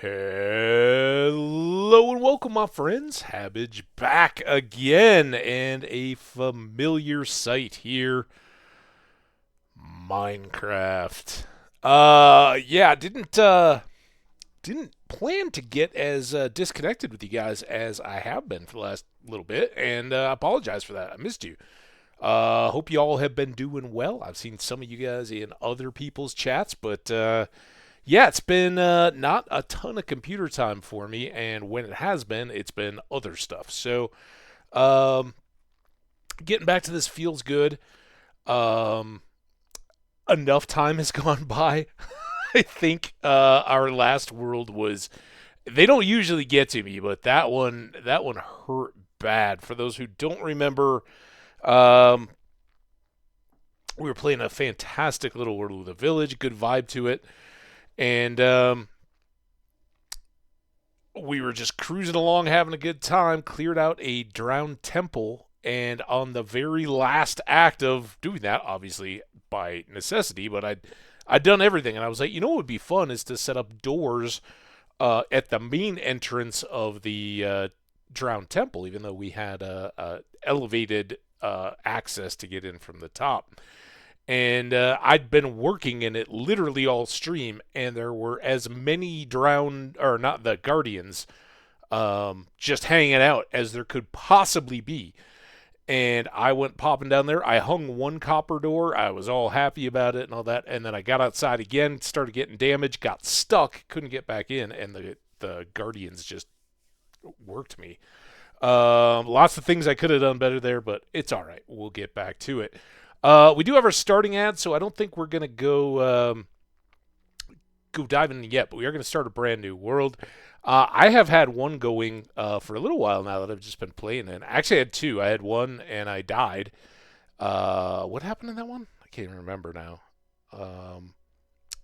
Hello and welcome, my friends. Hambbage back again, and a familiar sight here. Minecraft. Yeah, didn't plan to get as disconnected with you guys as I have been for the last little bit, and I apologize for that. I missed you. Hope you all have been doing well. I've seen some of you guys in other people's chats, but yeah, it's been not a ton of computer time for me, and when it has been, it's been other stuff. So, um, getting back to this feels good. Um, Enough time has gone by. I think our last world was. They don't usually get to me, but that one hurt bad. For those who don't remember, um, we were playing a fantastic little world with a village, good vibe to it, and we were just cruising along, having a good time, cleared out a drowned temple, and on the very last act of doing that, obviously by necessity, but I'd done everything, and I was like, what would be fun is to set up doors at the main entrance of the drowned temple, even though we had elevated access to get in from the top. And I'd been working in it literally all stream, and there were as many drowned, or not the guardians, just hanging out as there could possibly be. And I went popping down there. I hung one copper door. I was all happy about it and all that. And then I got outside again, started getting damaged, got stuck, couldn't get back in, and the guardians just worked me. Lots of things I could have done better there, but it's all right. We'll get back to it. We do have our starting ad, so I don't think we're gonna go diving in yet, but we are gonna start a brand new world. I have had one going for a little while now that I've just been playing, and actually I had two. I had one and I died. What happened in that one? I can't even remember now. Um,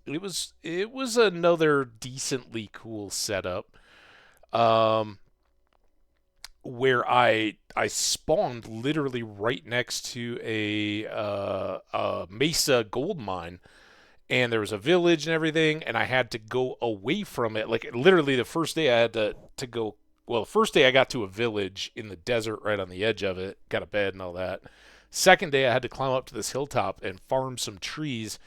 it was another decently cool setup. Um, where I spawned literally right next to a mesa gold mine, and there was a village and everything, and I had to go away from it. Like literally, the first day I had to go. Well, the first day I got to a village in the desert right on the edge of it, got a bed and all that. Second day I had to climb up to this hilltop and farm some trees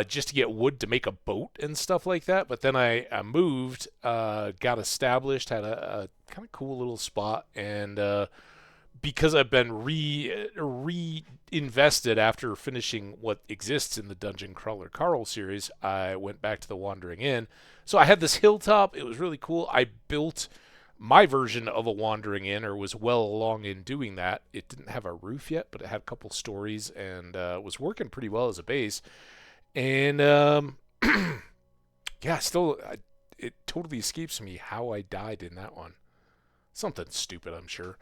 just to get wood to make a boat and stuff like that. But then I moved, got established, had a kind of cool little spot, and because I've been reinvested after finishing what exists in the Dungeon Crawler Carl series, I went back to the Wandering Inn. So I had this hilltop. It was really cool. I built my version of a Wandering Inn, or was well along in doing that. It didn't have a roof yet, but it had a couple stories and was working pretty well as a base. And yeah, still, it totally escapes me how I died in that one. Something stupid, I'm sure.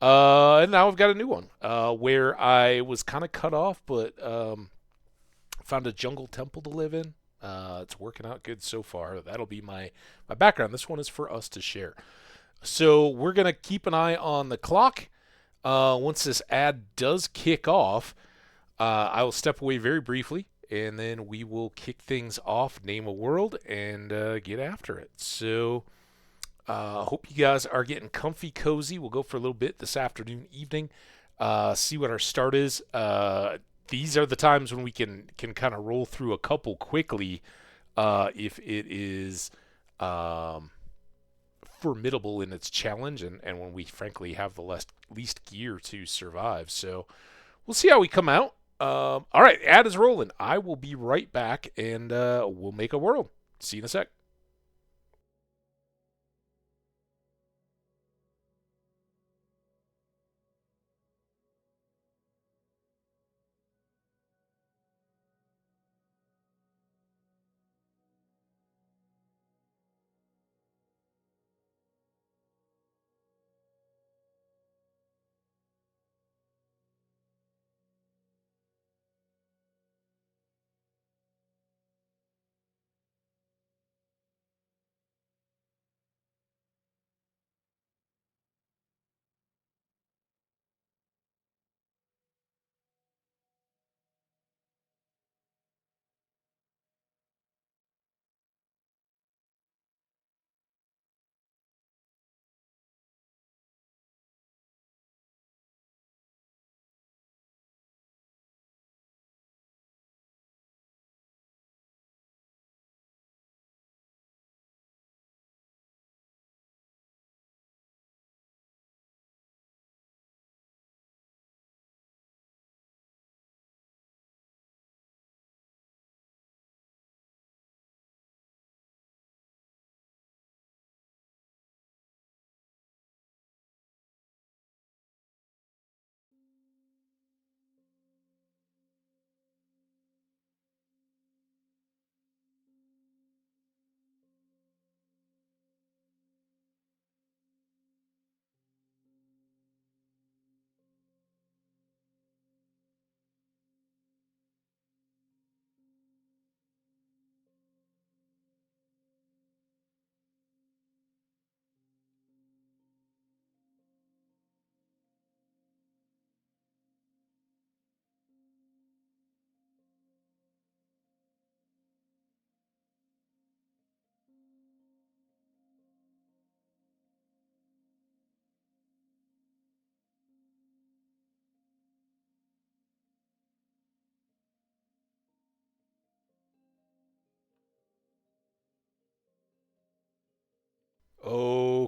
And now I've got a new one where I was kind of cut off, but found a jungle temple to live in. It's working out good so far. That'll be my background. This one is for us to share. So we're gonna keep an eye on the clock. Once this ad does kick off, I will step away very briefly, and then we will kick things off, name a world, and get after it. So, hope you guys are getting comfy, cozy. We'll go for a little bit this afternoon, evening, see what our start is. These are the times when we can kind of roll through a couple quickly if it is formidable in its challenge, and when we frankly have the least gear to survive. So we'll see how we come out. All right, ad is rolling. I will be right back, and we'll make a world. See you in a sec.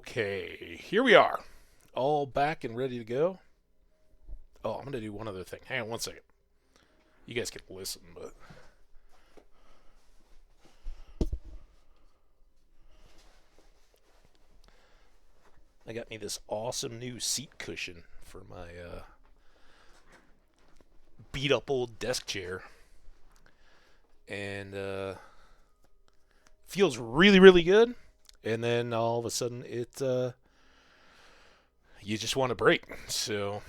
Okay, here we are. All back and ready to go. Oh, I'm going to do one other thing. Hang on one second. You guys can listen, but... I got me this awesome new seat cushion for my beat-up old desk chair. And feels really, really good. And then all of a sudden, you just want a break. So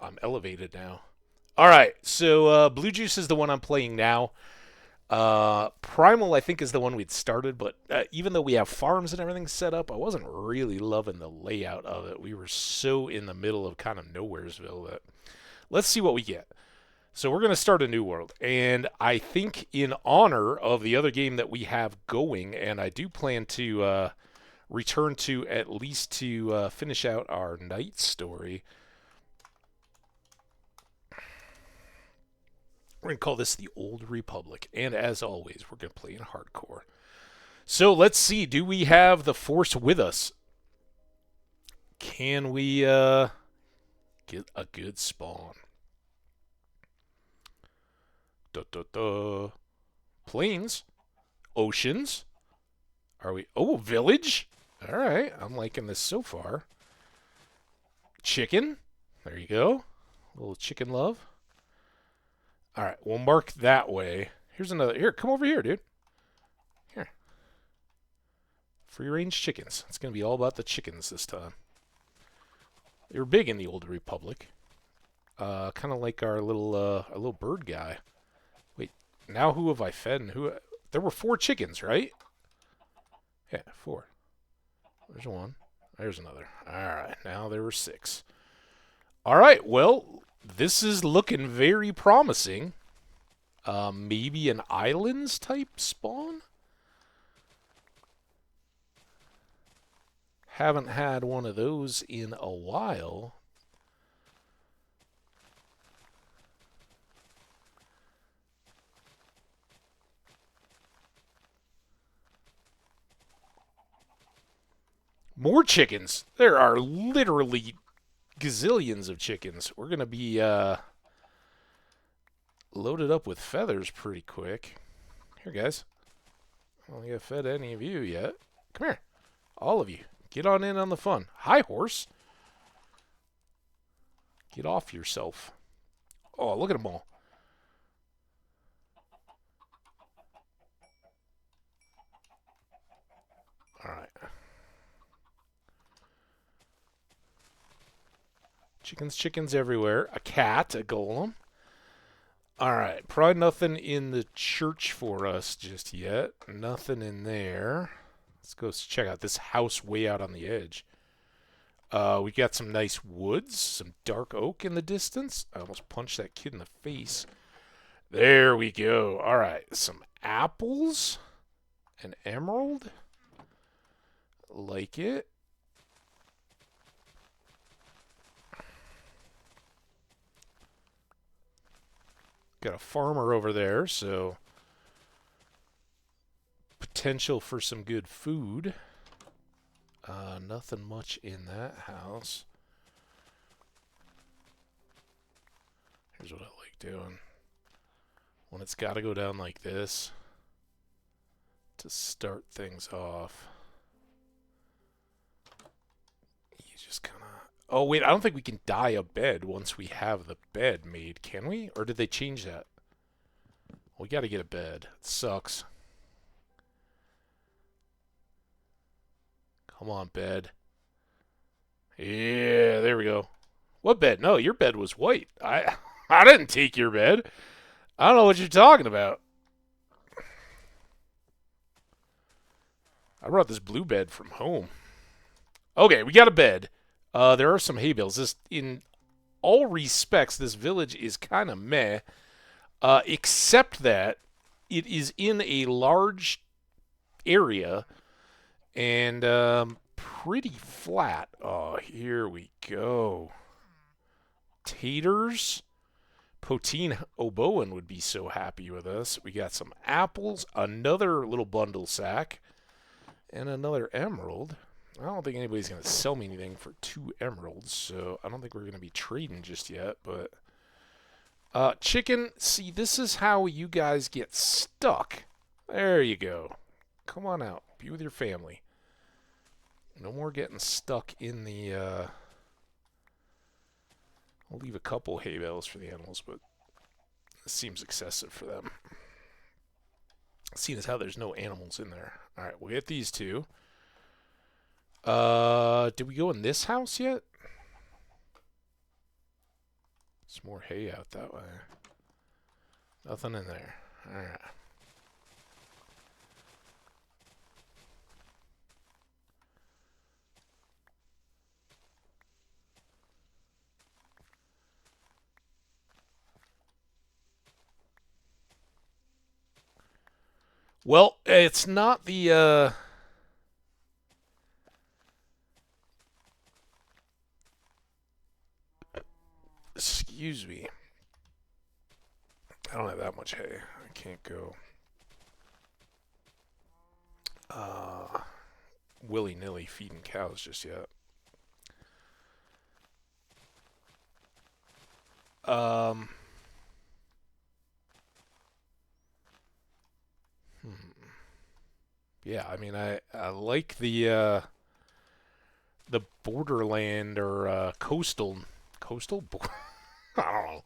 I'm elevated now. All right, so Blue Juice is the one I'm playing now. Primal, I think, is the one we'd started, but even though we have farms and everything set up, I wasn't really loving the layout of it. We were so in the middle of kind of Nowheresville that let's see what we get. So we're going to start a new world, and I think in honor of the other game that we have going, and I do plan to return to at least to finish out our night story, we're going to call this the Old Republic, and as always, we're going to play in hardcore. So let's see, do we have the Force with us? Can we get a good spawn? Plains, oceans. Are we? Oh, village. All right, I'm liking this so far. Chicken. There you go. A little chicken love. All right, we'll mark that way. Here's another. Here, come over here, dude. Here. Free-range chickens. It's gonna be all about the chickens this time. They were big in the Old Republic. Kind of like our little bird guy. Wait, now who have I fed and who? There were 4 chickens, right? Yeah, 4. There's one. There's another. All right, now there were 6. All right, well, this is looking very promising. Maybe an islands type spawn? Haven't had one of those in a while. More chickens. There are literally gazillions of chickens. We're going to be loaded up with feathers pretty quick. Here, guys. I don't think I've fed any of you yet. Come here. All of you. Get on in on the fun. Hi, horse. Get off yourself. Oh, look at them all. All right. Chickens everywhere. A cat, a golem. Alright, probably nothing in the church for us just yet. Nothing in there. Let's go check out this house way out on the edge. We got some nice woods, some dark oak in the distance. I almost punched that kid in the face. There we go. Alright, some apples. An emerald. Like it. Got a farmer over there, so potential for some good food. Nothing much in that house. Here's what I like doing. When it's got to go down like this to start things off. You just kind of... Oh, wait, I don't think we can dye a bed once we have the bed made, can we? Or did they change that? We got to get a bed. It sucks. Come on, bed. Yeah, there we go. What bed? No, your bed was white. I didn't take your bed. I don't know what you're talking about. I brought this blue bed from home. Okay, we got a bed. There are some hay bales. This, in all respects, this village is kind of meh, except that it is in a large area and pretty flat. Oh, here we go. Taters. Poteen Oboen would be so happy with us. We got some apples, another little bundle sack, and another emerald. I don't think anybody's going to sell me anything for 2 emeralds, so I don't think we're going to be trading just yet, but... chicken, see, this is how you guys get stuck. There you go. Come on out. Be with your family. No more getting stuck in the, I'll leave a couple hay bales for the animals, but it seems excessive for them. Seeing as how there's no animals in there. Alright, we'll get these 2. Did we go in this house yet? There's more hay out that way. Nothing in there. Alright. Well, it's not the, excuse me. I don't have that much hay. I can't go willy-nilly feeding cows just yet. Yeah, I mean, I like the borderland or coastal I don't know.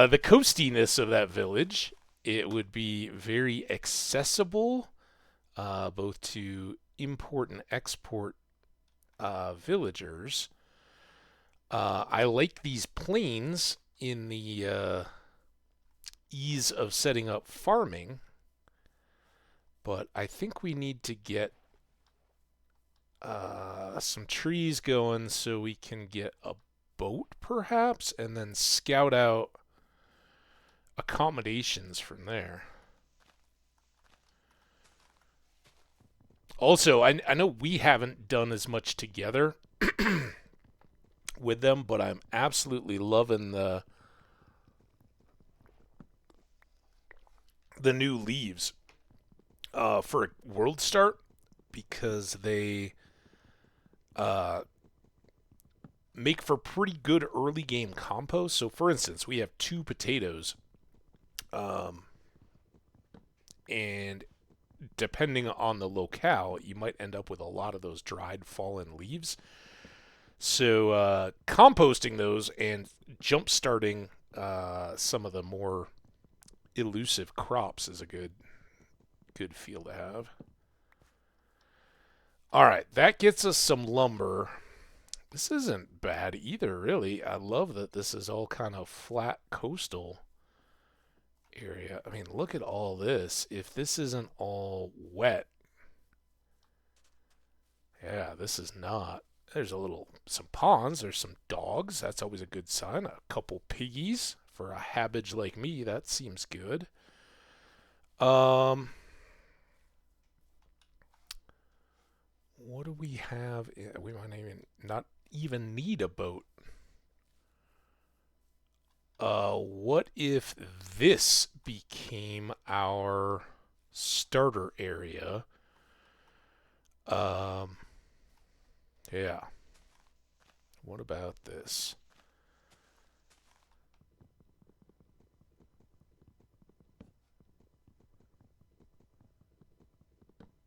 The coastiness of that village. It would be very accessible, both to import and export villagers. I like these plains in the ease of setting up farming, but I think we need to get some trees going so we can get a boat, perhaps, and then scout out accommodations from there. Also, I know we haven't done as much together with them, but I'm absolutely loving the new leaves for a world start, because they make for pretty good early game compost. So, for instance, we have 2 potatoes, and depending on the locale, you might end up with a lot of those dried fallen leaves. So composting those and jump starting some of the more elusive crops is a good feel to have. All right, that gets us some lumber. This isn't bad either, really. I love that this is all kind of flat coastal area. I mean, look at all this. If this isn't all wet, yeah, this is not. There's some ponds. There's some dogs. That's always a good sign. A couple piggies for a Hambbage like me. That seems good. What do we have? We might not even need a boat. What if this became our starter area? Yeah. What about this?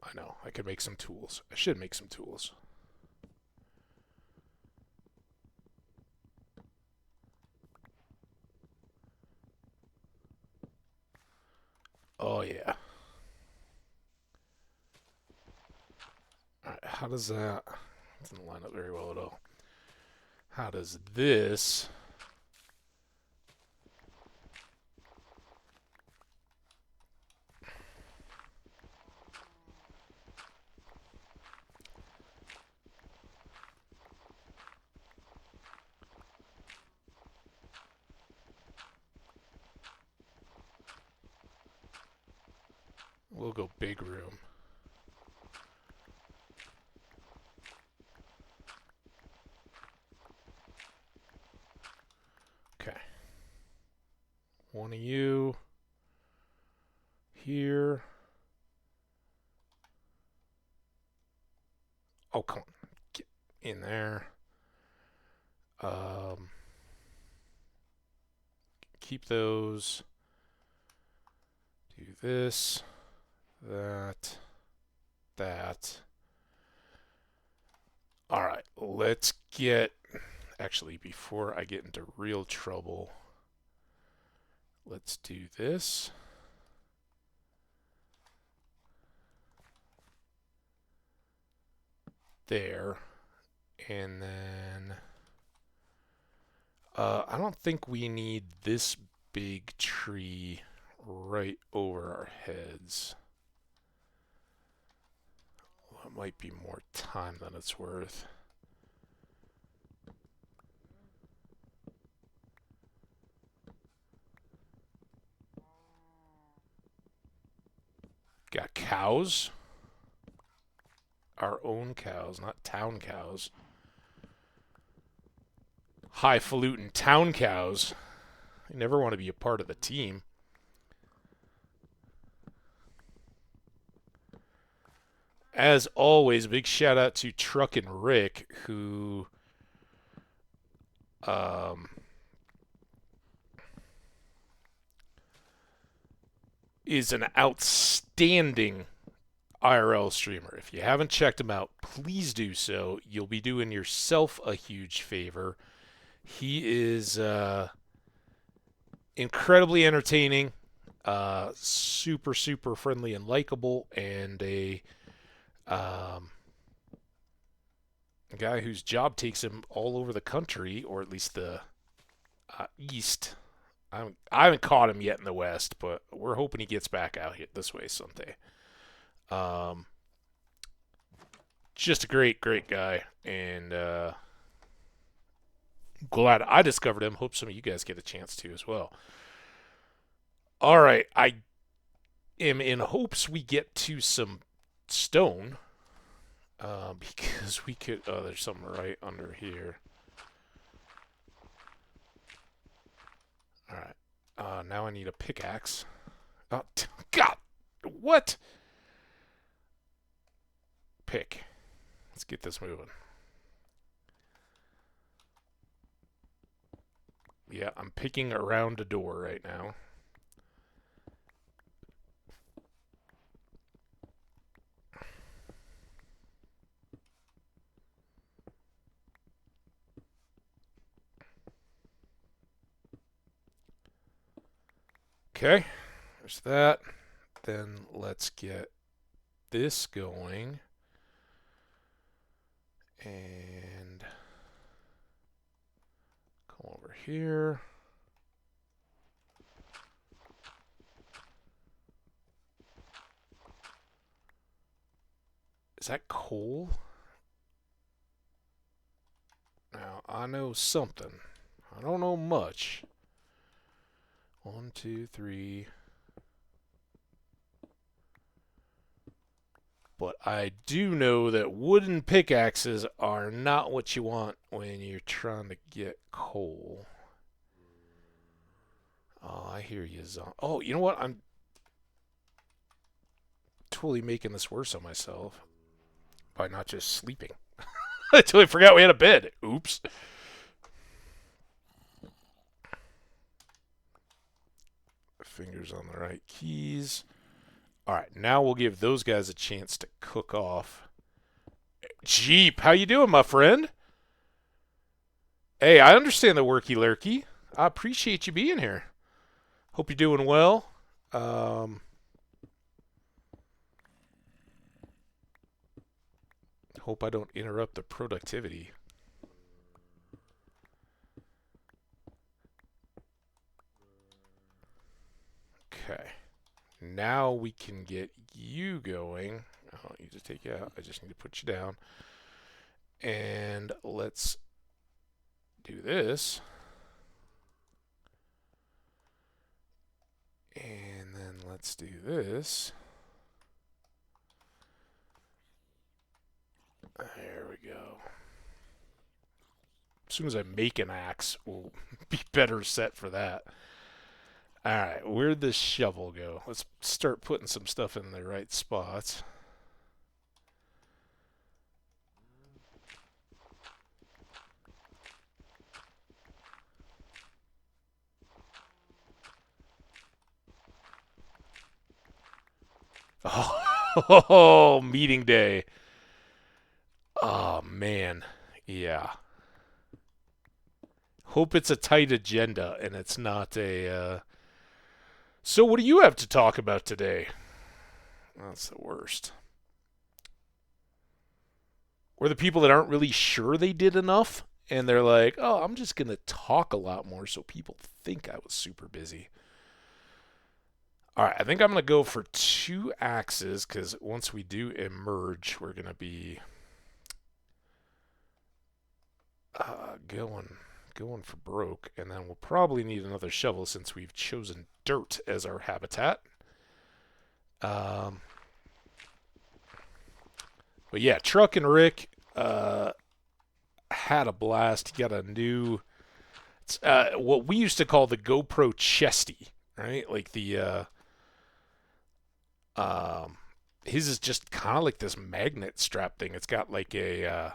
I know, I could make some tools. I should make some tools. Oh, yeah. Alright, how does that... doesn't line up very well at all. How does this... We'll go big room. Okay. One of you here. Oh, come on. Get in there. Um, keep those. Do this, that, that. All right, let's get... Actually, before I get into real trouble, let's do this. There. And then... I don't think we need this big tree right over our heads. Well, it might be more time than it's worth. Got cows. Our own cows, not town cows. Highfalutin town cows. They never want to be a part of the team. As always, big shout out to Truckin' Rick, who is an outstanding IRL streamer. If you haven't checked him out, please do so. You'll be doing yourself a huge favor. He is incredibly entertaining, super, super friendly and likable, and a guy whose job takes him all over the country, or at least the East. I haven't caught him yet in the West, but we're hoping he gets back out here this way someday. Just a great, great guy, and glad I discovered him. Hope some of you guys get a chance to as well. All right, I am in hopes we get to some stone, because we could... Oh, there's something right under here. All right, now I need a pickaxe. Oh, God, what? Pick. Let's get this moving. Yeah, I'm picking around a door right now. Okay, there's that. Then let's get this going. And come over here. Is that coal? Now, I know something. I don't know much. 1, 2, 3. But I do know that wooden pickaxes are not what you want when you're trying to get coal. Oh, I hear you, Zon. Oh, you know what? I'm totally making this worse on myself by not just sleeping. I totally forgot we had a bed. Oops. Fingers on the right keys. All right, now we'll give those guys a chance to cook off. Jeep, how you doing, my friend? Hey, I understand the worky lurky. I appreciate you being here. Hope you're doing well. Hope I don't interrupt the productivity. Okay. Now we can get you going. I don't need to take you out. I just need to put you down. And let's do this. And then let's do this. There we go. As soon as I make an axe, we'll be better set for that. Alright, where'd this shovel go? Let's start putting some stuff in the right spots. Oh, meeting day. Oh man, yeah. Hope it's a tight agenda and it's not a. So, what do you have to talk about today? That's the worst. Or the people that aren't really sure they did enough, and they're like, "Oh, I'm just gonna talk a lot more so people think I was super busy." All right, I think I'm gonna go for 2 axes because once we do emerge, we're gonna be going for broke, and then we'll probably need another shovel since we've chosen dirt as our habitat. Um, but yeah, Truck and Rick had a blast. He got a new, what we used to call the GoPro Chesty, right? Like um, his is just kind of like this magnet strap thing. It's got like a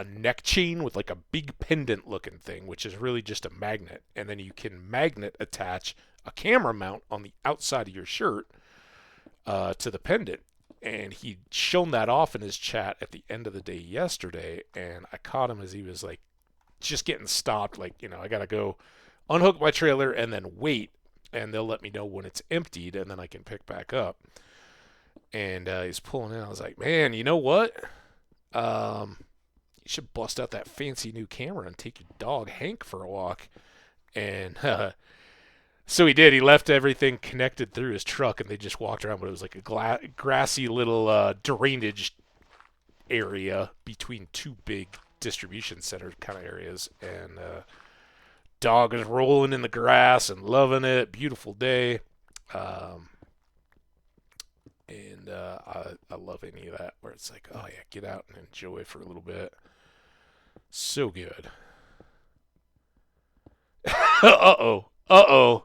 neck chain with like a big pendant looking thing, which is really just a magnet. And then you can magnet attach a camera mount on the outside of your shirt to the pendant. And he'd shown that off in his chat at the end of the day yesterday. And I caught him as he was like just getting stopped. Like, I got to go unhook my trailer and then wait. And they'll let me know when it's emptied and then I can pick back up. And he's pulling in. I was like, man, you know what? You should bust out that fancy new camera and take your dog Hank for a walk. And so he did. He left everything connected through his truck, and they just walked around. But it was like a grassy little drainage area between 2 big distribution center kind of areas. And dog is rolling in the grass and loving it. Beautiful day. And I love any of that where it's like, oh yeah, get out and enjoy for a little bit. So good. Uh-oh. Uh-oh.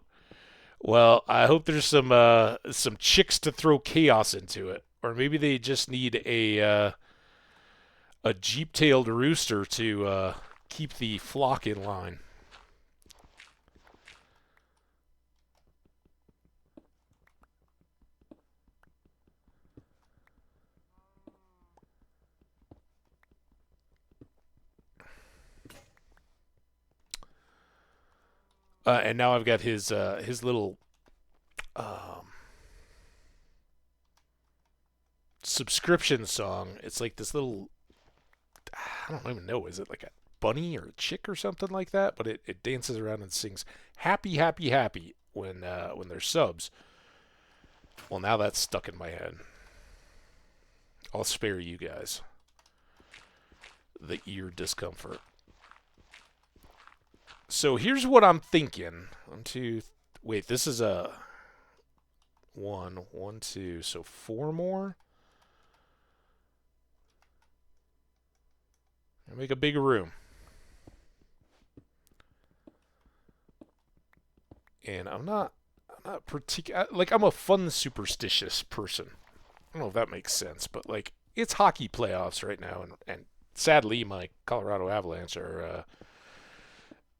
Well, I hope there's some chicks to throw chaos into it, or maybe they just need a jeep-tailed rooster to keep the flock in line. And now I've got his little um, subscription song. It's like this little, I don't even know, is it like a bunny or a chick or something like that? But it dances around and sings "Happy, Happy, Happy" when there's subs. Well, now that's stuck in my head. I'll spare you guys the ear discomfort. So here's what I'm thinking. One, two. Wait, this is a one, two. So 4 more. Make a bigger room. And I'm not particular. Like, I'm a fun superstitious person. I don't know if that makes sense, but like it's hockey playoffs right now, and sadly my Colorado Avalanche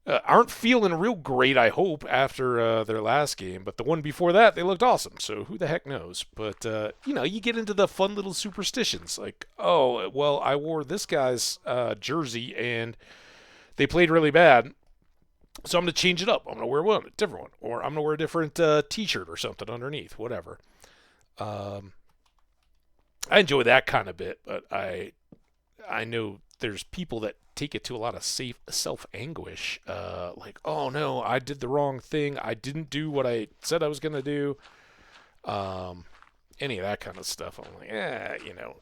aren't feeling real great. I hope after their last game, but the one before that they looked awesome. So who the heck knows? But you get into the fun little superstitions, like, oh well, I wore this guy's jersey and they played really bad. So I'm going to change it up. I'm going to wear a different one. Or I'm going to wear a different t-shirt or something underneath, whatever. Um, I enjoy that kind of bit, but I know there's people that take it to a lot of self-anguish. Like, oh no, I did the wrong thing. I didn't do what I said I was going to do. Any of that kind of stuff. I'm like,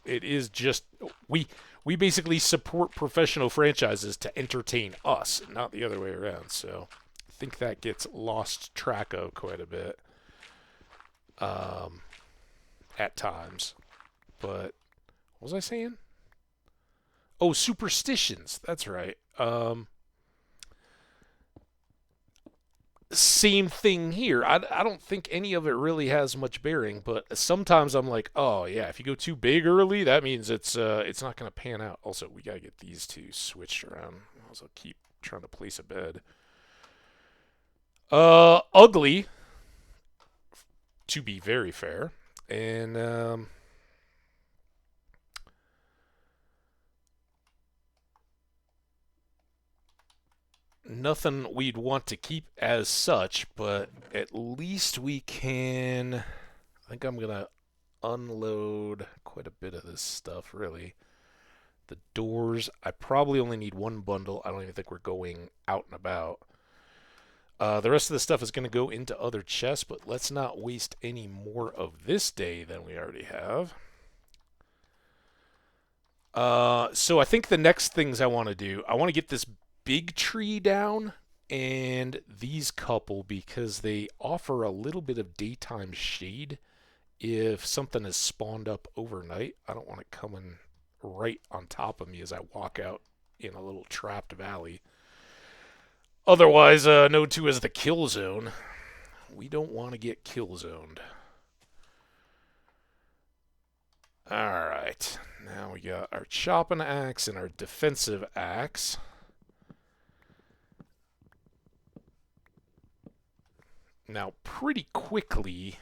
it is just, we basically support professional franchises to entertain us, not the other way around. So I think that gets lost track of quite a bit at times. But what was I saying? Oh, superstitions. That's right. Same thing here. I don't think any of it really has much bearing, but sometimes I'm like, oh yeah, if you go too big early, that means it's not going to pan out. Also, we got to get these two switched around. I also keep trying to place a bed. Ugly, to be very fair. And nothing we'd want to keep as such, but at least we can. I think I'm gonna unload quite a bit of this stuff, really. The doors, I probably only need one bundle. I don't even think we're going out and about. The rest of the stuff is going to go into other chests, but let's not waste any more of this day than we already have. So I think the next things I want to do, I want to get this big tree down and these couple because they offer a little bit of daytime shade if something is spawned up overnight. I don't want it coming right on top of me as I walk out in a little trapped valley. Otherwise, Node 2 is the kill zone. We don't want to get kill zoned. Alright, now we got our chopping axe and our defensive axe. Now, pretty quickly,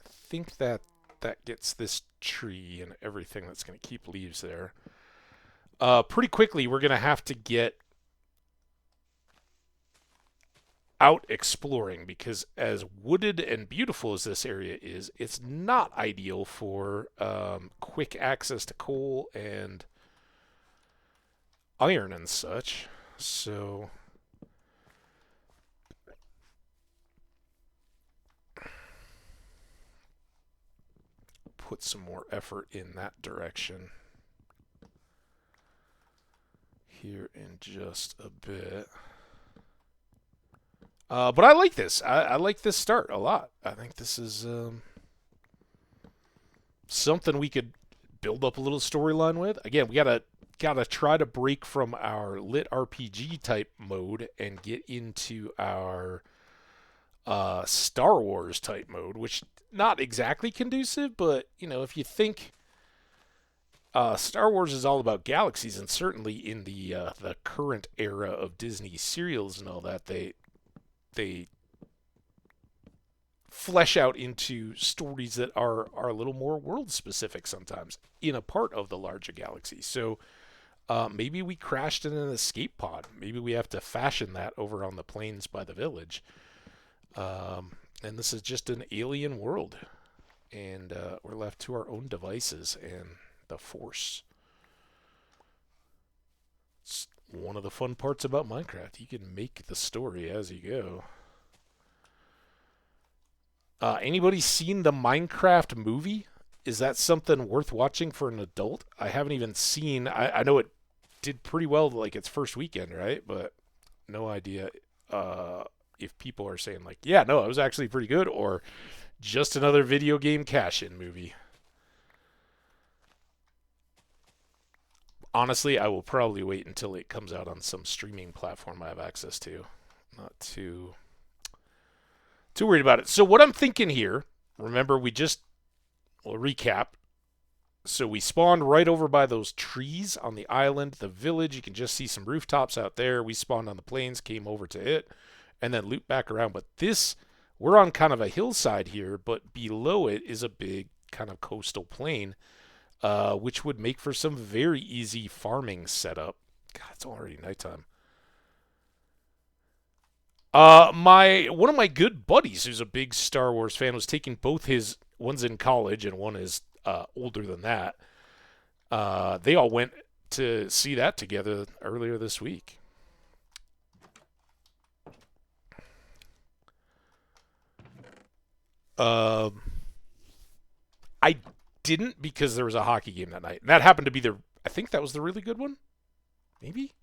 I think that gets this tree and everything that's going to keep leaves there. Pretty quickly, we're going to have to get out exploring because as wooded and beautiful as this area is, it's not ideal for quick access to coal and iron and such. So put some more effort in that direction here in just a bit. But I like this. I like this start a lot. I think this is something we could build up a little storyline with. Again, we gotta try to break from our lit RPG type mode and get into our Star Wars type mode, which not exactly conducive, but you know, if you think Star Wars is all about galaxies, and certainly in the current era of Disney serials and all that, they flesh out into stories that are a little more world specific sometimes in a part of the larger galaxy. So maybe we crashed in an escape pod. Maybe we have to fashion that over on the plains by the village. And this is just an alien world. And we're left to our own devices and the Force. It's one of the fun parts about Minecraft. You can make the story as you go. Anybody seen the Minecraft movie? Is that something worth watching for an adult? I haven't even seen. I know it did pretty well like its first weekend, right? But no idea if people are saying like, yeah, no, it was actually pretty good, or just another video game cash-in movie. Honestly, I will probably wait until it comes out on some streaming platform I have access to. Not too worried about it. So what I'm thinking here, remember we'll recap. So we spawned right over by those trees on the island, the village. You can just see some rooftops out there. We spawned on the plains, came over to it, and then looped back around. But we're on kind of a hillside here, but below it is a big kind of coastal plain. Which would make for some very easy farming setup. God, it's already nighttime. One of my good buddies, who's a big Star Wars fan, was taking both his one's in college and one is older than that. They all went to see that together earlier this week. I didn't because there was a hockey game that night. And that happened to be I think that was the really good one. Maybe?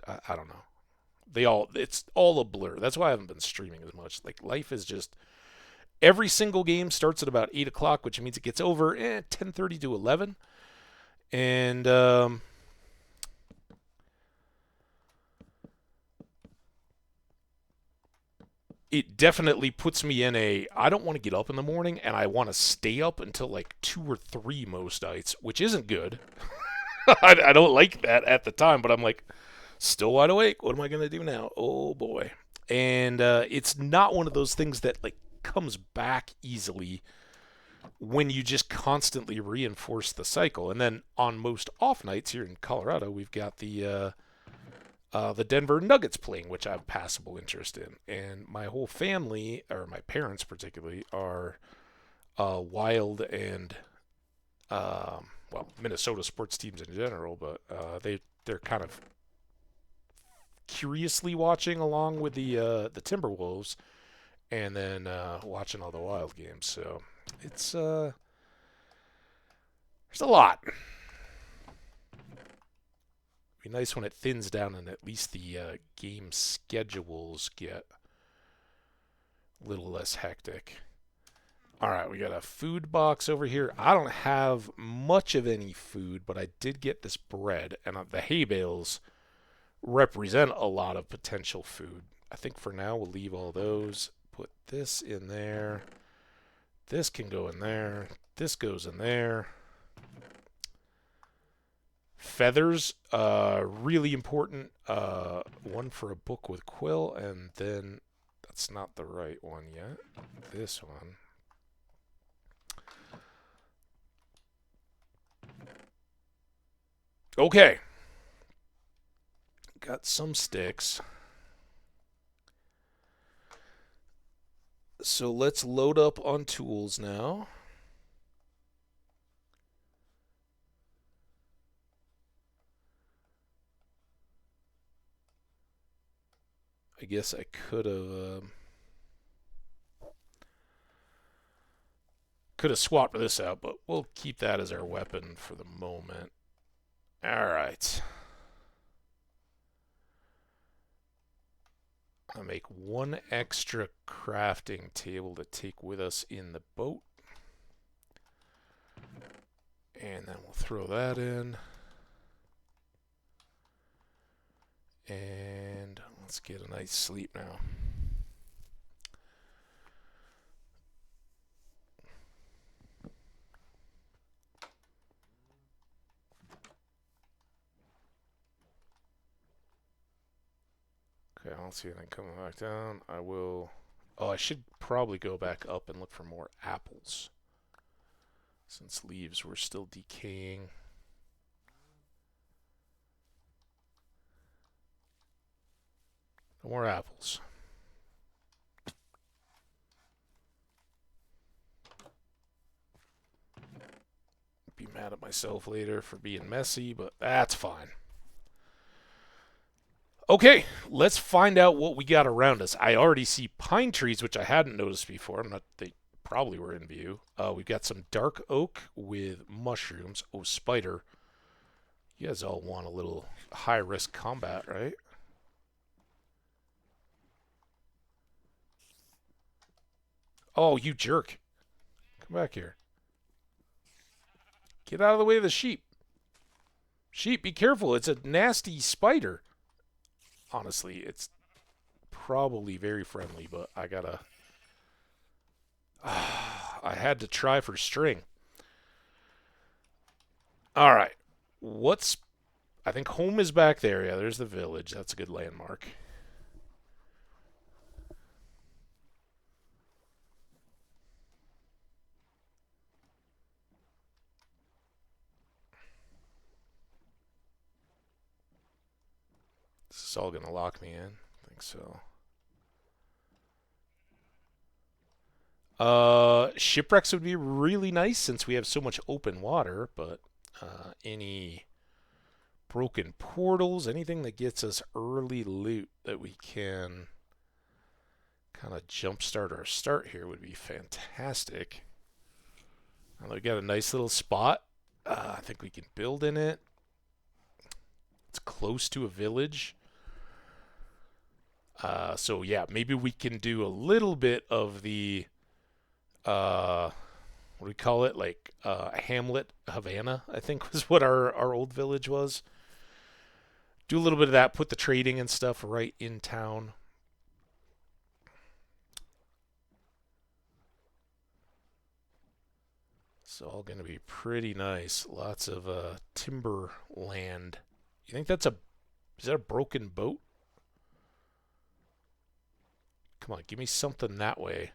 I don't know. It's all a blur. That's why I haven't been streaming as much. Like, life is just, every single game starts at about 8 o'clock, which means it gets over 10:30 to 11. And, it definitely puts me in I don't want to get up in the morning and I want to stay up until like 2 or 3 most nights, which isn't good. I don't like that at the time, but I'm like, still wide awake. What am I going to do now? Oh boy. And it's not one of those things that like comes back easily when you just constantly reinforce the cycle. And then on most off nights here in Colorado, we've got the Denver Nuggets playing, which I have passable interest in. And my whole family, or my parents particularly, are Wild and well, Minnesota sports teams in general, but they're kind of curiously watching along with the Timberwolves, and then watching all the Wild games. So it's there's a lot. Be nice when it thins down and at least the game schedules get a little less hectic. All right, we got a food box over here. I don't have much of any food, but I did get this bread, and the hay bales represent a lot of potential food. I think for now we'll leave all those. Put this in there. This can go in there. This goes in there. Feathers, really important. One for a book with quill, and then that's not the right one yet. This one. Okay. Got some sticks. So let's load up on tools now. I guess I could have swapped this out, but we'll keep that as our weapon for the moment. All right. I'll make one extra crafting table to take with us in the boat. And then we'll throw that in. And let's get a nice sleep now. Okay, I don't see anything coming back down. I will... Oh, I should probably go back up and look for more apples, since leaves were still decaying. No more apples. Be mad at myself later for being messy, but that's fine. Okay, let's find out what we got around us. I already see pine trees, which I hadn't noticed before. They probably were in view. We've got some dark oak with mushrooms. Oh, spider. You guys all want a little high-risk combat, right? Oh, you jerk. Come back here. Get out of the way of the sheep. Sheep, be careful. It's a nasty spider. Honestly, it's probably very friendly, but I gotta... I had to try for string. Alright. I think home is back there. Yeah, there's the village. That's a good landmark. This is all gonna lock me in. I think so. Shipwrecks would be really nice since we have so much open water, but any broken portals, anything that gets us early loot that we can kind of jumpstart our start here would be fantastic. We got a nice little spot. I think we can build in it. It's close to a village. So yeah, maybe we can do a little bit of the what do we call it? Like Hamlet, Havana, I think was what our old village was. Do a little bit of that, put the trading and stuff right in town. It's all going to be pretty nice. Lots of timber land. You think is that a broken boat? Come on, give me something that way.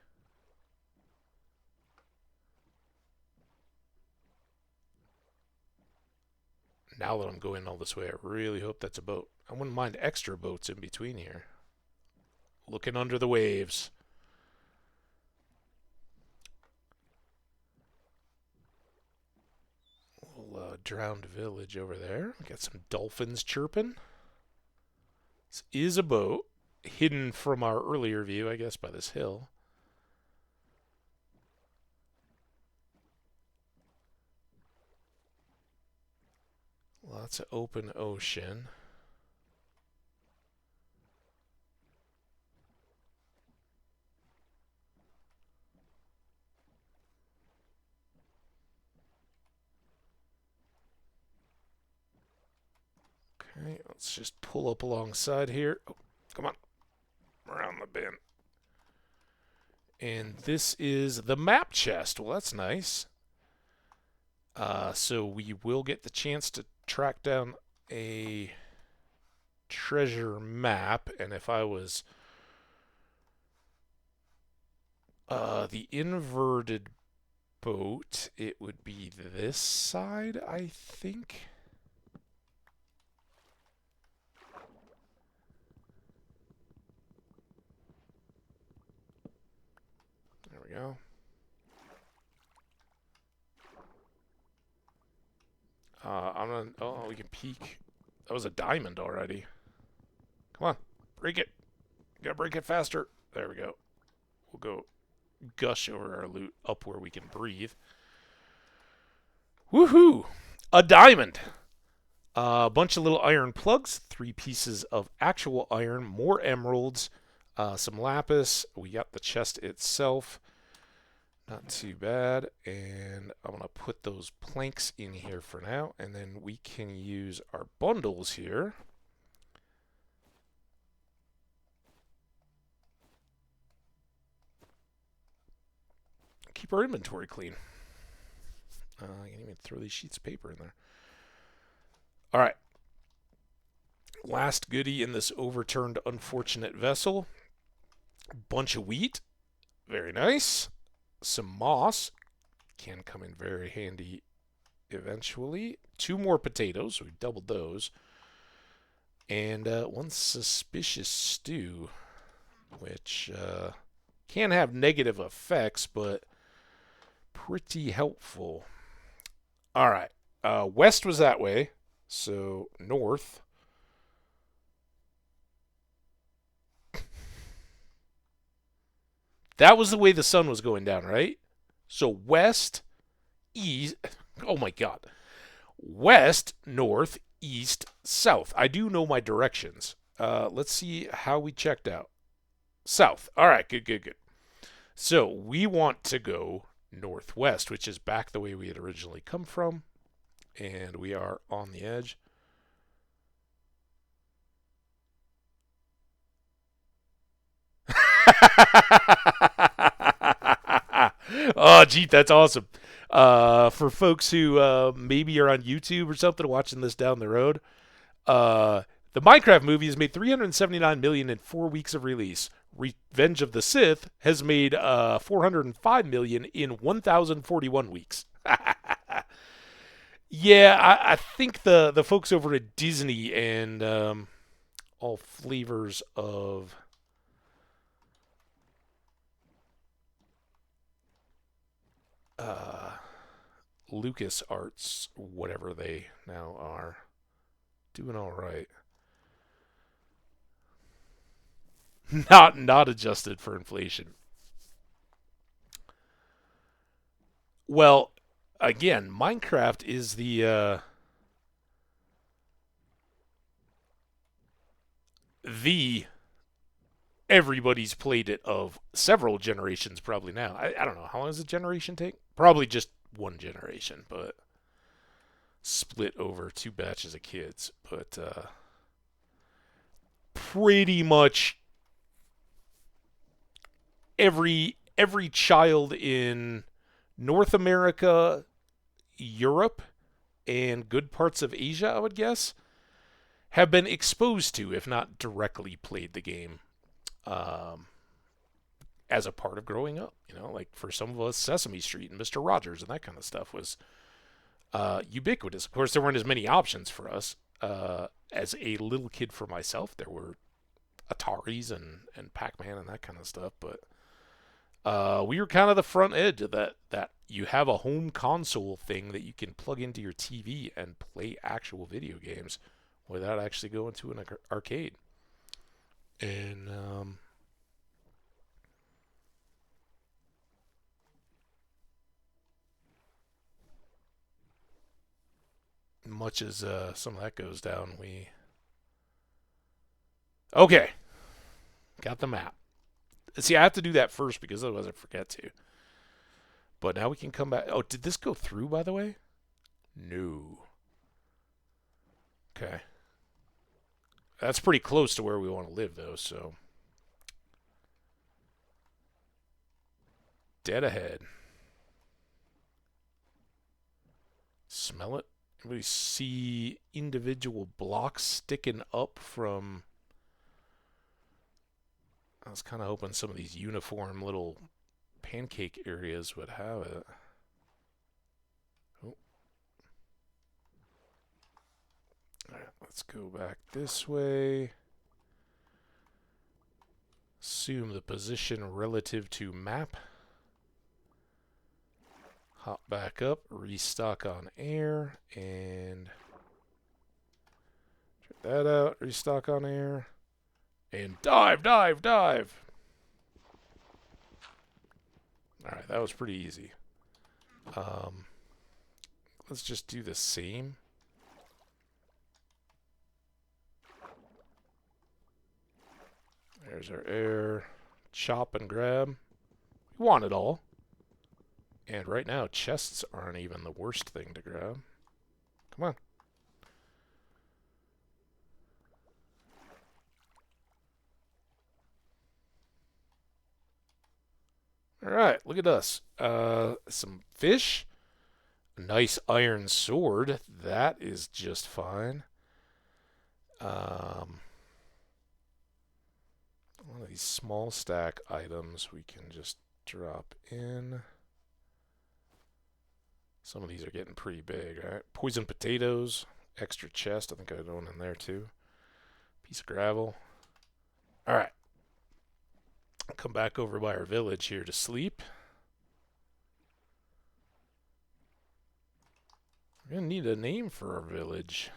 Now that I'm going all this way, I really hope that's a boat. I wouldn't mind extra boats in between here. Looking under the waves. Little drowned village over there. Got some dolphins chirping. This is a boat. Hidden from our earlier view, I guess, by this hill. Lots of open ocean. Okay, let's just pull up alongside here. Oh, come on. Around the bend. And this is the map chest. Well, that's nice. So we will get the chance to track down a treasure map. And if I was the inverted boat, it would be this side, I think. There we go. I'm gonna. Oh, we can peek. That was a diamond already. Come on, break it. Gotta break it faster. There we go. We'll go gush over our loot up where we can breathe. Woohoo! A diamond. A bunch of little iron plugs, 3 pieces of actual iron, more emeralds, some lapis. We got the chest itself. Not too bad. And I'm going to put those planks in here for now. And then we can use our bundles here. Keep our inventory clean. I can even throw these sheets of paper in there. All right. Last goodie in this overturned unfortunate vessel. Bunch of wheat. Very nice. Some moss. Can come in very handy eventually. 2 more potatoes. So we doubled those. And 1 suspicious stew. Which can have negative effects, but pretty helpful. All right. West was that way. So north. That was the way the sun was going down, right? So west, east. Oh my God. West, north, east, south. I do know my directions. Let's see how we checked out. South. All right, good, good, good. So we want to go northwest, which is back the way we had originally come from. And we are on the edge. Oh, gee, that's awesome. For folks who maybe are on YouTube or something watching this down the road, the Minecraft movie has made 379 million in 4 weeks of release. Revenge of the Sith has made 405 million in 1,041 weeks. Yeah, I think the folks over at Disney and all flavors of Lucas Arts, whatever they now are, doing all right. Not adjusted for inflation. Well, again, Minecraft is the everybody's played it of several generations probably now. I don't know. How long does a generation take? Probably just 1 generation, but split over 2 batches of kids. But pretty much every child in North America, Europe, and good parts of Asia, I would guess, have been exposed to, if not directly played the game um, as a part of growing up. You know, like for some of us, Sesame Street and Mr. Rogers and that kind of stuff was ubiquitous. Of course, there weren't as many options for us. As a little kid for myself, there were Ataris and Pac-Man and that kind of stuff, but we were kind of the front edge of that you have a home console thing that you can plug into your TV and play actual video games without actually going to an arcade. And much as some of that goes down, we okay, got the map. See, I have to do that first because otherwise I forget to. But now we can come back. Oh, did this go through, by the way? No. Okay. That's pretty close to where we want to live, though, so. Dead ahead. Smell it? We see individual blocks sticking up from. I was kind of hoping some of these uniform little pancake areas would have it. Oh. Alright, let's go back this way. Assume the position relative to map. Hop back up, restock on air, and check that out, restock on air, and dive, dive, dive. Alright, that was pretty easy. Let's just do the same. There's our air. Chop and grab. We want it all. And right now, chests aren't even the worst thing to grab. Come on. Alright, look at us. Some fish. A nice iron sword. That is just fine. One of these small stack items we can just drop in. Some of these are getting pretty big, right? Poison potatoes, extra chest. I think I had one in there too. Piece of gravel. All right. I'll come back over by our village here to sleep. We're going to need a name for our village.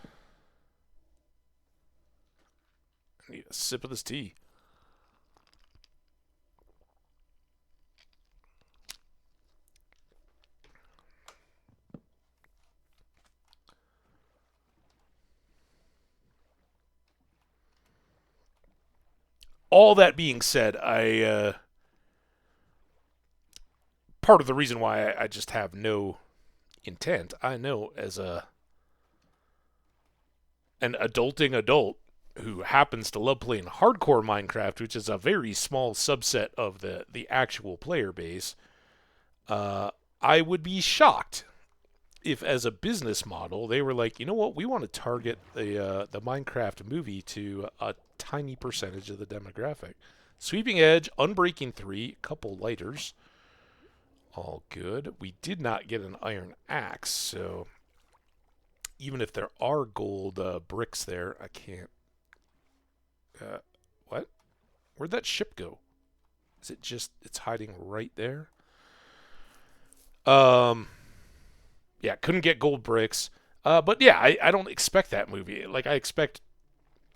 I need a sip of this tea. All that being said, part of the reason why I just have no intent, I know as an adulting adult who happens to love playing hardcore Minecraft, which is a very small subset of the actual player base, I would be shocked if, as a business model, they were like, you know what, we want to target the Minecraft movie to a tiny percentage of the demographic. Sweeping Edge, Unbreaking 3, couple lighters. All good. We did not get an iron axe, so even if there are gold bricks there, I can't... what? Where'd that ship go? Is it just... it's hiding right there? Yeah, couldn't get gold bricks. But yeah, I don't expect that movie. Like, I expect...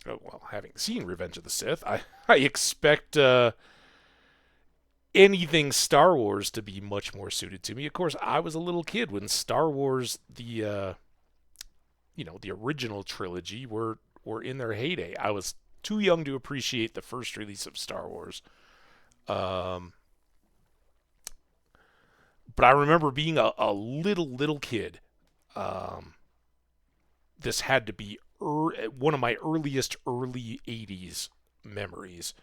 oh, well, having seen Revenge of the Sith, I expect anything Star Wars to be much more suited to me. Of course, I was a little kid when Star Wars, the original trilogy, were in their heyday. I was too young to appreciate the first release of Star Wars. But I remember being a little kid. This had to be one of my earliest early 80s memories.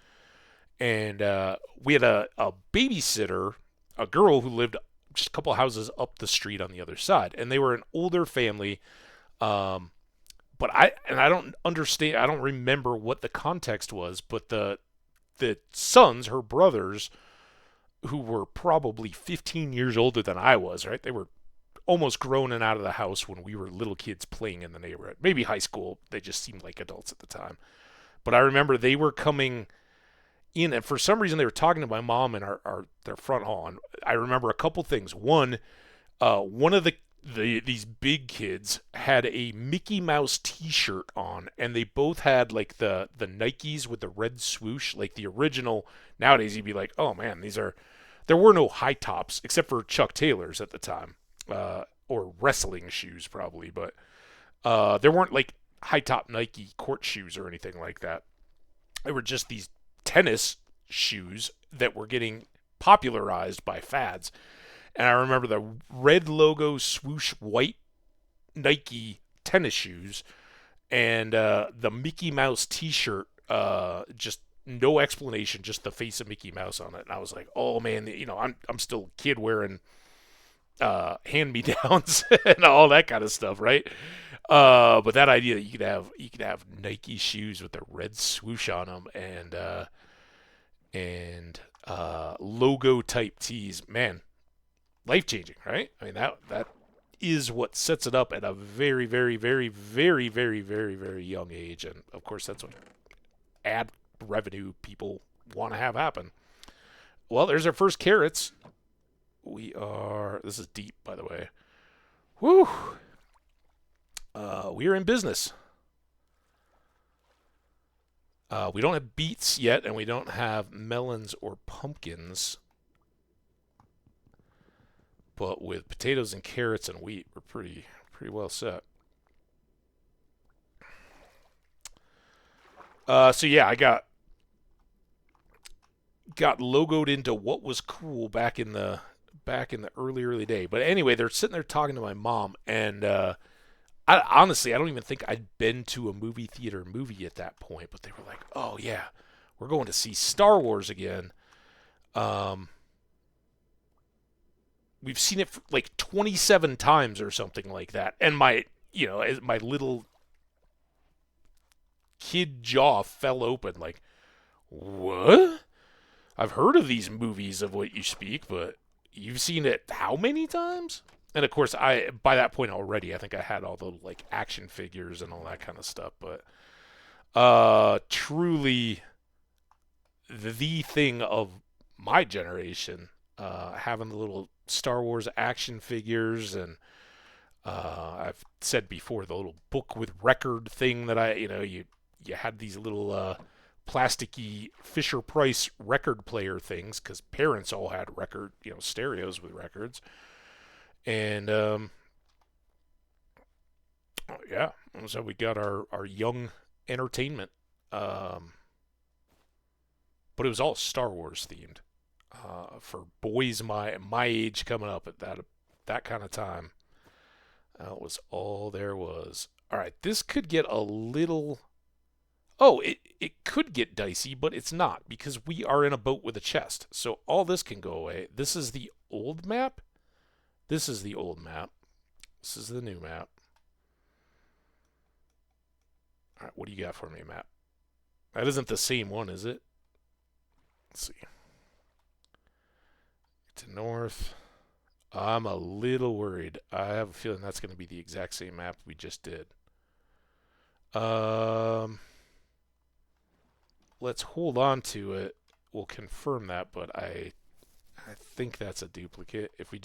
And we had a babysitter, a girl who lived just a couple houses up the street on the other side. And they were an older family. But I don't understand, I don't remember what the context was, but the sons, her brothers, who were probably 15 years older than I was, right? They were almost grown and out of the house when we were little kids playing in the neighborhood. Maybe high school. They just seemed like adults at the time. But I remember they were coming in, and for some reason they were talking to my mom in their front hall. And I remember a couple things. One of these big kids had a Mickey Mouse T-shirt on, and they both had like the Nikes with the red swoosh, like the original. Nowadays you'd be like, oh man, there were no high tops except for Chuck Taylor's at the time, or wrestling shoes probably, but there weren't like high top Nike court shoes or anything like that. They were just these tennis shoes that were getting popularized by fads. And I remember the red logo swoosh white Nike tennis shoes and the Mickey Mouse T-shirt. Just no explanation, just the face of Mickey Mouse on it. And I was like, oh man, I'm still a kid wearing hand-me-downs and all that kind of stuff, right? But that idea that you could have Nike shoes with the red swoosh on them and logo type tees, man. Life-changing, right? I mean, that is what sets it up at a very, very, very, very, very, very, very young age. And, of course, that's what ad revenue people want to have happen. Well, there's our first carrots. This is deep, by the way. Whew. We are in business. We don't have beets yet, and we don't have melons or pumpkins. But with potatoes and carrots and wheat, we're pretty well set. So yeah, I got logoed into what was cool back in the early day. But anyway, they're sitting there talking to my mom, and honestly, I don't even think I'd been to a movie theater movie at that point. But they were like, "Oh yeah, we're going to see Star Wars again." We've seen it like 27 times or something like that. And my little kid jaw fell open like, what? I've heard of these movies of what you speak, but you've seen it how many times? And of course, by that point already, I think I had all the like action figures and all that kind of stuff. But truly the thing of my generation, having the little Star Wars action figures, and I've said before the little book with record thing that you had these little plasticky Fisher Price record player things because parents all had stereos with records, and yeah, so we got our young entertainment, but it was all Star Wars themed. For boys my age coming up at that kind of time. That was all there was. All right, this could get a little... Oh, it could get dicey, but it's not, because we are in a boat with a chest. So all this can go away. This is the old map. This is the old map. This is the new map. All right, what do you got for me, map? That isn't the same one, is it? Let's see. To north. I'm a little worried. I have a feeling that's going to be the exact same map we just did. Let's hold on to it. We'll confirm that, but I think that's a duplicate. If we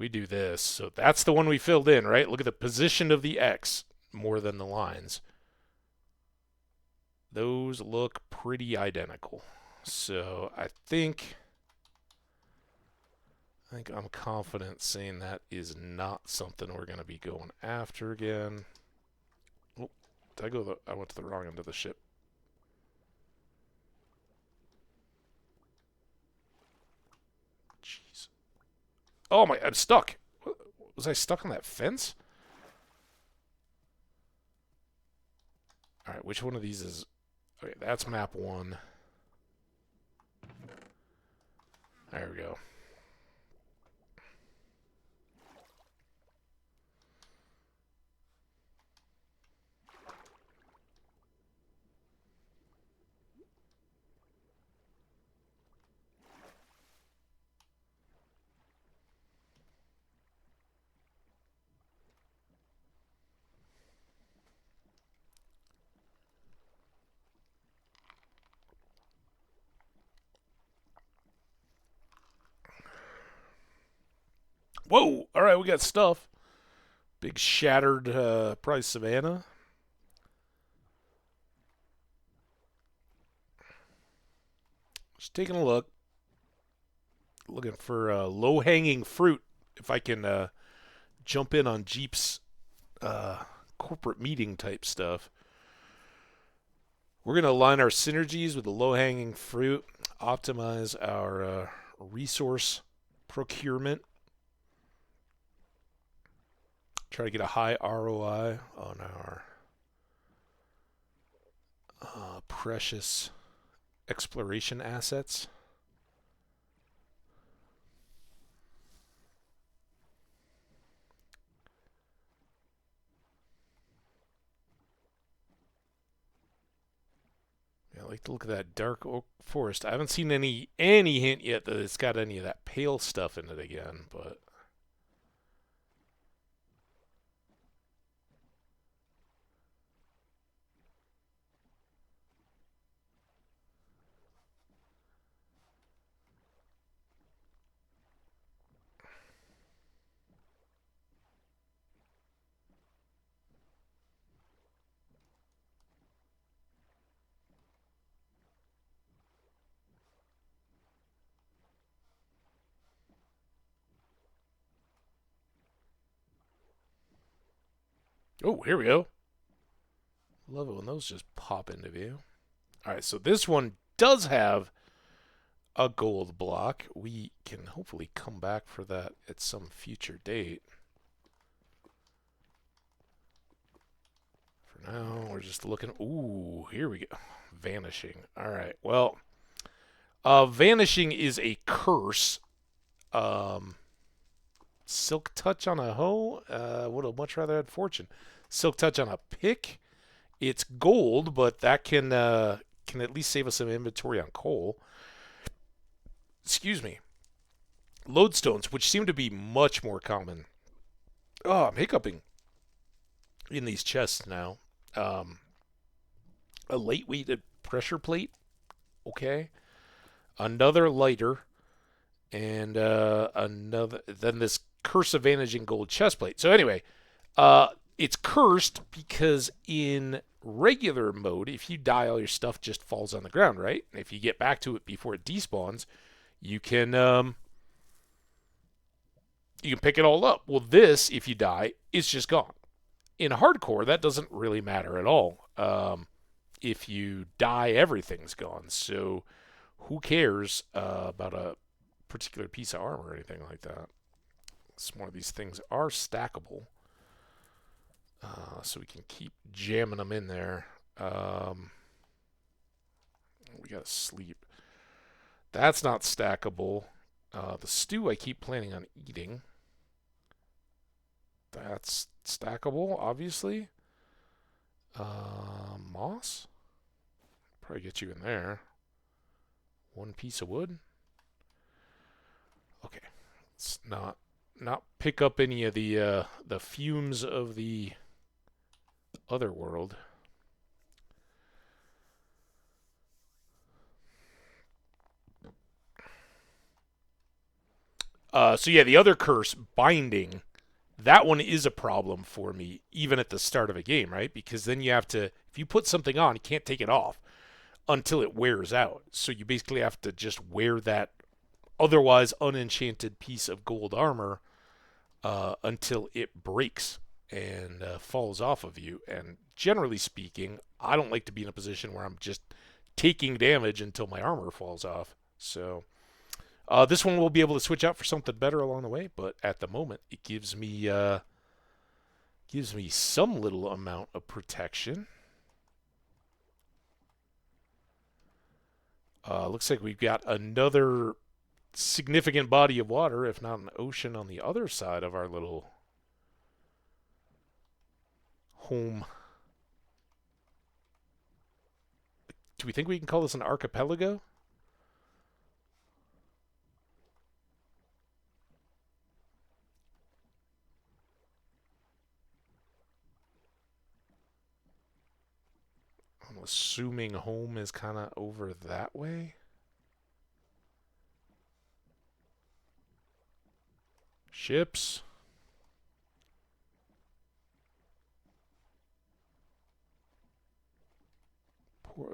do this, so that's the one we filled in, right? Look at the position of the X more than the lines. Those look pretty identical. So I think I'm confident saying that is not something we're going to be going after again. Oh, I went to the wrong end of the ship. Jeez. Oh my, I'm stuck. Was I stuck on that fence? All right, which one of these is... Okay, that's map 1. There we go. Whoa! All right, we got stuff. Big shattered, probably Savannah. Just taking a look. Looking for low-hanging fruit. If I can jump in on Jeep's corporate meeting type stuff. We're going to align our synergies with the low-hanging fruit, optimize our resource procurement, try to get a high ROI on our precious exploration assets. I like to look at that dark oak forest. I haven't seen any hint yet that it's got any of that pale stuff in it again, but oh, here we go. Love it when those just pop into view. All right, so this one does have a gold block. We can hopefully come back for that at some future date. For now, we're just looking. Ooh, here we go. Vanishing. All right. Well, vanishing is a curse. Silk touch on a hoe. Would have much rather had fortune. Silk touch on a pick. It's gold, but that can at least save us some inventory on coal. Excuse me. Lodestones, which seem to be much more common. Oh, I'm hiccuping in these chests now. A light weighted pressure plate. Okay. Another lighter. And another. Then this curse of vanishing gold chest plate. So anyway, it's cursed because in regular mode, if you die, all your stuff just falls on the ground, right? And if you get back to it before it despawns, you can pick it all up. Well, this, if you die, it's just gone. In hardcore, that doesn't really matter at all. If you die, everything's gone. So who cares about a particular piece of armor or anything like that? Some more of these things are stackable. So we can keep jamming them in there. We gotta sleep. That's not stackable. The stew I keep planning on eating. That's stackable, obviously. Moss? Probably get you in there. One piece of wood. Okay. Let's not pick up any of the fumes of the other world. So yeah, the other curse, binding, that one is a problem for me, even at the start of a game, right? Because then you have to, if you put something on, you can't take it off until it wears out. So you basically have to just wear that otherwise unenchanted piece of gold armor until it breaks and falls off of you. And generally speaking, I don't like to be in a position where I'm just taking damage until my armor falls off. So this one we'll be able to switch out for something better along the way, but at the moment it gives me some little amount of protection. Looks like we've got another significant body of water, if not an ocean, on the other side of our little home. Do we think we can call this an archipelago? I'm assuming home is kind of over that way. Ships.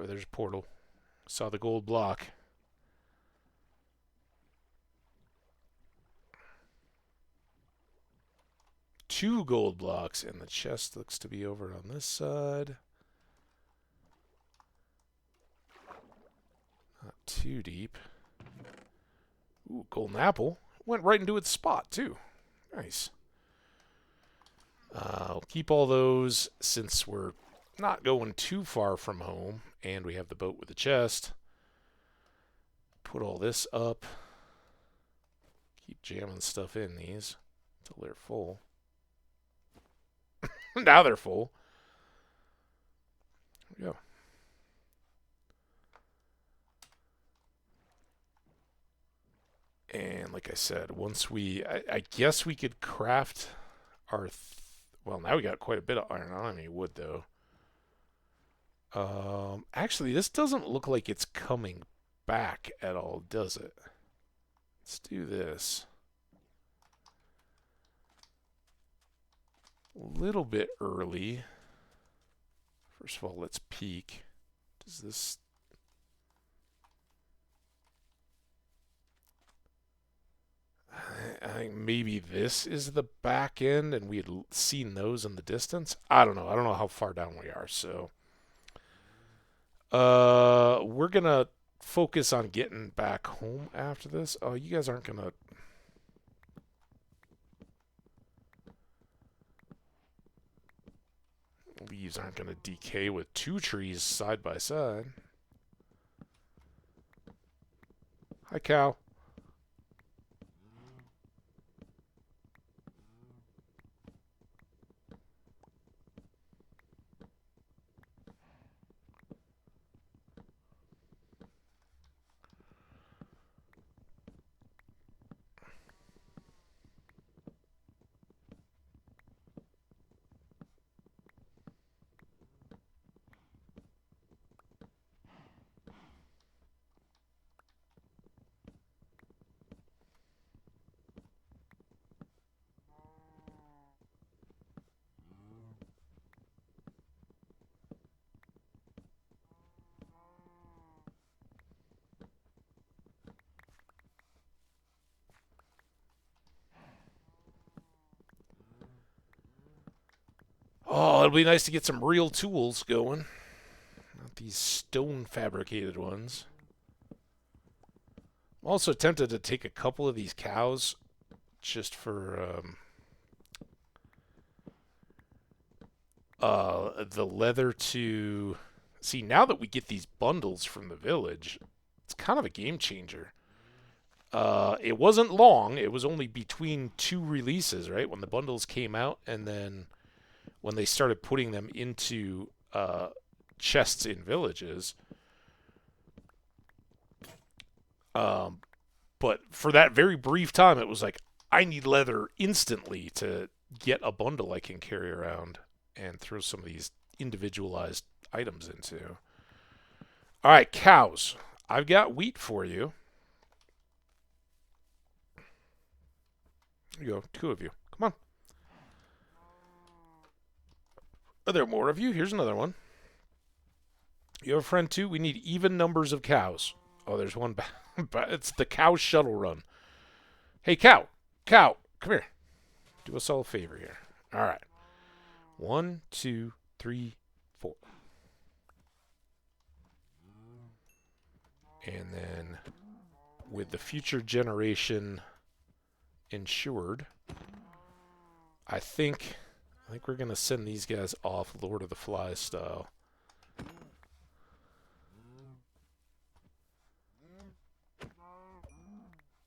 There's a portal. Saw the gold block. Two gold blocks, and the chest looks to be over on this side. Not too deep. Ooh, golden apple. Went right into its spot, too. Nice. I'll keep all those since we're not going too far from home, and we have the boat with the chest. Put all this up. Keep jamming stuff in these until they're full. Now they're full. There we go. And like I said, once I guess we could craft our, well, now we got quite a bit of iron. I don't have any wood, though. Actually, this doesn't look like it's coming back at all, does it? Let's do this. A little bit early. First of all, let's peek. Does this... I think maybe this is the back end, and we had seen those in the distance. I don't know. I don't know how far down we are, so... we're going to focus on getting back home after this. Oh, you guys aren't going to... Leaves aren't going to decay with two trees side by side. Hi, cow. Oh, it'll be nice to get some real tools going. Not these stone fabricated ones. I'm also tempted to take a couple of these cows just for the leather to... See, now that we get these bundles from the village, it's kind of a game changer. It wasn't long. It was only between two releases, right? When the bundles came out, and then when they started putting them into chests in villages. But for that very brief time, it was like, I need leather instantly to get a bundle I can carry around and throw some of these individualized items into. All right, cows. I've got wheat for you. Here you go, two of you. Come on. Are there more of you? Here's another one. You have a friend too? We need even numbers of cows. Oh, there's one back. It's the cow shuttle run. Hey, cow. Cow, come here. Do us all a favor here. All right. 1, 2, 3, 4. And then with the future generation insured, I think we're going to send these guys off Lord of the Flies style.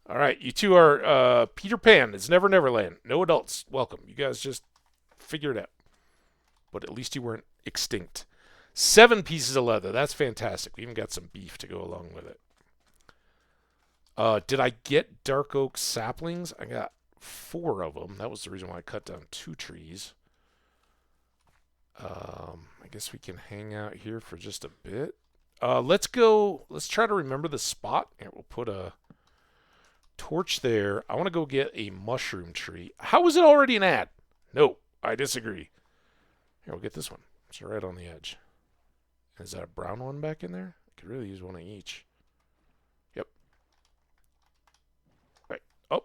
All right, you two are Peter Pan. It's Never Neverland. No adults. Welcome. You guys just figure it out. But at least you weren't extinct. 7 pieces of leather. That's fantastic. We even got some beef to go along with it. Did I get dark oak saplings? I got 4 of them. That was the reason why I cut down 2 trees. I guess we can hang out here for just a bit. Let's go. Let's try to remember the spot. Here, we'll put a Torch there. I want to go get a mushroom tree. How is it already an ad? No, I disagree. Here, we'll get this one. It's right on the edge. Is that a brown one back in there? I could really use one of each. Yep. Right. Oh.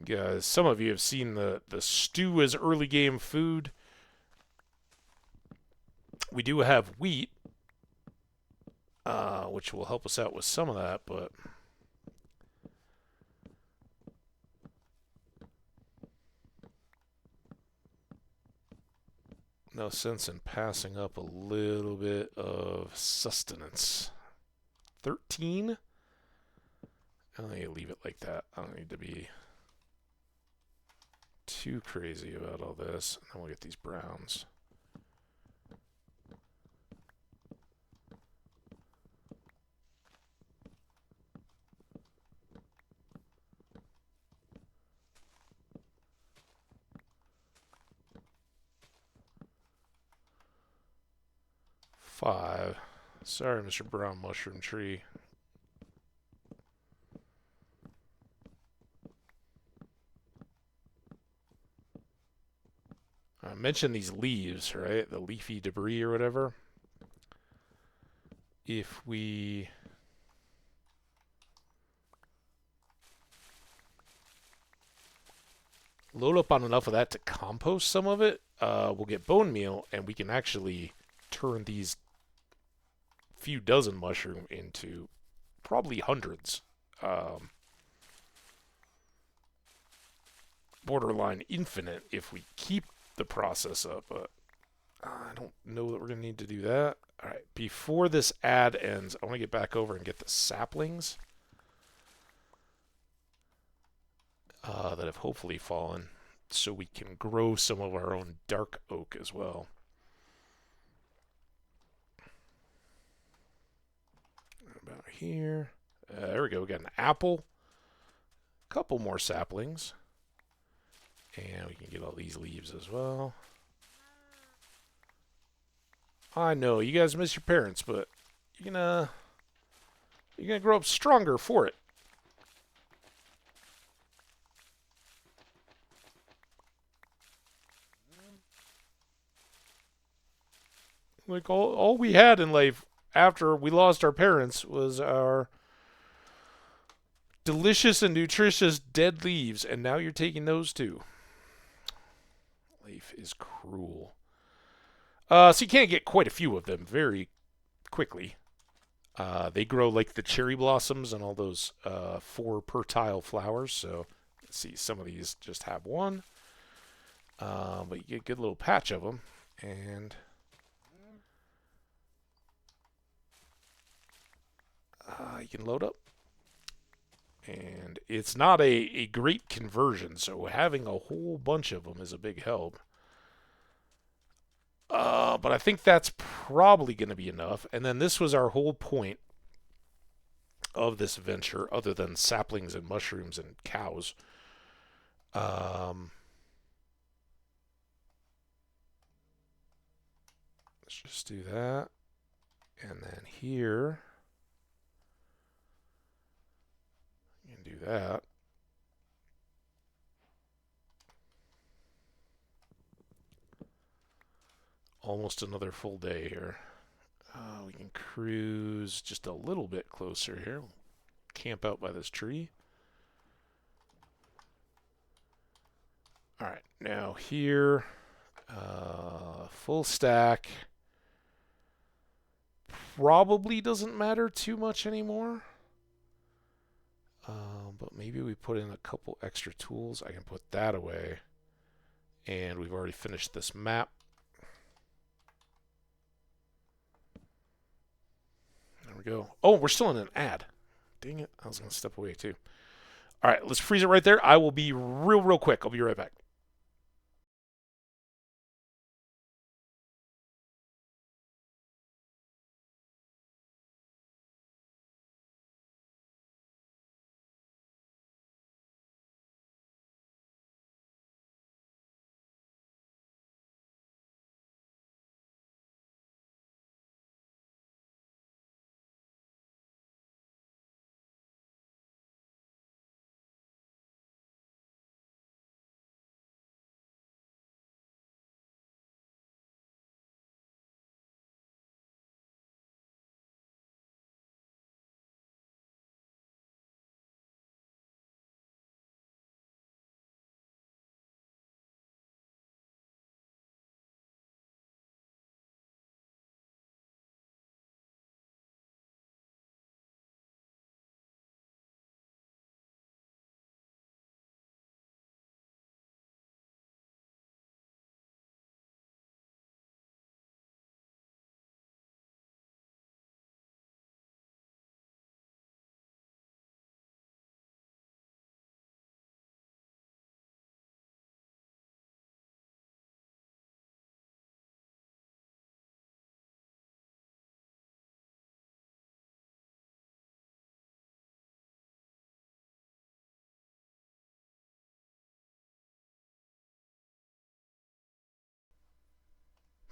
Guys, some of you have seen the stew as early game food. We do have wheat, which will help us out with some of that, but no sense in passing up a little bit of sustenance. 13? I need to leave it like that. I don't need to be too crazy about all this. And then we'll get these browns. Five. Sorry, Mr. Brown Mushroom Tree. I mentioned these leaves, right? The leafy debris or whatever. If we load up on enough of that to compost some of it, we'll get bone meal, and we can actually turn these few dozen mushroom into probably hundreds. Borderline infinite if we keep the process up, but I don't know that we're going to need to do that. All right, before this ad ends, I want to get back over and get the saplings that have hopefully fallen so we can grow some of our own dark oak as well. About here. There we go. We got an apple. A couple more saplings. And we can get all these leaves as well. I know you guys miss your parents, but you're gonna grow up stronger for it. Like all we had in life after we lost our parents was our delicious and nutritious dead leaves, and now you're taking those too. Life is cruel. So you can't get quite a few of them very quickly. They grow like the cherry blossoms and all those 4 per tile flowers. So let's see, some of these just have one. But you get a good little patch of them. And you can load up. And it's not a great conversion, so having a whole bunch of them is a big help. But I think that's probably going to be enough. And then this was our whole point of this venture, other than saplings and mushrooms and cows. Let's just do that. And then here, you can do that. Almost another full day here. We can cruise just a little bit closer here. Camp out by this tree. Alright, now here, full stack. Probably doesn't matter too much anymore. But maybe we put in a couple extra tools. I can put that away. And we've already finished this map. There we go. Oh, we're still in an ad. Dang it. I was going to step away too. All right, let's freeze it right there. I will be real quick. I'll be right back.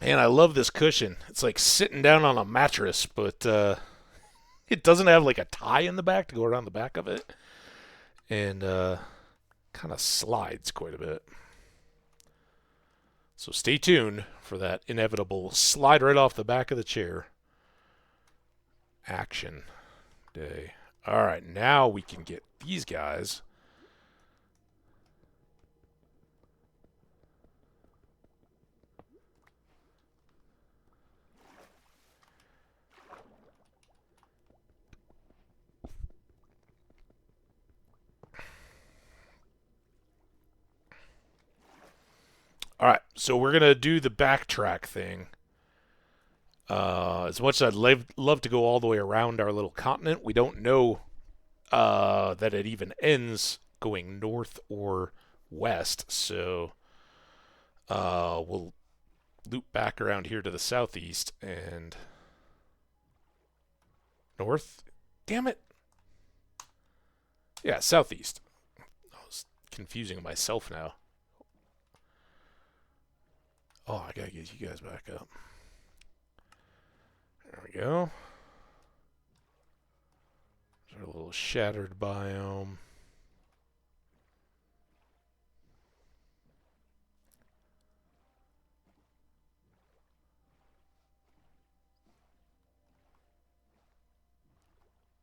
Man, I love this cushion. It's like sitting down on a mattress, but it doesn't have like a tie in the back to go around the back of it. And kind of slides quite a bit. So stay tuned for that inevitable slide right off the back of the chair action day. All right, now we can get these guys. All right, so we're going to do the backtrack thing. As much as I'd love to go all the way around our little continent, we don't know that it even ends going north or west. So we'll loop back around here to the southeast and north. Damn it. Yeah, southeast. I was confusing myself now. Oh, I gotta get you guys back up. There we go. There's our little shattered biome.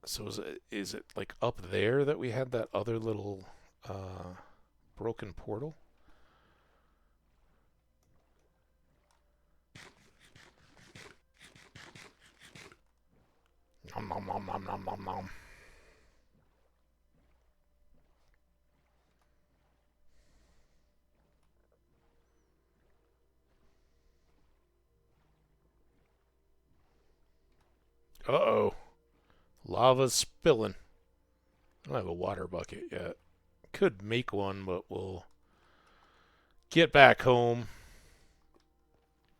So is it like up there that we had that other little broken portal? Nom nom nom nom nom nom nom. Uh-oh. Lava's spilling. I don't have a water bucket yet. Could make one, but we'll get back home.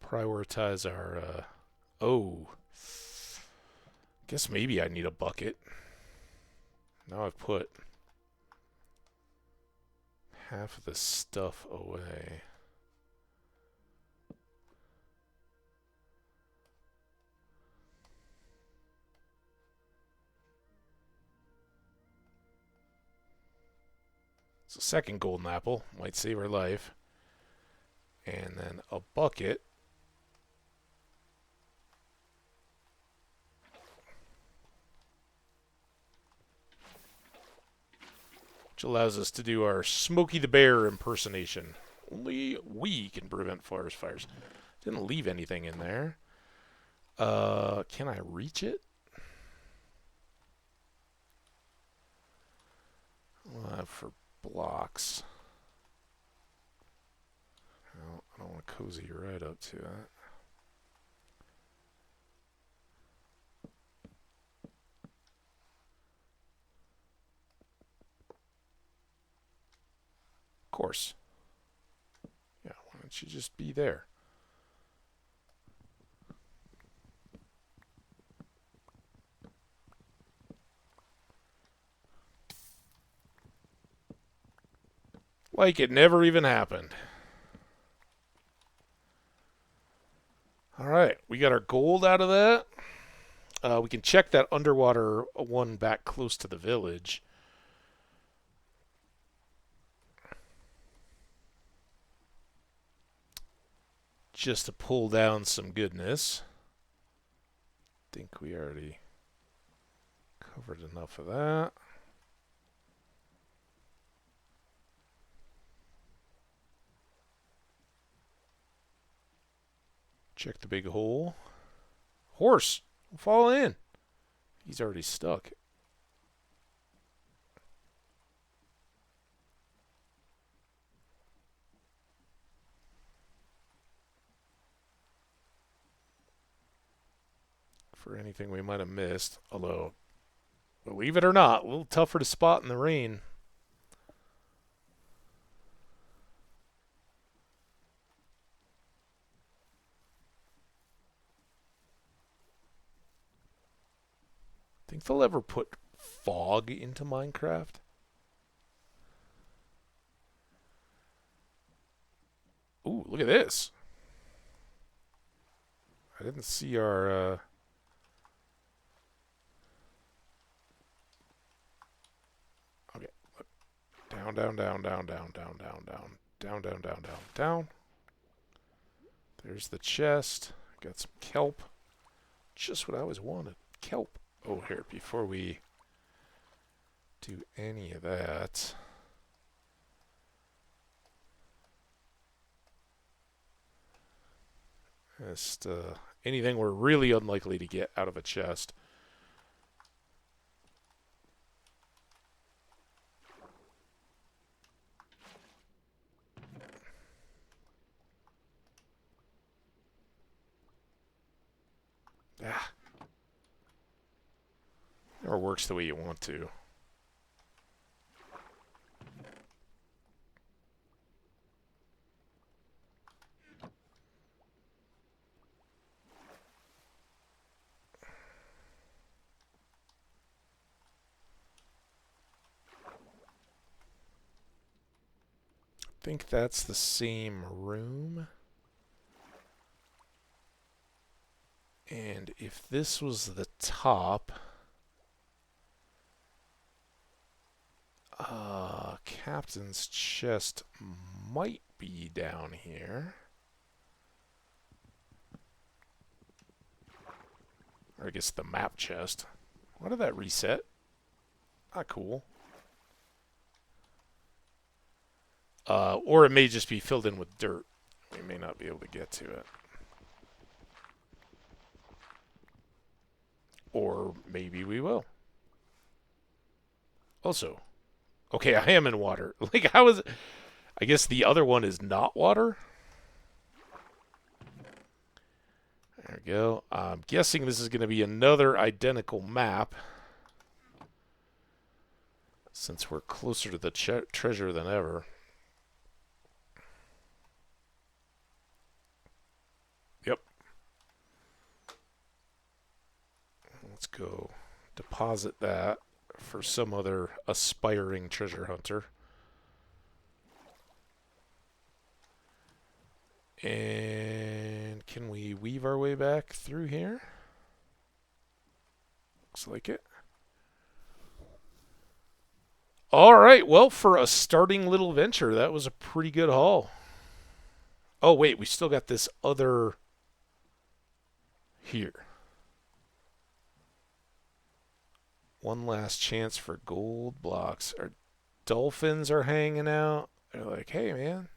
Prioritize our, oh. Guess maybe I need a bucket. Now I've put half of the stuff away. So second golden apple might save our life. And then a bucket. Which allows us to do our Smokey the Bear impersonation. Only we can prevent forest fires. Didn't leave anything in there. Can I reach it? For blocks. No, I don't want to cozy right up to it. Of course. Yeah, why don't you just be there? Like it never even happened. Alright, we got our gold out of that. We can check that underwater one back close to the village. Just to pull down some goodness. I think we already covered enough of that. Check the big hole. Horse! Fall in. He's already stuck. For anything we might have missed. Although, believe it or not, a little tougher to spot in the rain. Think they'll ever put fog into Minecraft? Ooh, look at this. I didn't see our... Okay. Down, down, down, down, down, down, down, down. Down, down, down, down, down. There's the chest. Got some kelp. Just what I always wanted. Kelp. Oh, here, before we do any of that... Just anything we're really unlikely to get out of a chest. Ah. Or works the way you want to. I think that's the same room. And if this was the top, captain's chest might be down here. Or I guess the map chest. Why did that reset? Not cool. Or it may just be filled in with dirt. We may not be able to get to it. Or maybe we will. Also, okay, I am in water. Like, how is it? I guess the other one is not water? There we go. I'm guessing this is going to be another identical map. Since we're closer to the treasure than ever. Yep. Let's go deposit that for some other aspiring treasure hunter. And can we weave our way back through here? Looks like it. All right, well, for a starting little venture, that was a pretty good haul. Oh, wait, we still got this other here. One last chance for gold blocks. Our dolphins are hanging out. They're like, hey, man,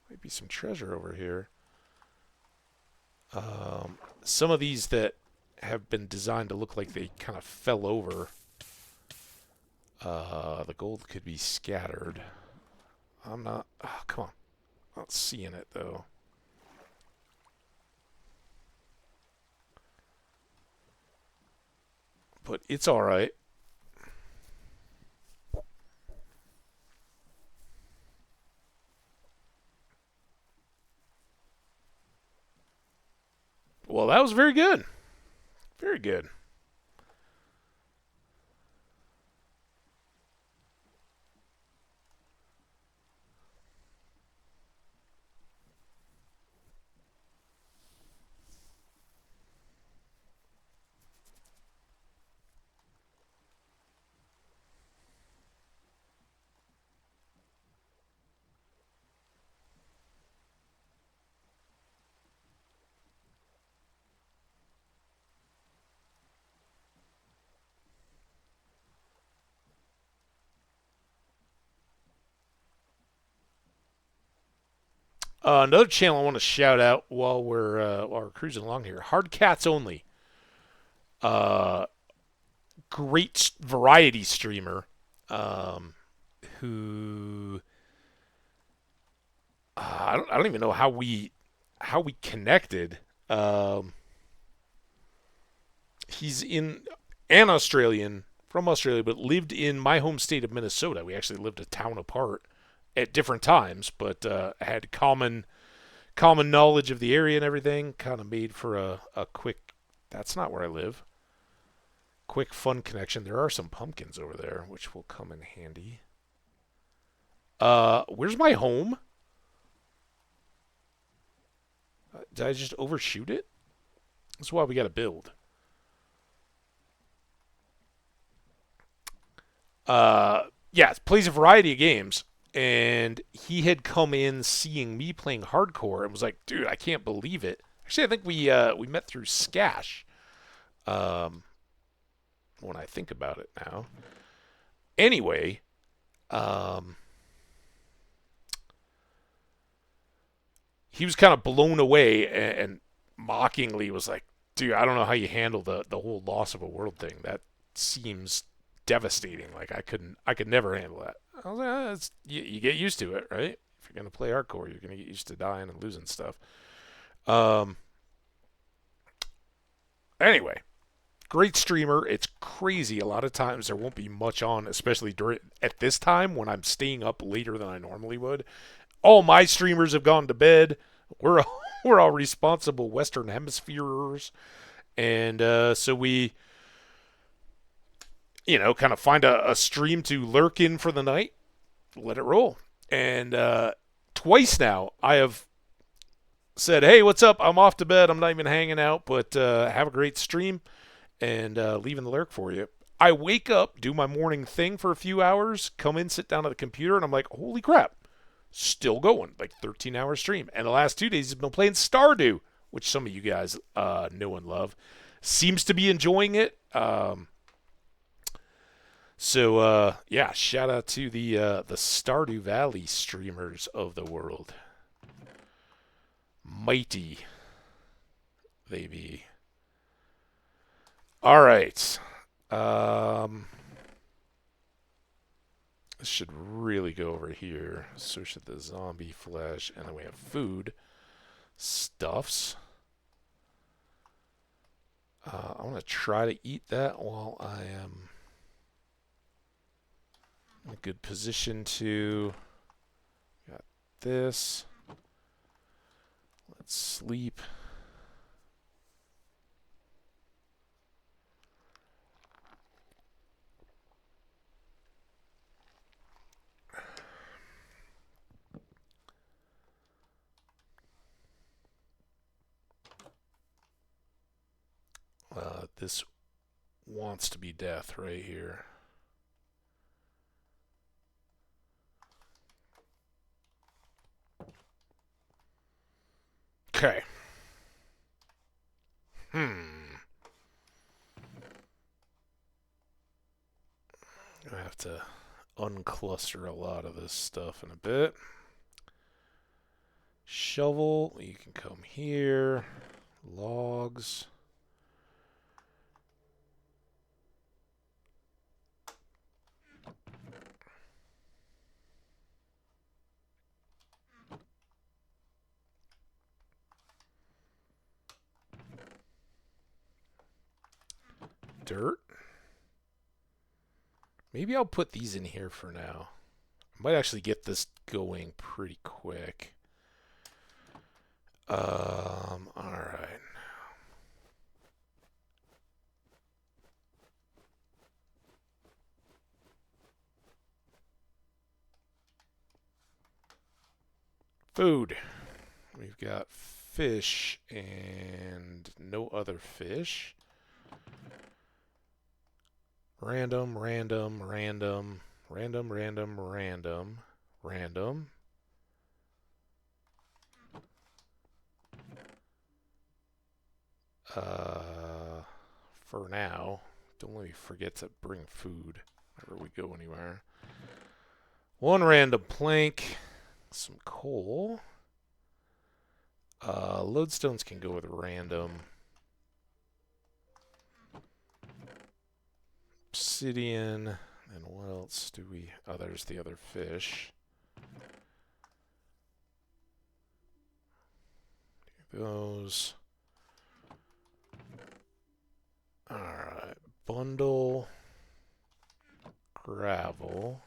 might be some treasure over here. Some of these that have been designed to look like they kind of fell over. The gold could be scattered. I'm not... Oh, come on. Not seeing it, though. But it's alright. Well, that was very good. Very good. Another channel I want to shout out while we're cruising along here. Hard Cats Only. Great variety streamer who I don't even know how we connected. He's an Australian from Australia, but lived in my home state of Minnesota. We actually lived a town apart at different times, but had common knowledge of the area and everything. Kind of made for a quick. That's not where I live. Quick fun connection. There are some pumpkins over there, which will come in handy. Where's my home? Did I just overshoot it? That's why we got to build. Yeah, plays a variety of games, and he had come in seeing me playing hardcore and was like, "Dude, I can't believe it." Actually, I think we met through Scash. Um, when I think about it now. Anyway, um, he was kind of blown away and mockingly was like, "Dude, I don't know how you handle the whole loss of a world thing. That seems devastating. Like I could never handle that." I was like, you get used to it, right? If you're gonna play hardcore, you're gonna get used to dying and losing stuff. Um, anyway, great streamer. It's crazy. A lot of times there won't be much on, especially during at this time when I'm staying up later than I normally would. All my streamers have gone to bed. We're all, we're all responsible Western Hemispheres, and so we, kind of find a stream to lurk in for the night, let it roll. And twice now, I have said, "Hey, what's up? I'm off to bed. I'm not even hanging out, but have a great stream and leaving the lurk for you." I wake up, do my morning thing for a few hours, come in, sit down at the computer, and I'm like, "Holy crap!" Still going, like 13-hour stream. And the last 2 days he's been playing Stardew, which some of you guys know and love. Seems to be enjoying it. So yeah, shout out to the Stardew Valley streamers of the world. Mighty they be. All right. This should really go over here. So should the zombie flesh, and then we have food. Stuffs. I want to try to eat that while I am in a good position to. Got this. Let's sleep. This wants to be death right here. Okay. I have to uncluster a lot of this stuff in a bit. Shovel, you can come here. Logs. Dirt. Maybe I'll put these in here for now. I might actually get this going pretty quick. Alright. Food. We've got fish and no other fish. Random, random, random, random, random, random, random. For now, don't let me forget to bring food whenever we go anywhere. One random plank, some coal. Lodestones can go with random. Obsidian. And what else do we... Oh, there's the other fish. Do those. Alright. Bundle. Gravel.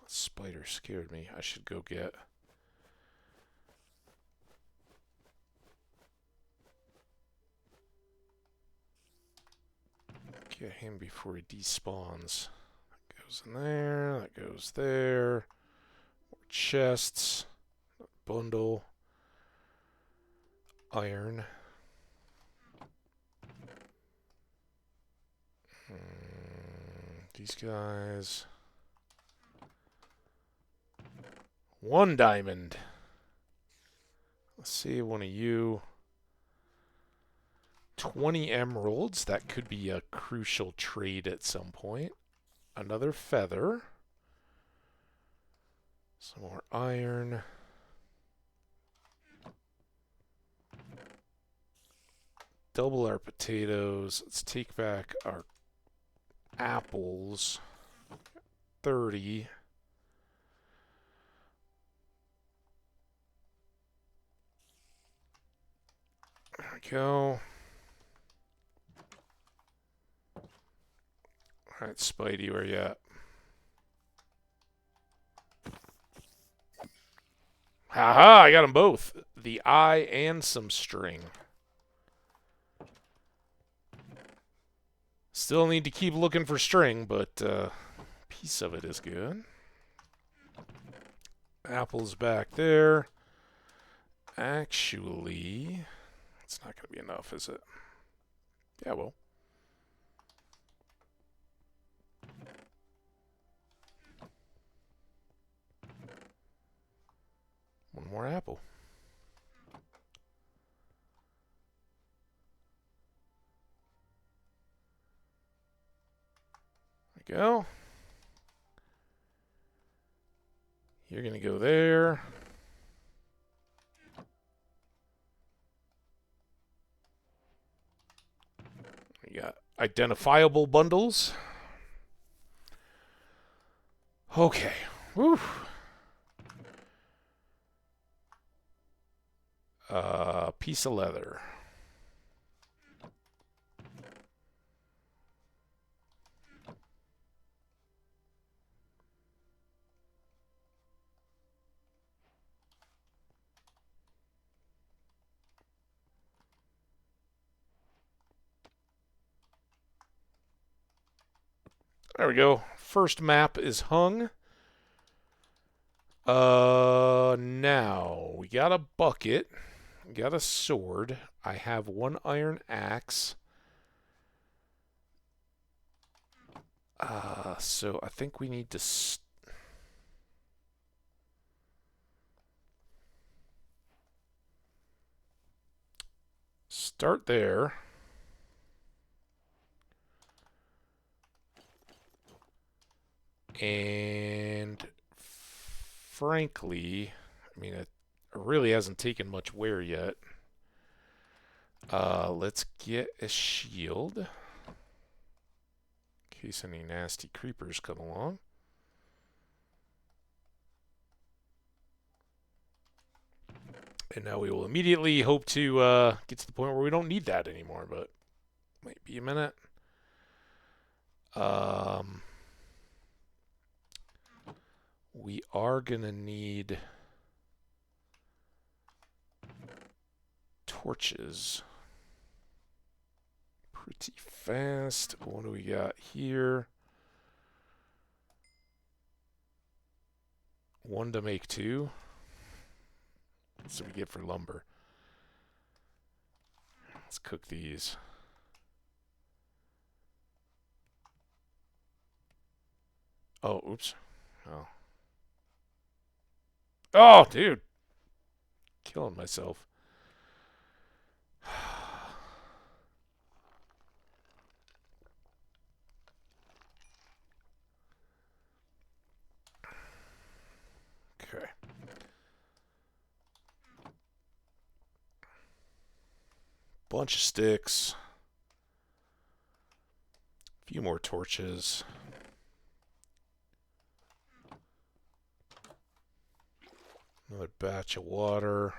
Spider scared me. I should go get... Get him before he despawns. That goes in there. That goes there. More chests. Bundle. Iron. these guys. 1 diamond. Let's see, one of you. 20 emeralds. That could be a crucial trade at some point. Another feather. Some more iron. Double our potatoes. Let's take back our apples. 30. There we go. Alright, Spidey, where you at? Haha, I got them both. The eye and some string. Still need to keep looking for string, but a piece of it is good. Apple's back there. Actually, it's not going to be enough, is it? Yeah, well. One more apple. There we go. You're going to go there. We got identifiable bundles. Okay. Woo. Piece of leather. There we go. First map is hung. Now we got a bucket. We got a sword. I have 1 iron axe. So I think we need to start there. And frankly, I mean, it really hasn't taken much wear yet. Let's get a shield in case any nasty creepers come along. And now we will immediately hope to get to the point where we don't need that anymore, but might be a minute. We are going to need torches pretty fast. What do we got here? 1 to make 2. That's what we get for lumber. Let's cook these. Oh, oops. Oh. Oh, dude. Killing myself. Okay. Bunch of sticks. A few more torches. Another batch of water.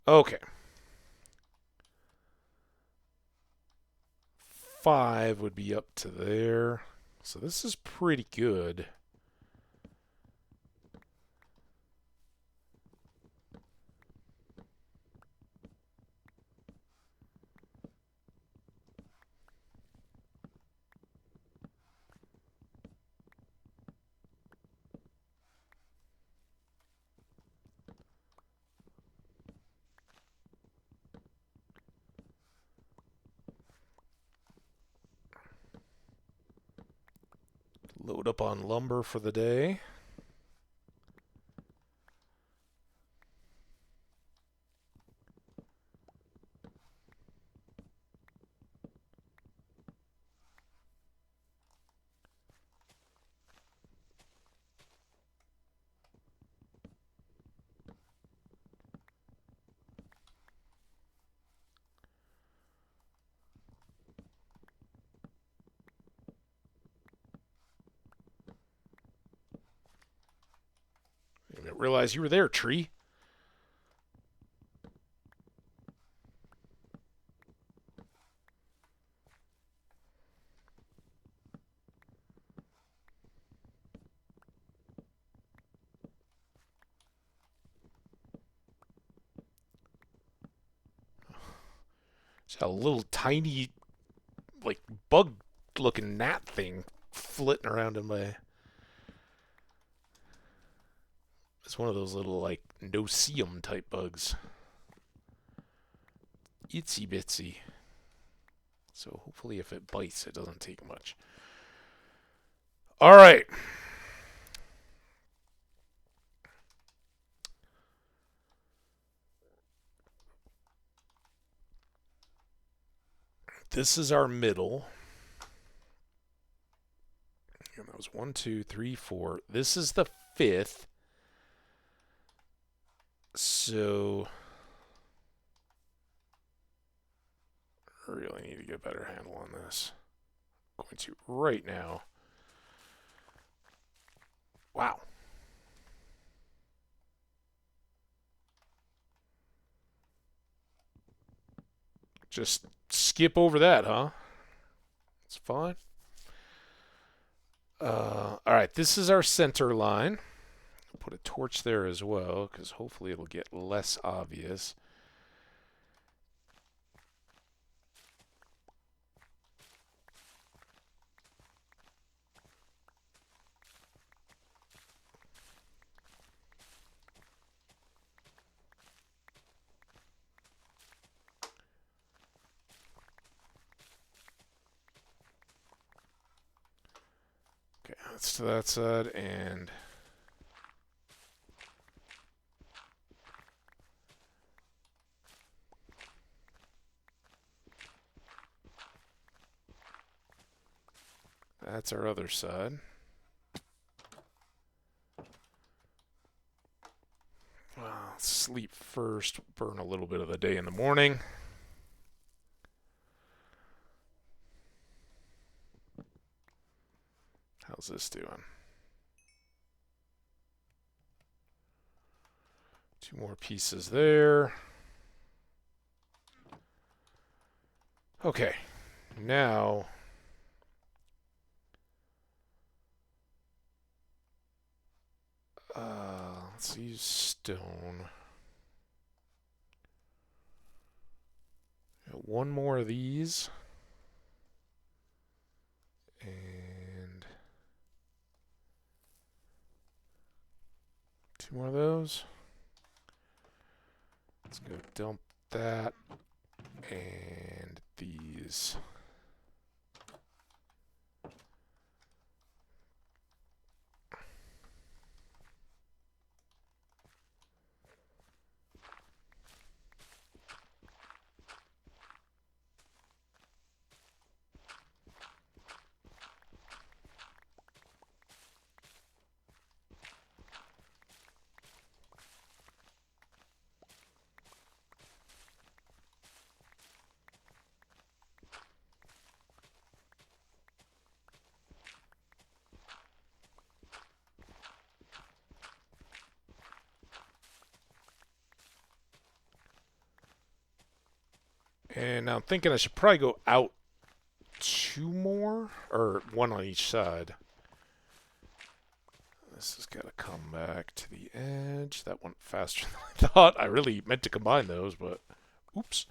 Okay. 5 would be up to there. So this is pretty good. Load up on lumber for the day. I didn't realize you were there, tree. Just a little tiny, like, bug-looking gnat thing flitting around in my... It's one of those little, like, no-see-em type bugs. Itsy bitsy. So hopefully if it bites, it doesn't take much. All right. This is our middle. And that was 1, 2, 3, 4. This is the 5th. So I really need to get a better handle on this. I'm going to right now. Wow. Just skip over that, huh? It's fine. All right, this is our center line. Put a torch there as well, because hopefully it'll get less obvious. Okay, that's to that side, and that's our other side. Well, sleep first, burn a little bit of the day in the morning. How's this doing? 2 more pieces there. Okay, now let's use stone. Got 1 more of these. And 2 more of those. Let's go dump that and these. And now I'm thinking I should probably go out 2 more, or 1 on each side. This has got to come back to the edge. That went faster than I thought. I really meant to combine those, but oops.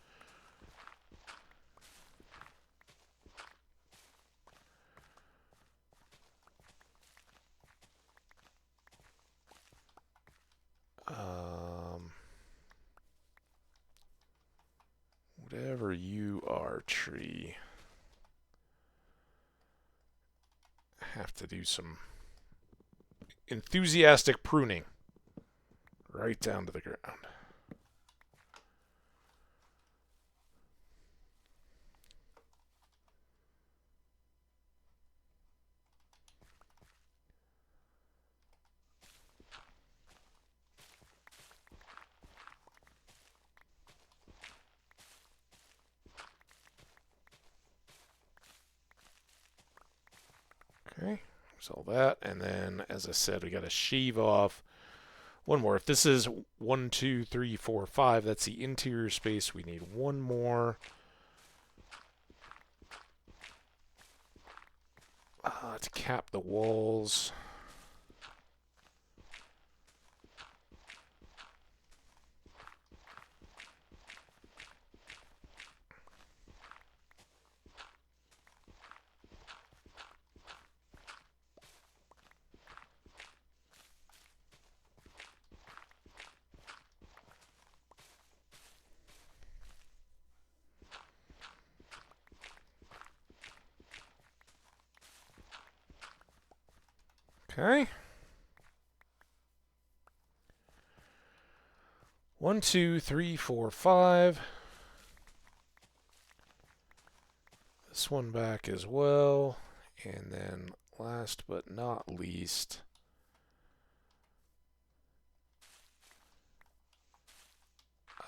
Whatever you are, tree. have to do some enthusiastic pruning right down to the ground. Okay, there's all that. And then, as I said, we got to shave off one more. If this is 1, 2, 3, 4, 5, that's the interior space. We need one more. To cap the walls. Okay. 1, 2, 3, 4, 5. This one back as well. And then last but not least,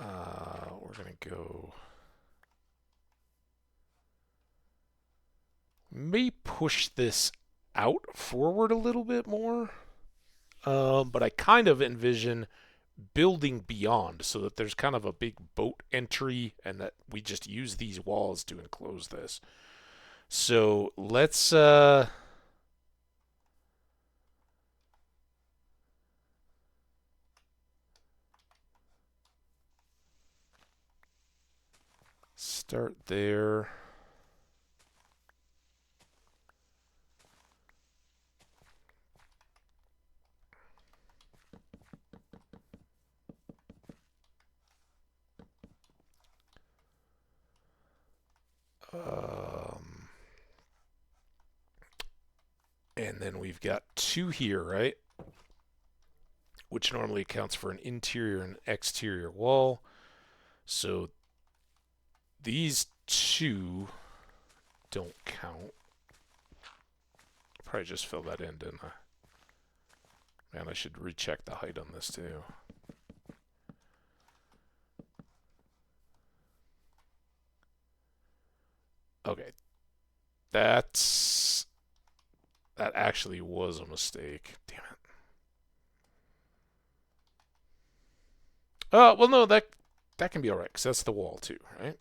we're going to go... May push this out forward a little bit more. But I kind of envision building beyond so that there's kind of a big boat entry and that we just use these walls to enclose this. So let's start there. And then we've got 2 here, right? Which normally accounts for an interior and exterior wall. So these 2 don't count. Probably just fill that in, didn't I? Man, I should recheck the height on this too. Okay. That actually was a mistake. Damn it. Well, no, that can be alright, because that's the wall too, right?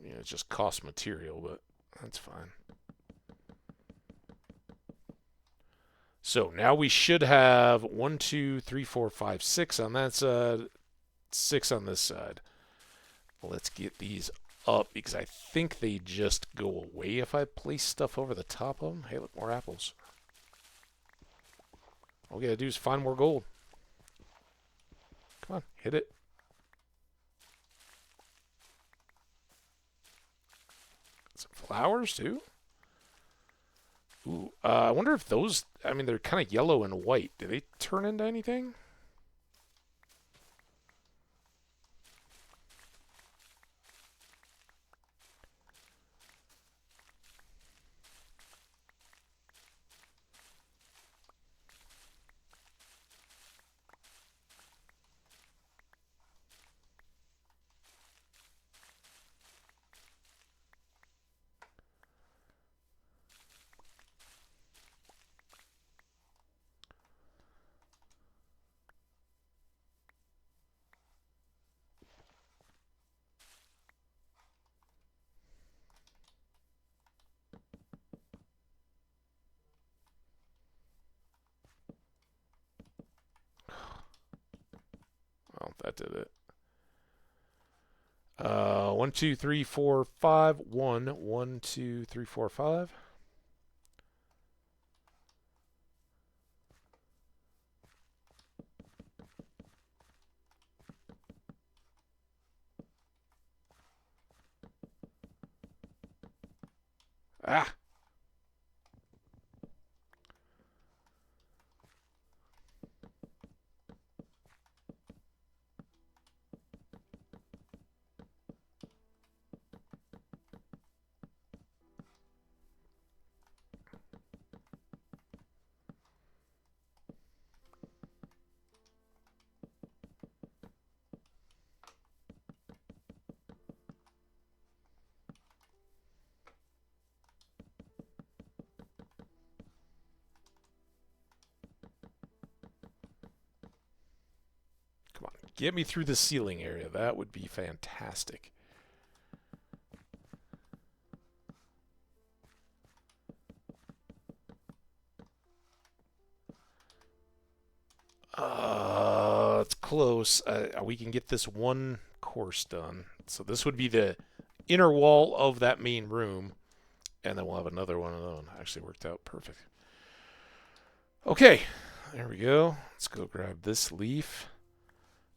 Yeah, it just costs material, but that's fine. So now we should have 1, 2, 3, 4, 5, 6 on that side, 6 on this side. Let's get these up because I think they just go away if I place stuff over the top of them. Hey, look, more apples. All we gotta do is find more gold. Come on, hit it. Some flowers too. Ooh, I wonder if those, I mean, they're kind of yellow and white. Do they turn into anything? Well, that did it. 1, 2, 3, 4, 5. 1, 1, 2, 3, 4, 5. Ah. Come on. Get me through the ceiling area. That would be fantastic. It's close. We can get this one course done. So this would be the inner wall of that main room. And then we'll have another one of those. Actually worked out perfect. Okay. There we go. Let's go grab this leaf.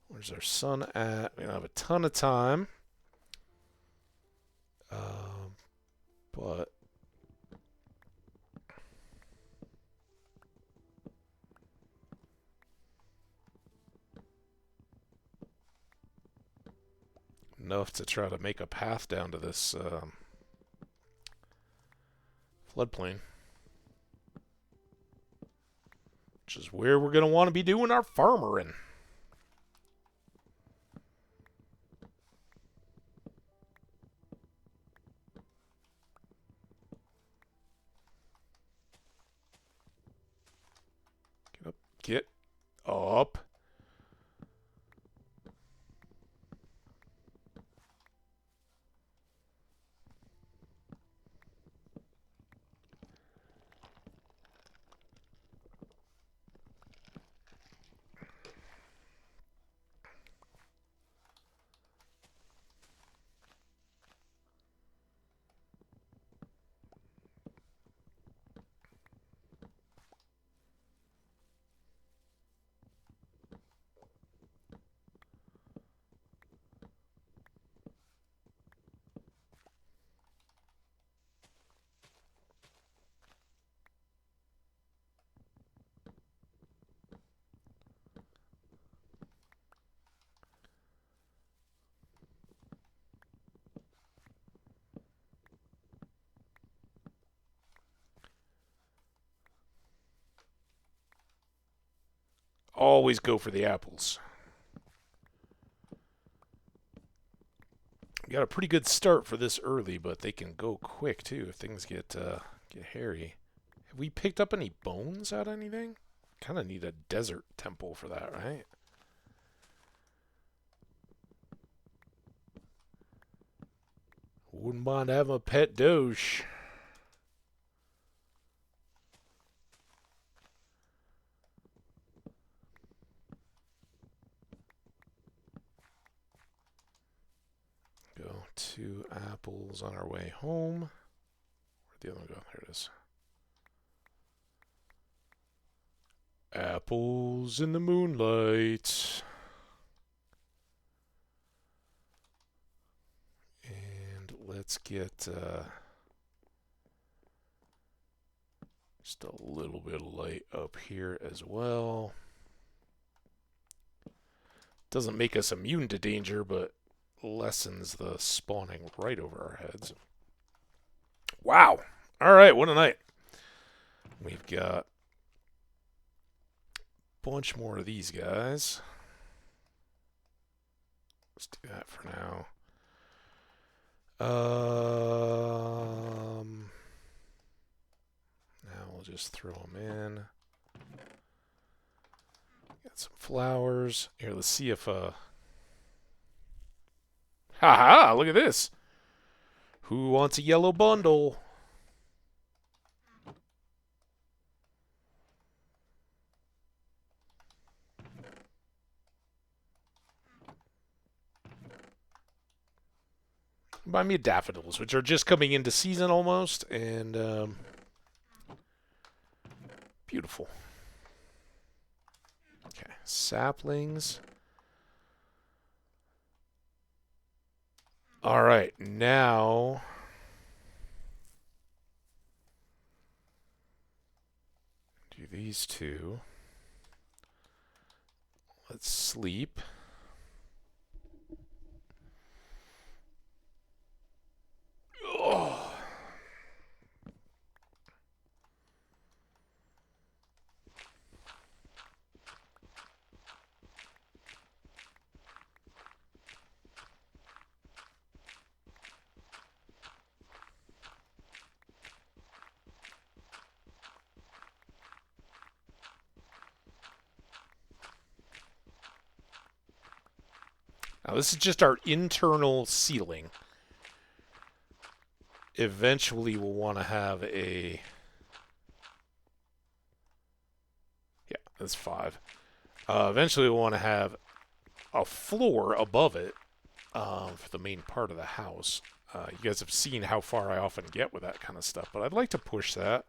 Where's our sun at? We don't have a ton of time. But enough to try to make a path down to this floodplain, which is where we're going to want to be doing our farmering. Get up. Get up. Always go for the apples. We got a pretty good start for this early, but they can go quick too if things get hairy. Have we picked up any bones out of anything? Kind of need a desert temple for that, right? Wouldn't mind having a pet doge. Go 2 apples on our way home. Where'd the other one go? There it is. Apples in the moonlight. And let's get just a little bit of light up here as well. Doesn't make us immune to danger, but lessens the spawning right over our heads. Wow. All right, what a night. We've got a bunch more of these guys. Let's do that for now. Now we'll just throw them in. Got some flowers. Here, let's see if haha, look at this. Who wants a yellow bundle? Buy me daffodils, which are just coming into season almost, and beautiful. Okay, saplings. All right, now these two. Let's sleep. Oh. Now this is just our internal ceiling. Eventually we'll want to have a... Yeah, that's 5. Eventually we'll want to have a floor above it for the main part of the house. You guys have seen how far I often get with that kind of stuff, but I'd like to push that.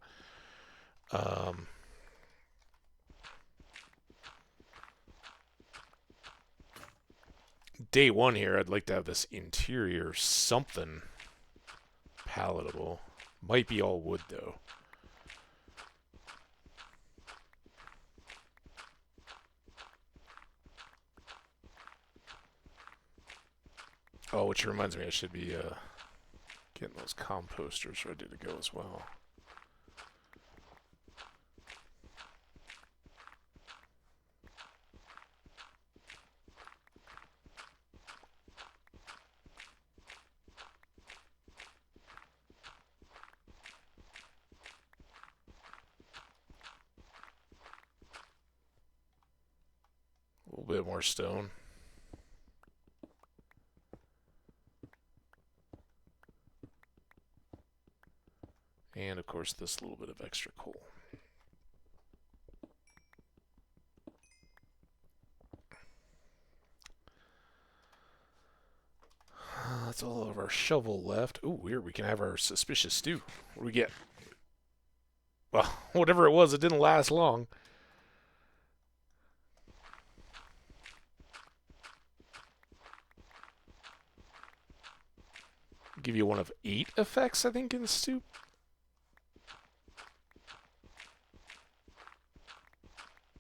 Day one here, I'd like to have this interior something palatable. Might be all wood, though. Oh, which reminds me, I should be getting those composters ready to go as well. A little bit more stone. And, of course, this little bit of extra coal. That's all of our shovel left. Ooh, weird. We can have our suspicious stew. What do we get? Well, whatever it was, it didn't last long. Give you one of 8 effects, I think, in the stew.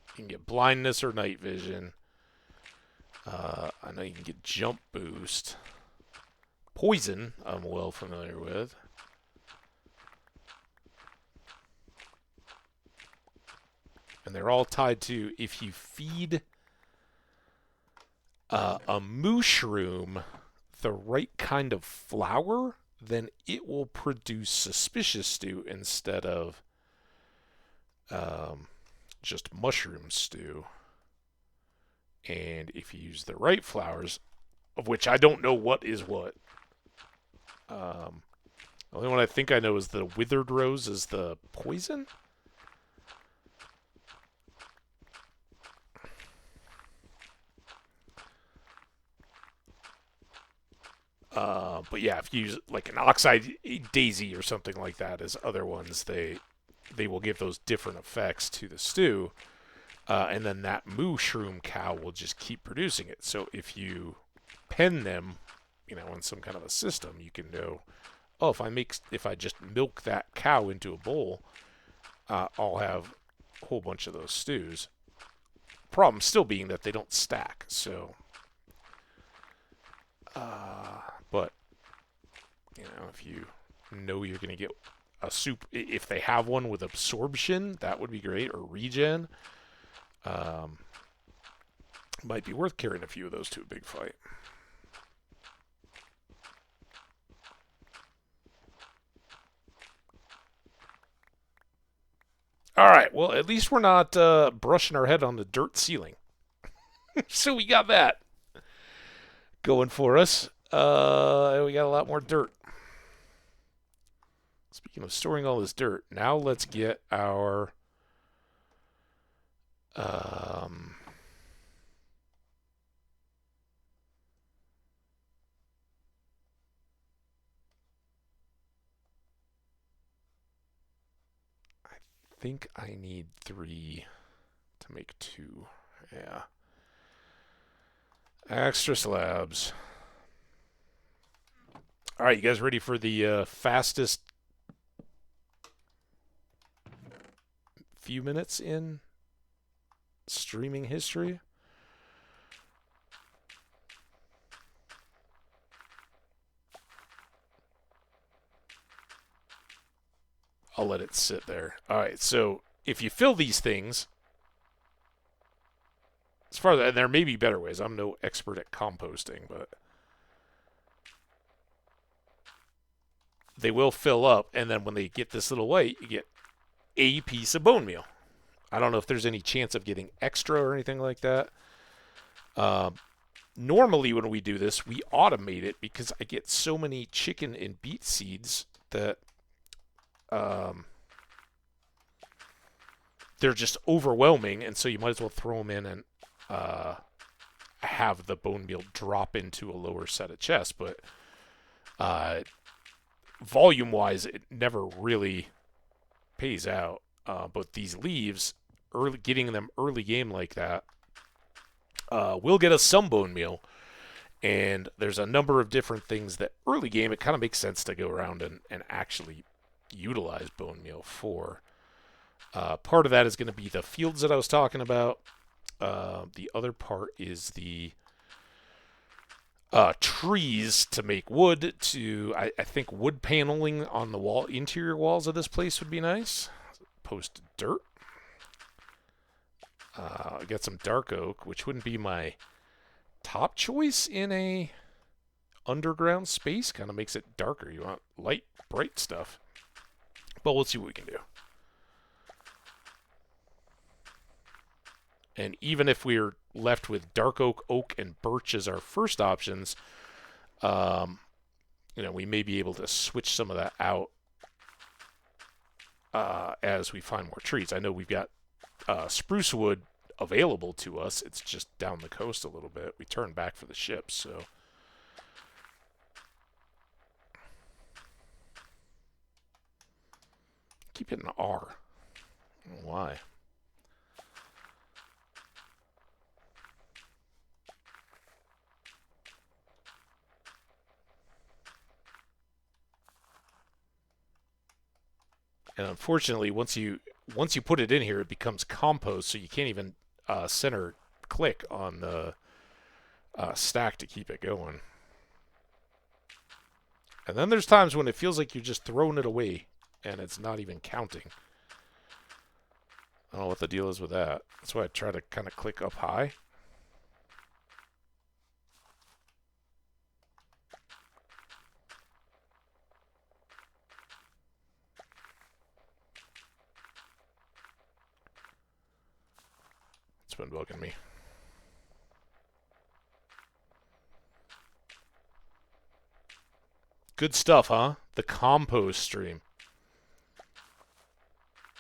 You can get blindness or night vision. I know you can get jump boost. Poison, I'm well familiar with. And they're all tied to if you feed a mushroom the right kind of flour, then it will produce suspicious stew instead of just mushroom stew. And if you use the right flours, of which I don't know what is what. The only one I think I know is the withered rose is the poison. But yeah, if you use like an oxide daisy or something like that as other ones, they will give those different effects to the stew. And then that mushroom cow will just keep producing it. So if you pen them, you know, in some kind of a system, you can know, oh, if I just milk that cow into a bowl, I'll have a whole bunch of those stews. Problem still being that they don't stack. So, but you know, if you know you're going to get a soup, if they have one with absorption, that would be great, or regen. Might be worth carrying a few of those to a big fight. Alright, well, at least we're not brushing our head on the dirt ceiling. So we got that going for us. We got a lot more dirt. Speaking of storing all this dirt, now let's get our... I think I need 3 to make 2. Yeah. Extra slabs. Alright, you guys ready for the fastest few minutes in streaming history. I'll let it sit there. All right, so if you fill these things, as far as, and there may be better ways. I'm no expert at composting, but they will fill up, and then when they get this little light, you get a piece of bone meal. I don't know if there's any chance of getting extra or anything like that. Normally, when we do this, we automate it because I get so many chicken and beet seeds that they're just overwhelming, and so you might as well throw them in and have the bone meal drop into a lower set of chests. But volume-wise, it never really pays out. But these leaves, getting them early game like that, will get us some bone meal. And there's a number of different things that early game, it kind of makes sense to go around and actually utilize bone meal for. Part of that is going to be the fields that I was talking about. The other part is the trees to make wood. I think wood paneling on the interior walls of this place would be nice. Post dirt. I got some dark oak, which wouldn't be my top choice in a underground space. Kind of makes it darker. You want light, bright stuff. But we'll see what we can do. And even if we're left with dark oak, and birch as our first options, we may be able to switch some of that out as we find more trees. I know we've got spruce wood available to us. It's just down the coast a little bit. We turn back for the ships, so. Keep hitting R. I don't know why. And unfortunately, once you put it in here, it becomes compost, so you can't even center click on the stack to keep it going. And then there's times when it feels like you're just throwing it away, and it's not even counting. I don't know what the deal is with that. That's why I try to kind of click up high. It's been bugging me. Good stuff, huh? The compost stream.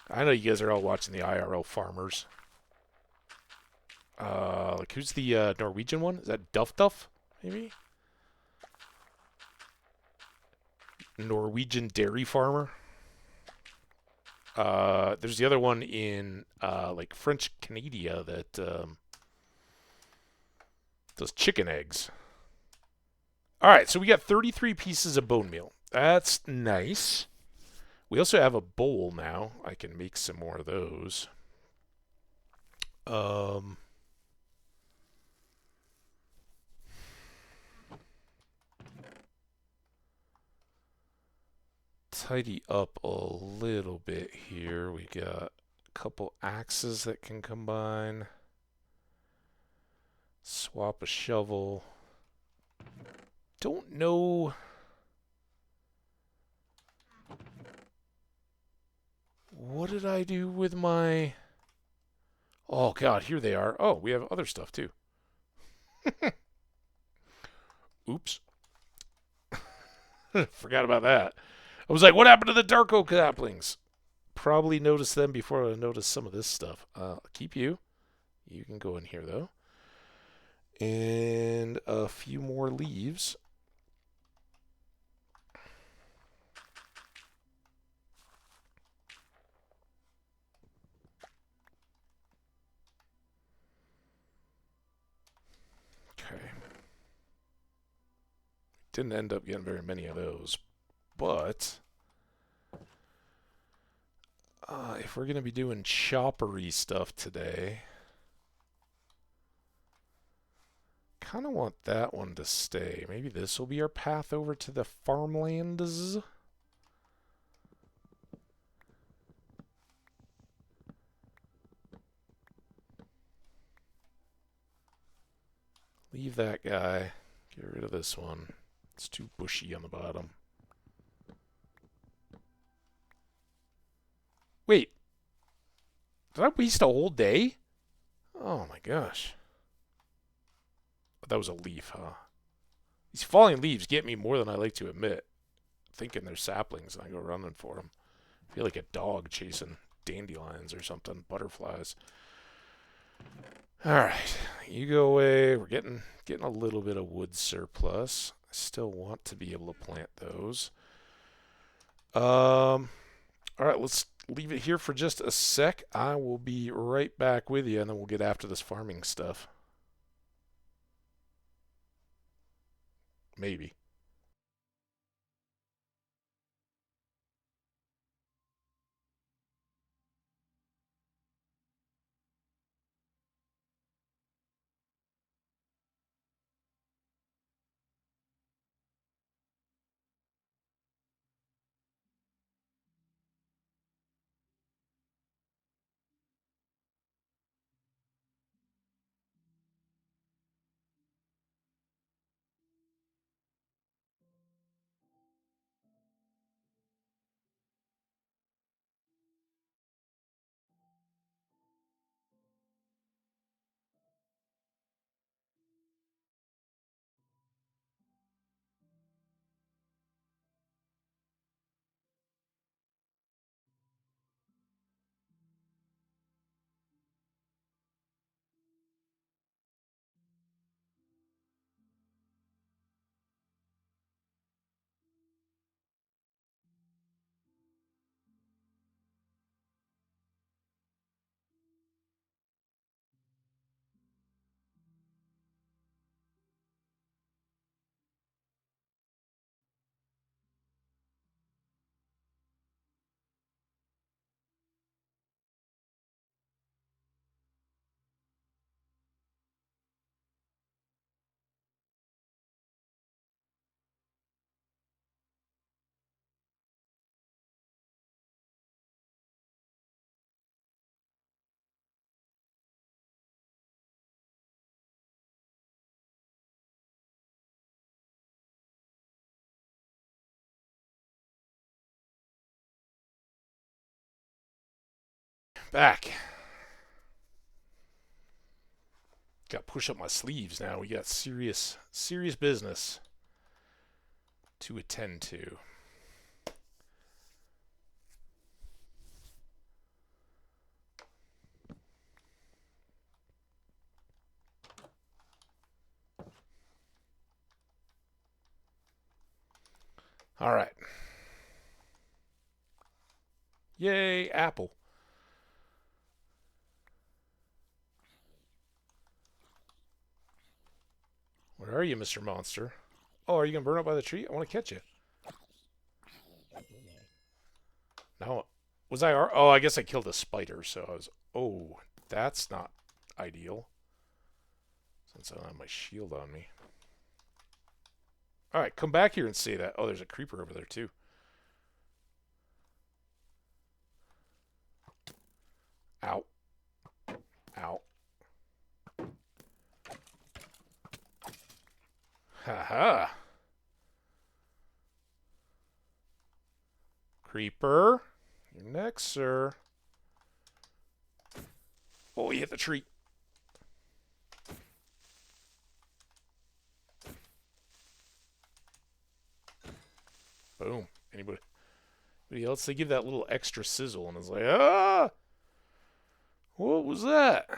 I know you guys are all watching the IRL farmers. Like who's the Norwegian one? Is that Duff? Maybe? Norwegian dairy farmer. There's the other one in like French Canada that does chicken eggs. All right, so we got 33 pieces of bone meal. That's nice. We also have a bowl now. I can make some more of those. Tidy up a little bit here. We got a couple axes that can combine. Swap a shovel. Don't know. What did I do with my... Oh, God, here they are. Oh, we have other stuff, too. Oops. Forgot about that. I was like, what happened to the dark oak saplings? Probably noticed them before I noticed some of this stuff. Keep you. You can go in here, though. And a few more leaves. Okay. Didn't end up getting very many of those, but If we're going to be doing choppery stuff today, kind of want that one to stay. Maybe this will be our path over to the farmlands. Leave that guy. Get rid of this one. It's too bushy on the bottom. Wait. Did I waste a whole day? Oh my gosh. That was a leaf, huh? These falling leaves get me more than I like to admit. Thinking they're saplings and I go running for them. I feel like a dog chasing dandelions or something. Butterflies. Alright. You go away. We're getting a little bit of wood surplus. I still want to be able to plant those. Alright, let's leave it here for just a sec. I will be right back with you, and then we'll get after this farming stuff. Maybe. Back. Got to push up my sleeves now. We got serious business to attend to. All right. Yay, apple. Where are you, Mr. Monster? Oh, are you going to burn up by the tree? I want to catch you. No. Was I... Oh, I guess I killed a spider, so I was... Oh, that's not ideal. Since I don't have my shield on me. Alright, come back here and say that. Oh, there's a creeper over there, too. Ow. Ow. Haha. Creeper. You're next, sir. Oh, he hit the tree. Boom. Anybody else? They give that little extra sizzle and it's like, ah! What was that?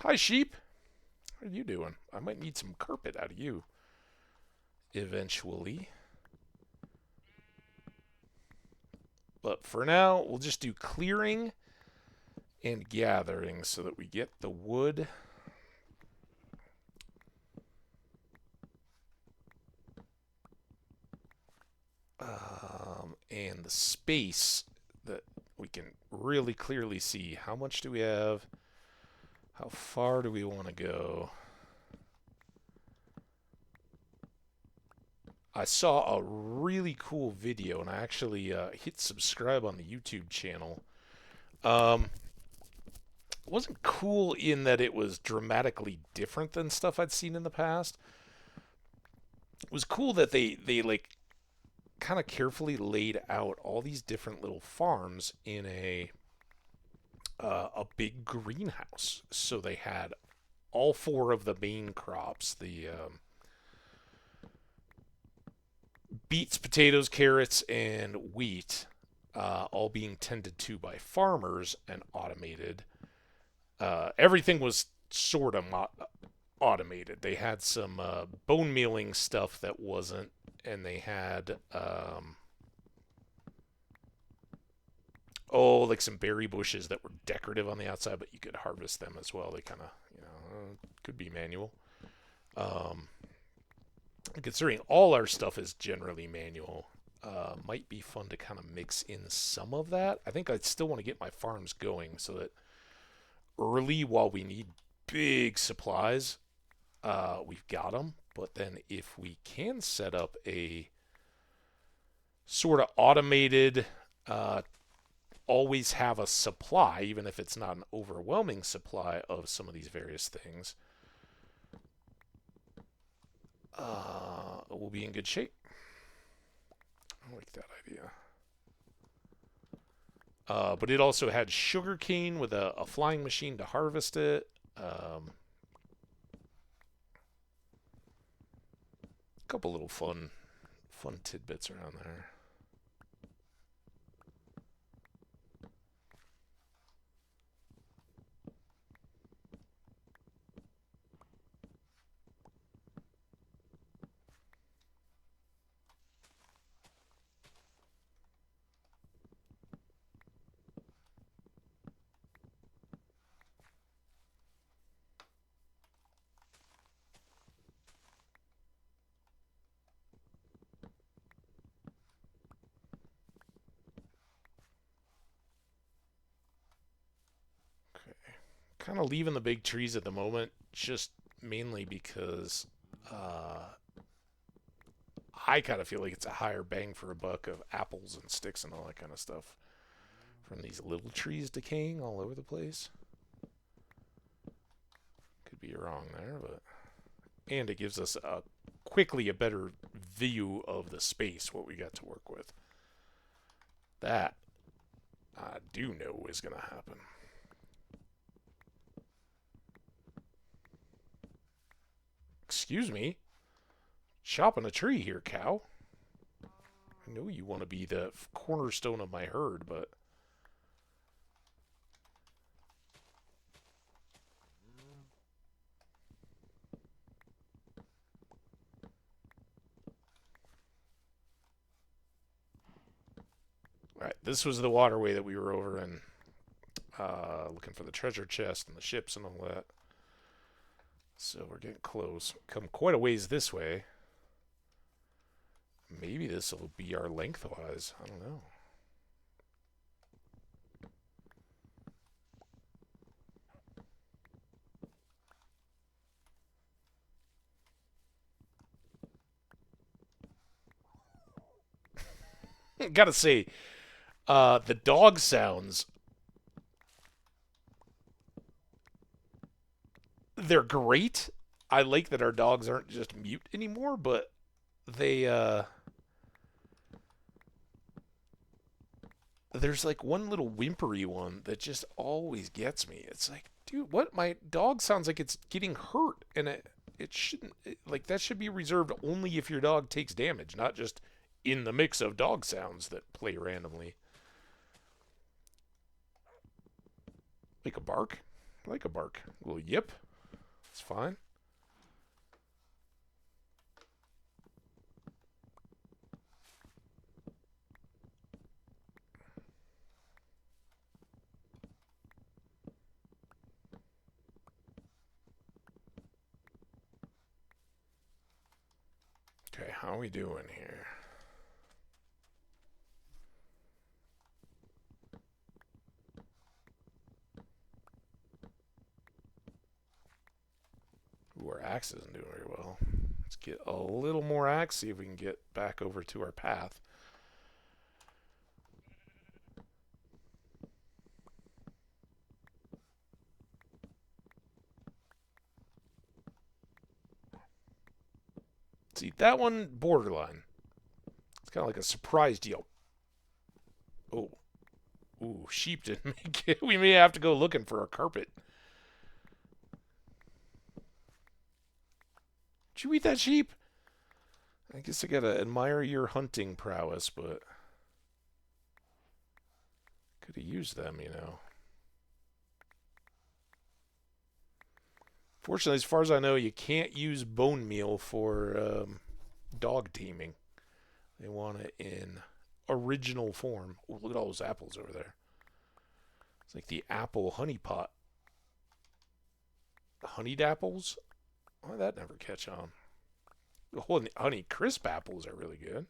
Hi, sheep. What are you doing? I might need some carpet out of you. Eventually. But for now, we'll just do clearing and gathering so that we get the wood. And the space that we can really clearly see how much do we have, how far do we want to go. I saw a really cool video, and I actually hit subscribe on the YouTube channel. It wasn't cool in that it was dramatically different than stuff I'd seen in the past. It was cool that they like kind of carefully laid out all these different little farms in a big greenhouse. So they had all four of the main crops: the beets, potatoes, carrots, and wheat, all being tended to by farmers and automated. Everything was sort of automated. They had some bone mealing stuff that wasn't, and they had like some berry bushes that were decorative on the outside, but you could harvest them as well. They kind of, could be manual. Considering all our stuff is generally manual, might be fun to kind of mix in some of that. I think I'd still want to get my farms going so that early, while we need big supplies, we've got them. But then if we can set up a sort of automated, always have a supply, even if it's not an overwhelming supply of some of these various things, we'll be in good shape. I like that idea. But it also had sugar cane with a flying machine to harvest it. A couple little fun tidbits around there. Kind of leaving the big trees at the moment, just mainly because I kind of feel like it's a higher bang for a buck of apples and sticks and all that kind of stuff from these little trees decaying all over the place. Could be wrong there, but and it gives us quickly a better view of the space, what we got to work with. That I do know is going to happen. Excuse me? Chopping a tree here, cow. I know you want to be the cornerstone of my herd, but... Alright, this was the waterway that we were over in, looking for the treasure chest and the ships and all that. So we're getting close. Come quite a ways this way. Maybe this will be our lengthwise. I don't know. Gotta say, the dog sounds, they're great. I like that our dogs aren't just mute anymore, but they, there's like one little whimpery one that just always gets me. It's like, dude, what? My dog sounds like it's getting hurt, and it shouldn't, like, that should be reserved only if your dog takes damage, not just in the mix of dog sounds that play randomly. Like a bark? Like a bark. A little yip. It's fine. Okay, how are we doing here? axe isn't doing very well. Let's get a little more axe, see if we can get back over to our path. See, that one, borderline. It's kind of like a surprise deal. Oh. Ooh, sheep didn't make it. We may have to go looking for a carpet. Did you eat that sheep? I guess I gotta admire your hunting prowess, but could have used them, you know. Fortunately, as far as I know, you can't use bone meal for dog teaming. They want it in original form. Ooh, look at all those apples over there. It's like the apple honey pot. Honeyed apples? Why did that never catch on? The whole honey crisp apples are really good.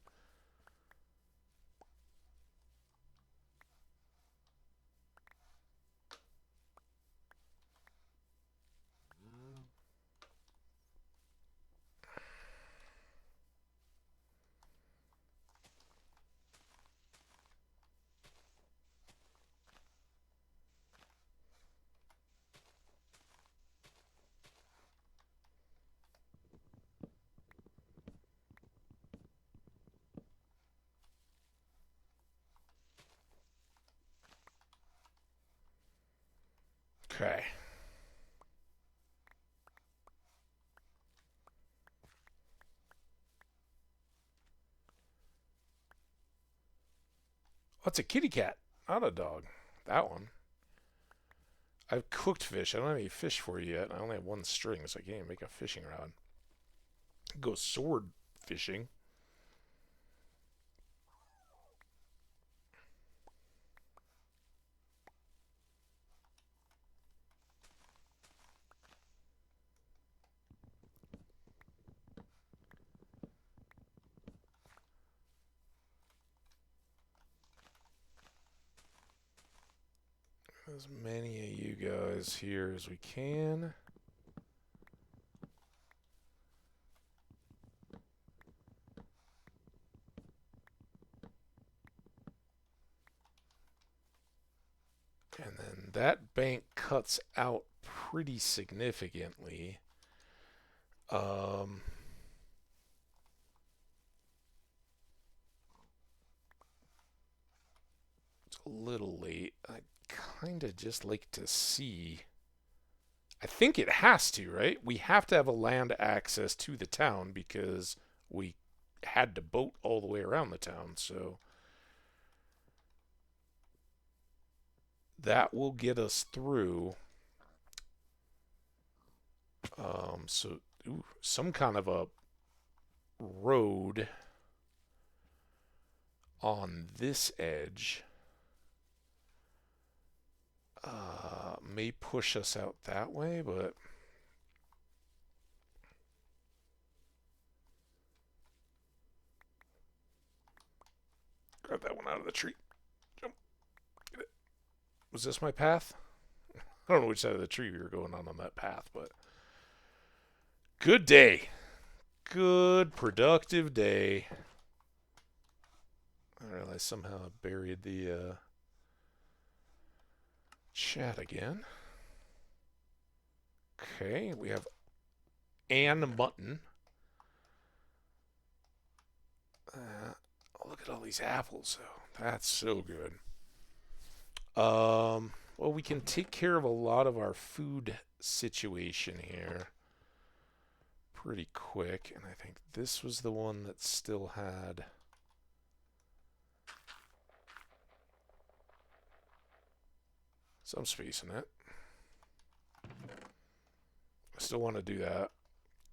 Okay. What's a kitty cat? Not a dog. That one. I've cooked fish. I don't have any fish for you yet. I only have one string, so I can't make a fishing rod. Go sword fishing. As many of you guys here as we can. And then that bank cuts out pretty significantly. It's a little late. I'd kind of just like to see. I think it has to, right? We have to have a land access to the town because we had to boat all the way around the town, so that will get us through. So some kind of a road on this edge may push us out that way, but grab that one out of the tree. Jump. Get it. Was this my path? I don't know which side of the tree we were going on that path, but good day. Good, productive day. I realized somehow I buried the chat again. Okay, we have Ann Mutton. Look at all these apples, though. That's so good. Well, we can take care of a lot of our food situation here pretty quick, and I think this was the one that still had some space in it. I still want to do that.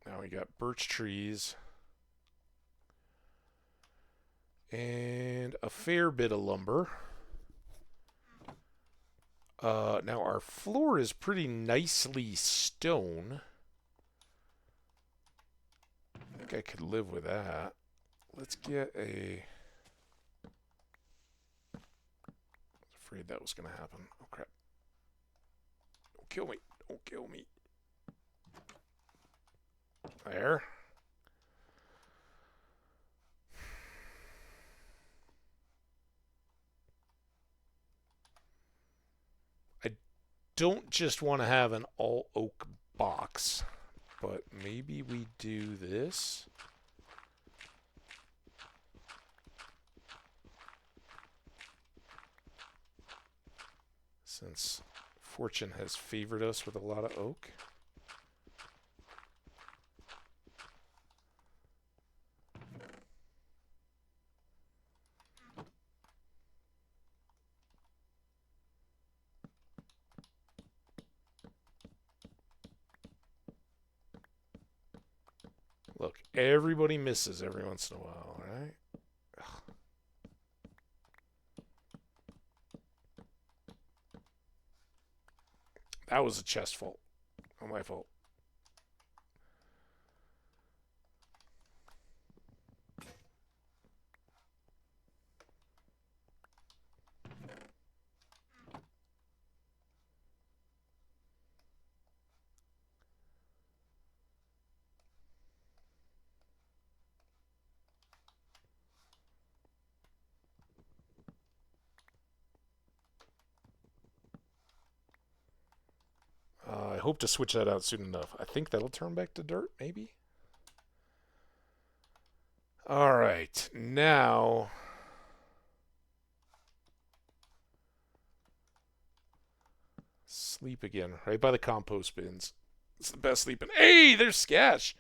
Now we got birch trees and a fair bit of lumber. Now our floor is pretty nicely stone. I think I could live with that. Let's get a... I was afraid that was going to happen. Oh, crap. Don't kill me. Don't kill me. There. I don't just want to have an all oak box, but maybe we do this. Since fortune has favored us with a lot of oak. Look, everybody misses every once in a while, right? That was a chest fault. Not my fault. I hope to switch that out soon enough. I think that'll turn back to dirt, maybe? Alright, now... Sleep again, right by the compost bins. It's the best sleeping. Hey, there's Skash!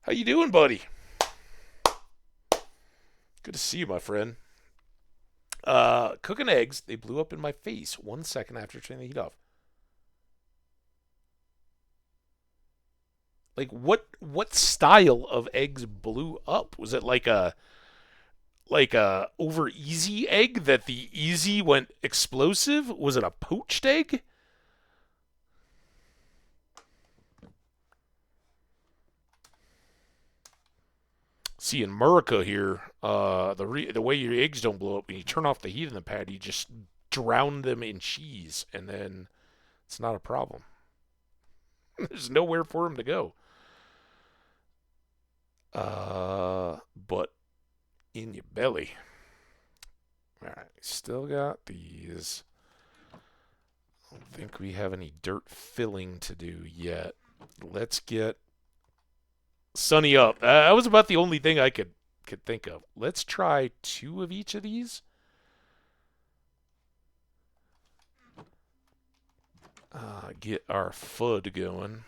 How you doing, buddy? Good to see you, my friend. Cooking eggs. They blew up in my face 1 second after turning the heat off. Like what style of eggs blew up? Was it like a over easy egg that the easy went explosive? Was it a poached egg? See, in America here, the way your eggs don't blow up when you turn off the heat in the pad, you just drown them in cheese, and then it's not a problem. There's nowhere for them to go. But in your belly. Alright, still got these. I don't think we have any dirt filling to do yet. Let's get Sunny up. That was about the only thing I could think of. Let's try 2 of each of these. Get our FUD going.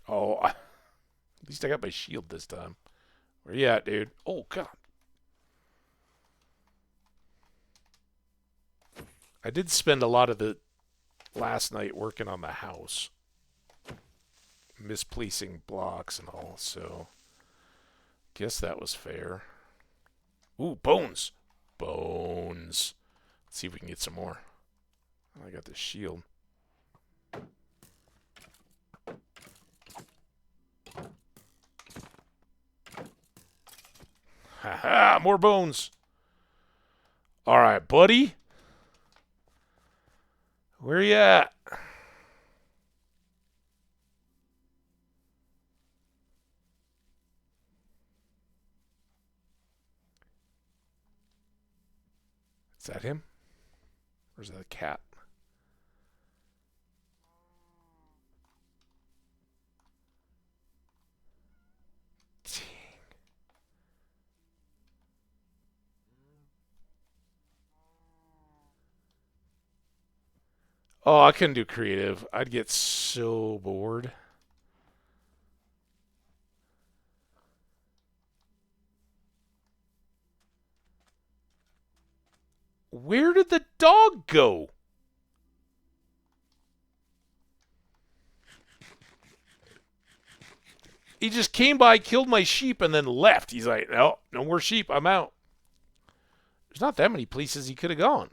Oh, at least I got my shield this time. Where you at, dude? Oh, God. I did spend a lot of the last night working on the house. Misplacing blocks and all, so... Guess that was fair. Ooh, bones! Bones. Let's see if we can get some more. I got this shield. Haha, more bones. Alright, buddy. Where you at? Is that him? Or is that a cat? Dang. Oh, I couldn't do creative. I'd get so bored. Where did the dog go? He just came by, killed my sheep, and then left. He's like, no, no more sheep. I'm out. There's not that many places he could have gone.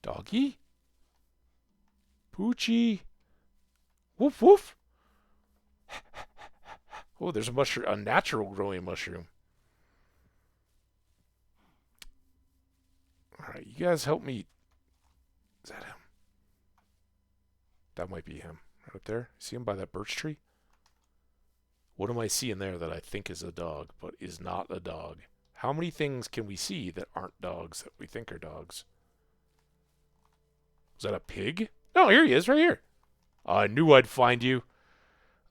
Doggy? Poochie? Woof woof. Oh, there's a mushroom, a natural growing mushroom. Alright, you guys help me. Is that him? That might be him. Right up there. See him by that birch tree? What am I seeing there that I think is a dog, but is not a dog? How many things can we see that aren't dogs that we think are dogs? Was that a pig? No, here he is, right here. I knew I'd find you.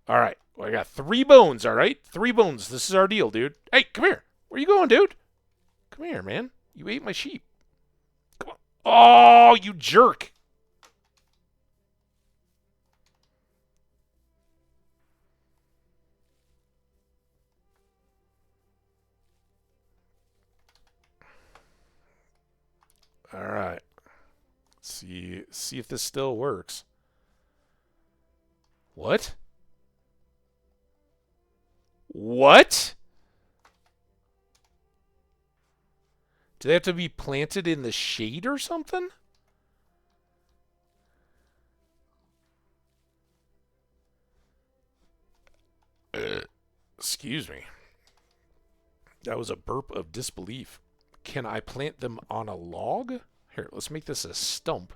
Alright, well, I got 3 bones, alright? 3 bones. This is our deal, dude. Hey, come here. Where you going, dude? Come here, man. You ate my sheep. Come on. Oh, you jerk. Alright. See if this still works. What? What? Do they have to be planted in the shade or something? Excuse me. That was a burp of disbelief. Can I plant them on a log? Here, let's make this a stump.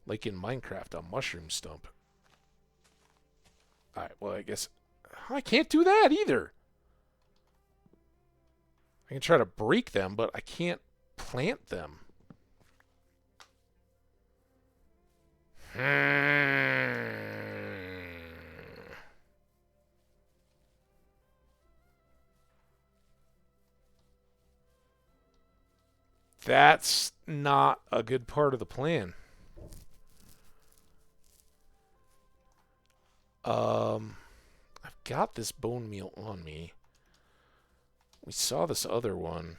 Like in Minecraft, a mushroom stump. Alright, well, I guess I can't do that either. I can try to break them, but I can't plant them. That's not a good part of the plan. I've got this bone meal on me. We saw this other one.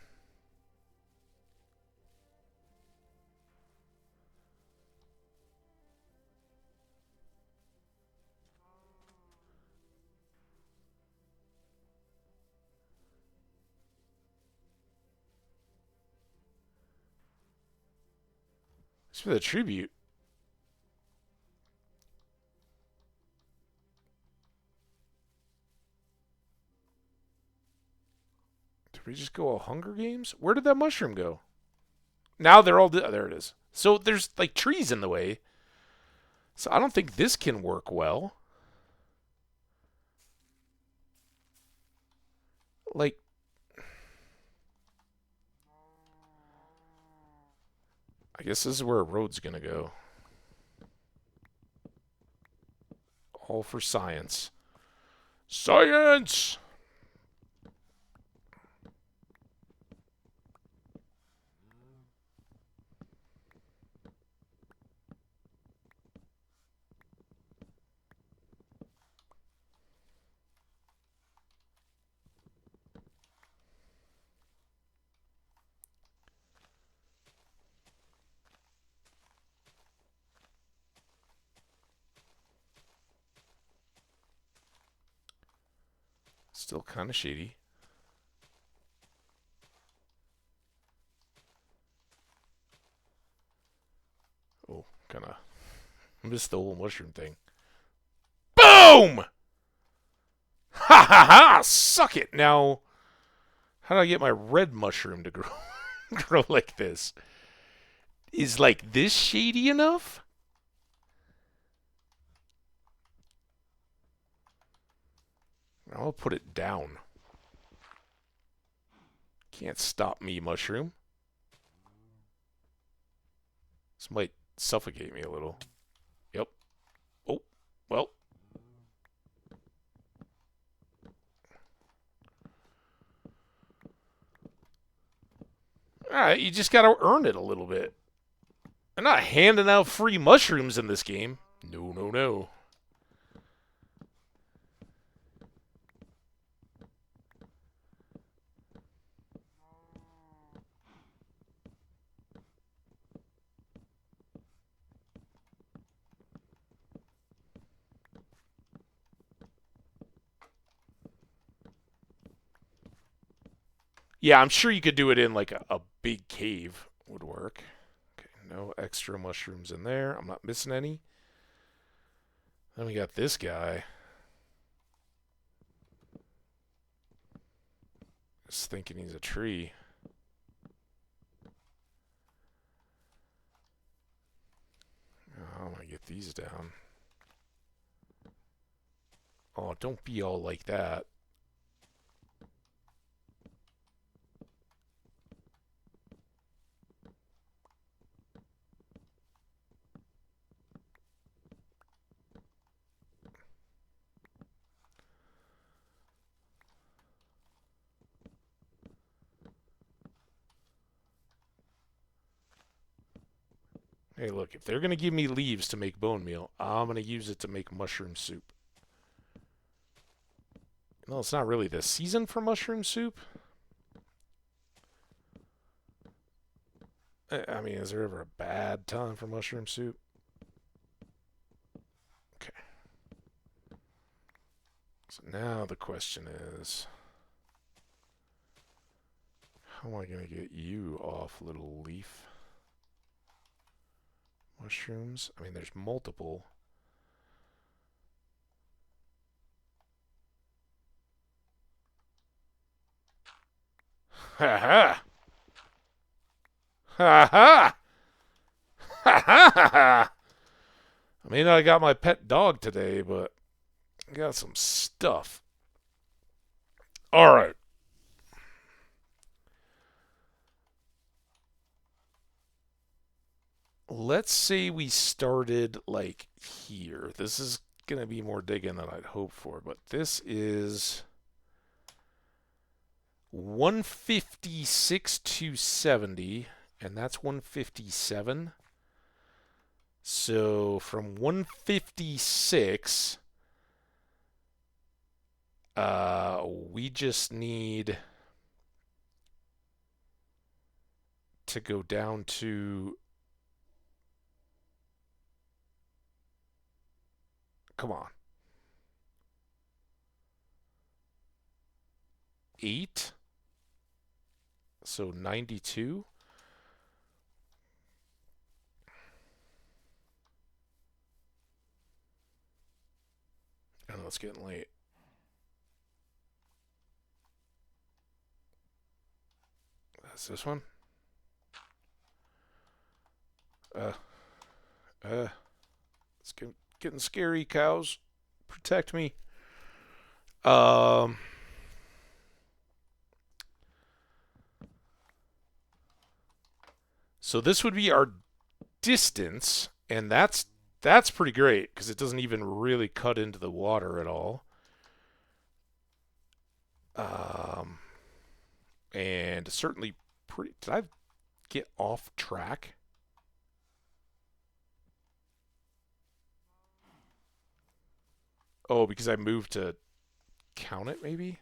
It's for the tribute. Did we just go Hunger Games? Where did that mushroom go? Now they're all... there it is. So there's, like, trees in the way. So I don't think this can work well. Like... I guess this is where a road's gonna go. All for science. Science! Still kind of shady. Oh, kind of missed the whole mushroom thing. Boom! Ha ha ha! Suck it! Now, how do I get my red mushroom to grow, grow like this? Is like this shady enough? I'll put it down. Can't stop me, mushroom. This might suffocate me a little. Yep. Oh, well. Alright, you just gotta earn it a little bit. I'm not handing out free mushrooms in this game. No, no, no. Yeah, I'm sure you could do it in like a big cave would work. Okay, no extra mushrooms in there. I'm not missing any. Then we got this guy. Just thinking he's a tree. Oh, I'm gonna get these down. Oh, don't be all like that. Hey, look, if they're going to give me leaves to make bone meal, I'm going to use it to make mushroom soup. No, it's not really the season for mushroom soup. I mean, is there ever a bad time for mushroom soup? Okay. So now the question is, how am I going to get you off, little leaf? Mushrooms? I mean, there's multiple. Ha ha! Ha ha! Ha ha ha! I mean, I got my pet dog today, but I got some stuff. All right. Let's say we started like here. This is going to be more digging than I'd hoped for, but this is 156 to 70, and that's 157. So from 156, we just need to go down to, come on, 8. So 92. I know it's getting late. That's this one. It's getting scary, cows. Protect me. So this would be our distance, and that's pretty great because it doesn't even really cut into the water at all. And certainly pretty. Did I get off track? Oh, because I moved to count it, maybe?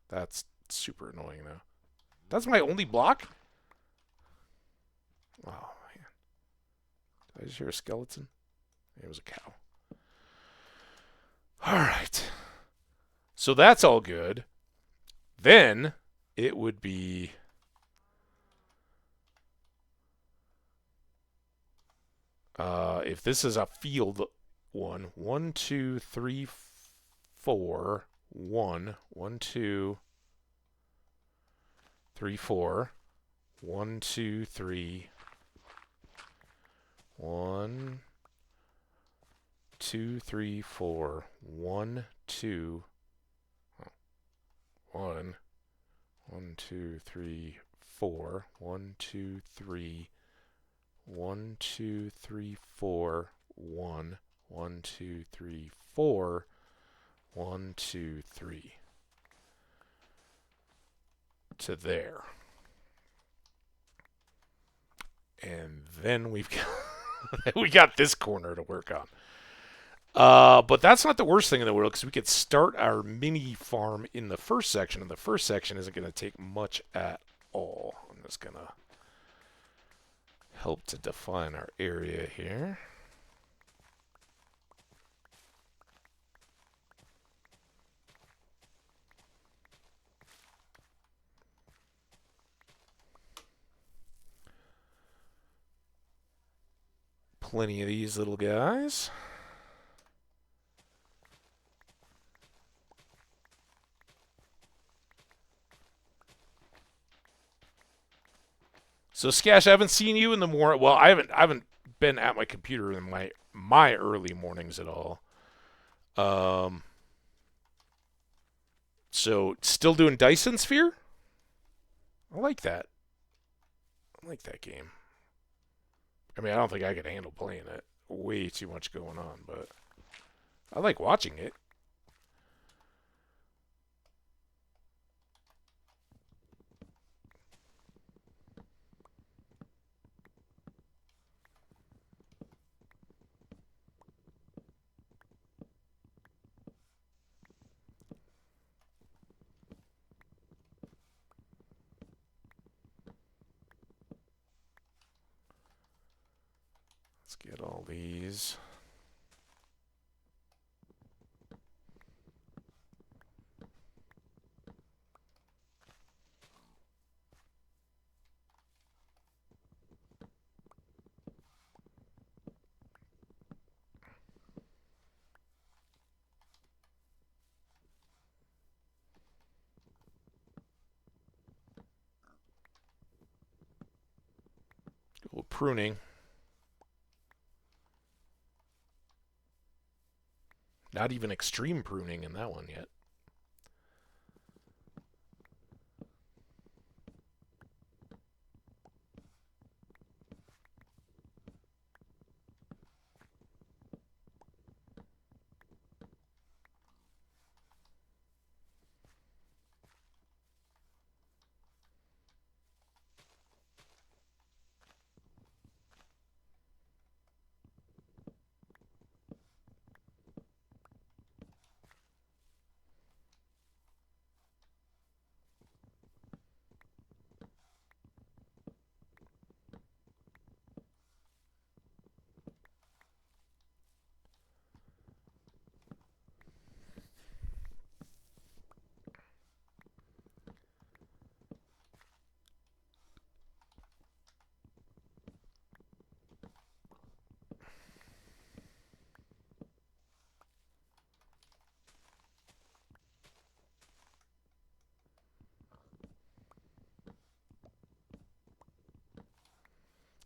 That's super annoying, though. That's my only block? Oh, man. Did I just hear a skeleton? It was a cow. Alright. So that's all good. Then it would be... if this is a field one, 1, 2, 3, 4, 1, 1, 2, 3, 4, 1, 2, 3, 1, 2, 3, 4, 1, 2, 1, 1, 2, 3, 4, 1, 2, 3, 1, 2, 3, 4, 1, 1, 2, 3, 4, 1, 2, 3 to there. And then we've got we got this corner to work on. But that's not the worst thing in the world because we could start our mini farm in the first section, and the first section isn't going to take much at all. I'm just going to help to define our area here. Plenty of these little guys. So Skash, I haven't seen you in the morning. Well, I haven't been at my computer in my early mornings at all. Um, so still doing Dyson Sphere? I like that. I like that game. I mean, I don't think I could handle playing it. Way too much going on, but I like watching it. Let's get all these. A little pruning. Not even extreme pruning in that one yet.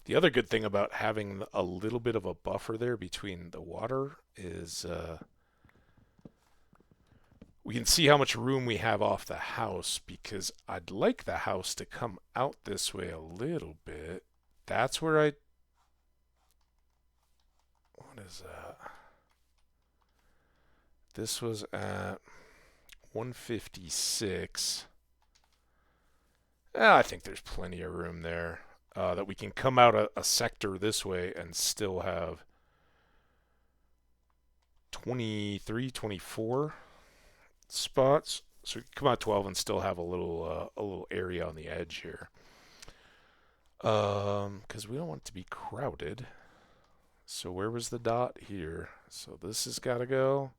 The other good thing about having a little bit of a buffer there between the water is we can see how much room we have off the house because I'd like the house to come out this way a little bit. That's where what is that? This was at 156. I think there's plenty of room there that we can come out a sector this way and still have 23, 24 spots. So we can come out 12 and still have a little area on the edge here. Because we don't want it to be crowded. So where was the dot here? So this has got to go.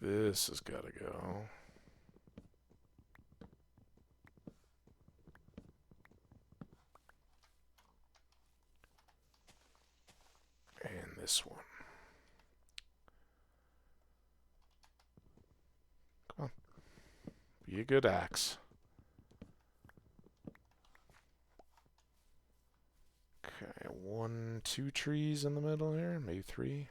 This has got to go. And this one. Come on. Be a good axe. Okay, 1, 2 trees in the middle here, maybe 3.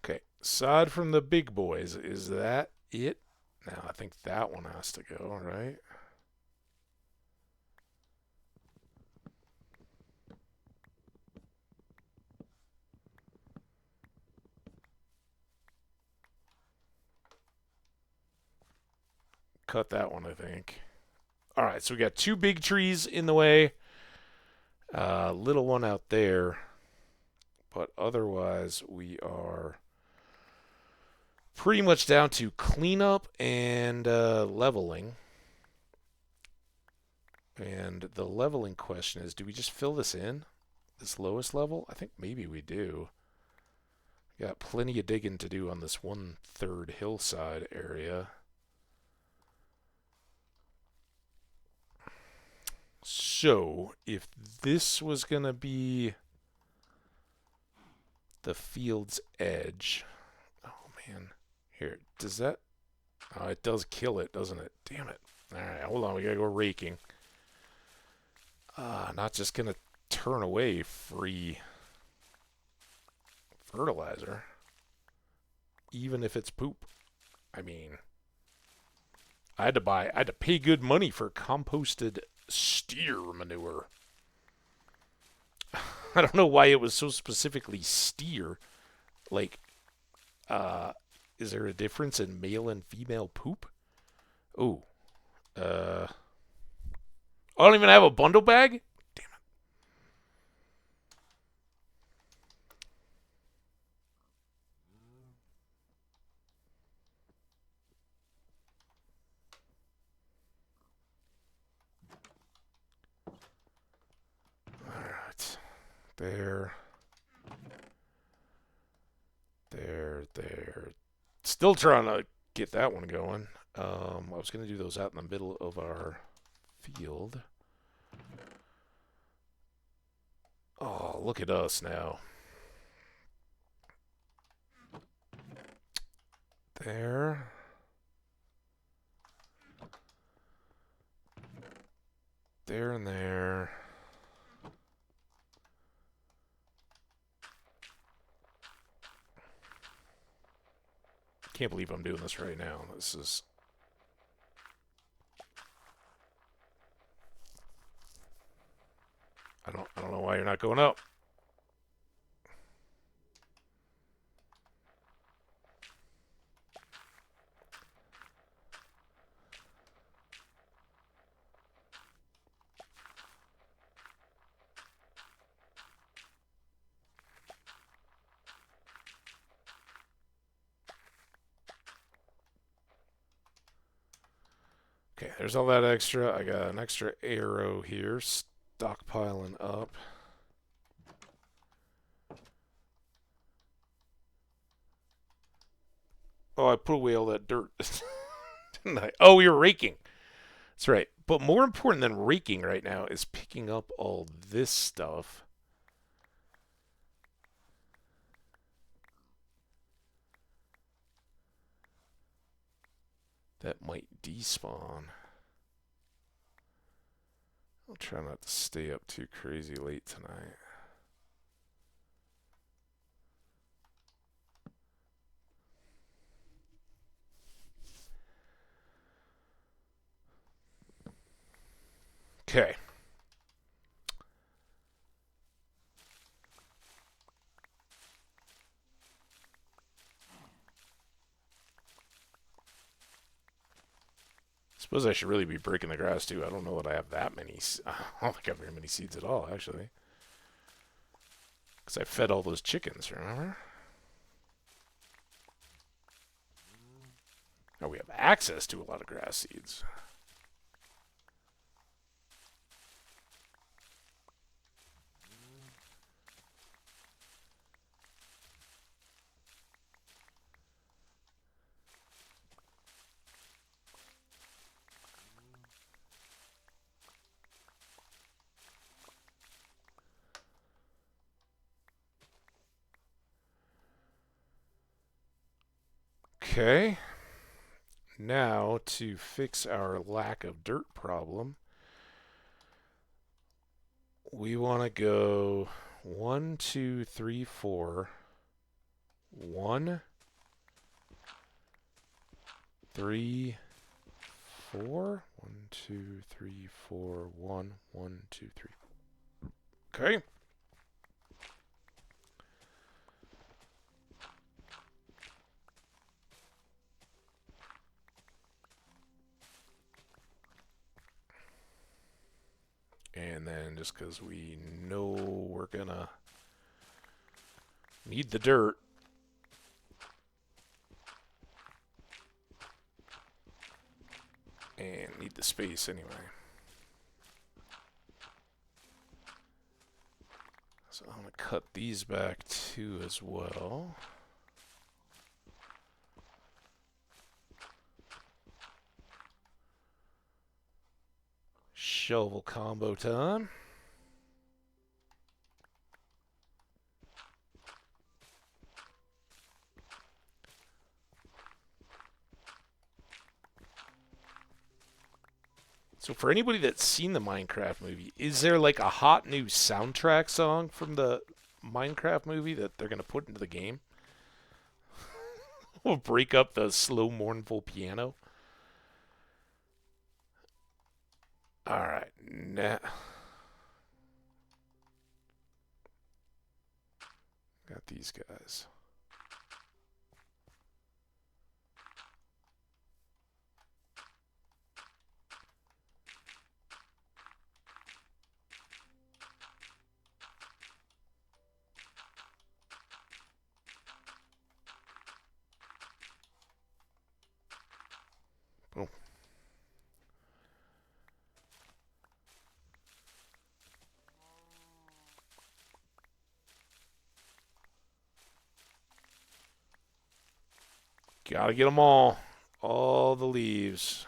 Okay, aside from the big boys, is that it? Now, I think that one has to go, right? Cut that one, I think. All right, so we got 2 big trees in the way, little one out there, but otherwise we are pretty much down to cleanup and leveling. And the leveling question is, do we just fill this in? This lowest level? I think maybe we do. Got plenty of digging to do on this 1/3 hillside area. So, if this was going to be the field's edge... Oh, man. Here, does that... Oh, it does kill it, doesn't it? Damn it. Alright, hold on. We got to go raking. Not just going to turn away free fertilizer. Even if it's poop. I mean... I had to pay good money for composted steer manure. I don't know why it was so specifically steer. Like, is there a difference in male and female poop? Oh. I don't even have a bundle bag? Damn it. Alright. There. Still trying to get that one going. I was going to do those out in the middle of our field. Oh, look at us now. There. There and there. Can't believe I'm doing this right now. This is... I don't know why you're not going up. Okay, there's all that extra. I got an extra arrow here, stockpiling up. Oh, I put away all that dirt, didn't I? Oh, we were raking. That's right. But more important than raking right now is picking up all this stuff. That might despawn. I'll try not to stay up too crazy late tonight. Okay. Suppose I should really be breaking the grass too. I don't know that I have that many. I don't think I have very many seeds at all, actually. Because I fed all those chickens, remember? Now we have access to a lot of grass seeds. Okay. Now, to fix our lack of dirt problem, we want to go 1, 2, 3, 4. 1, 3, 4. 1, 2, 3, 4. 1, 1, 2, 3. Okay. And then just because we know we're gonna need the dirt, need the space anyway. So I'm going to cut these back too as well. Shovel combo time. So for anybody that's seen the Minecraft movie, is there like a hot new soundtrack song from the Minecraft movie that they're going to put into the game? We'll break up the slow, mournful piano. Alright, now... got these guys. Boom. Gotta get them all. All the leaves.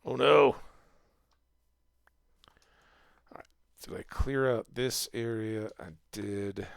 Oh no. Alright, did I clear out this area? I did.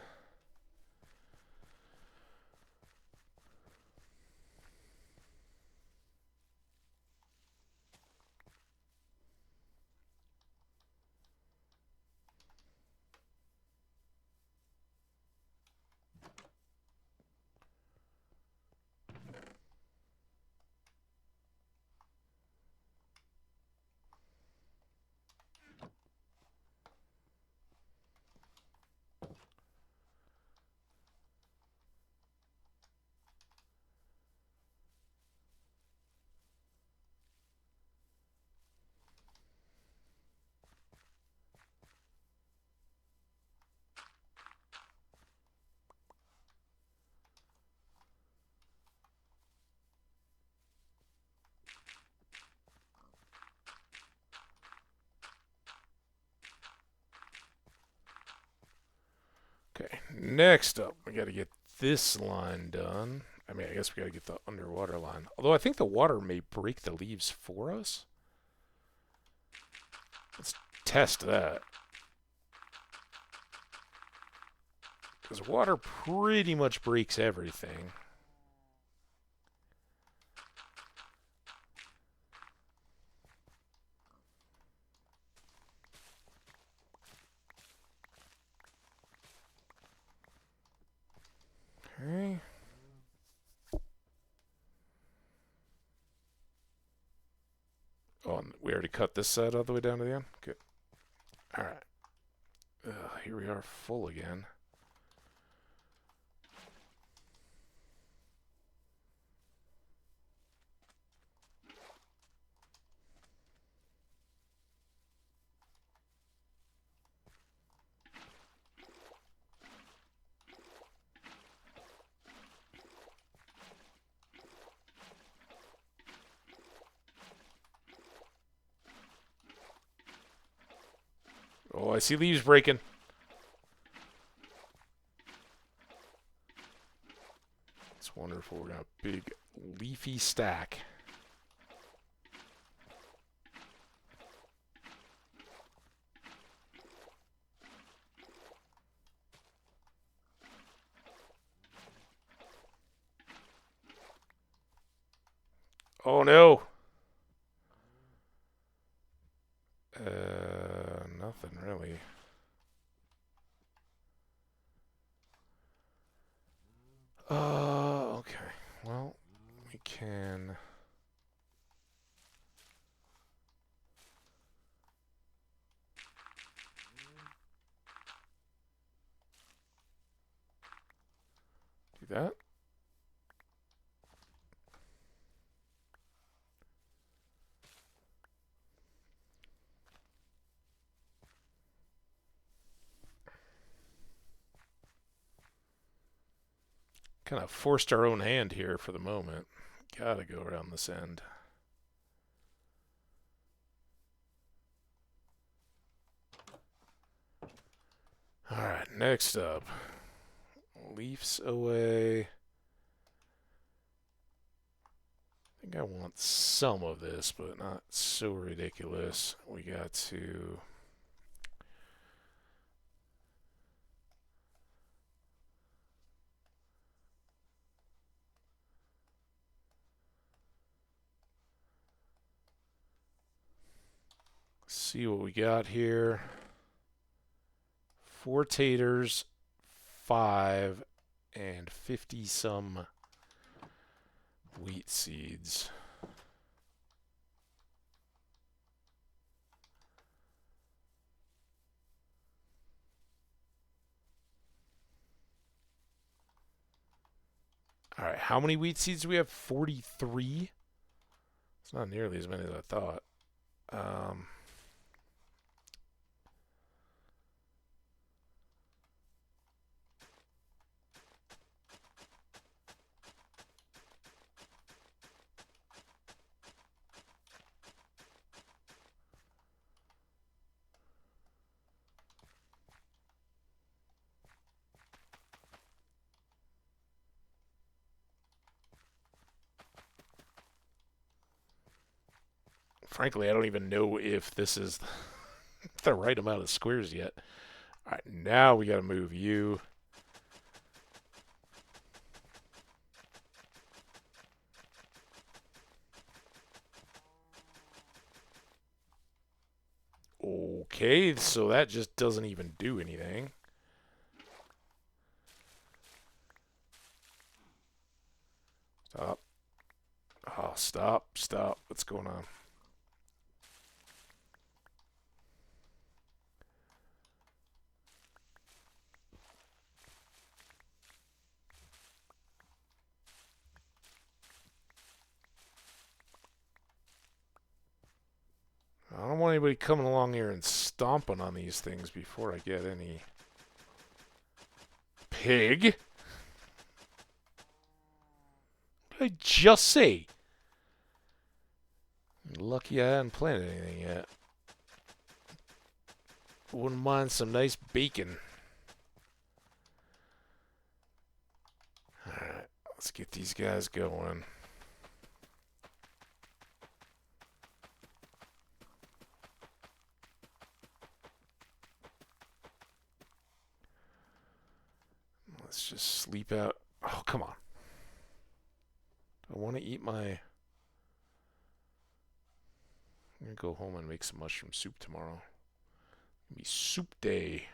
Okay, next up, we gotta get this line done. I mean, I guess we gotta get the underwater line. Although I think the water may break the leaves for us. Let's test that. Because water pretty much breaks everything. Okay. Oh, and we already cut this side all the way down to the end? Good. Alright. Here we are full again. Oh, I see leaves breaking. It's wonderful. We're going to have a big leafy stack. Oh no. Nothing really. Okay. Well, Do that. Kind of forced our own hand here for the moment. Gotta go around this end. Alright, next up. Leafs away. I think I want some of this, but not so ridiculous. We got to... see what we got here. 4 taters, 5, and 50 some wheat seeds. All right, how many wheat seeds do we have? 43? It's not nearly as many as I thought. Frankly, I don't even know if this is the right amount of squares yet. All right, now we got to move you. Okay, so that just doesn't even do anything. Stop. Oh, stop. What's going on? I don't want anybody coming along here and stomping on these things before I get any... Pig? What did I just say? Lucky I hadn't planted anything yet. Wouldn't mind some nice bacon. Alright, let's get these guys going. Let's just sleep out. Oh, come on. I want to eat my... I'm going to go home and make some mushroom soup tomorrow. It'll be soup day.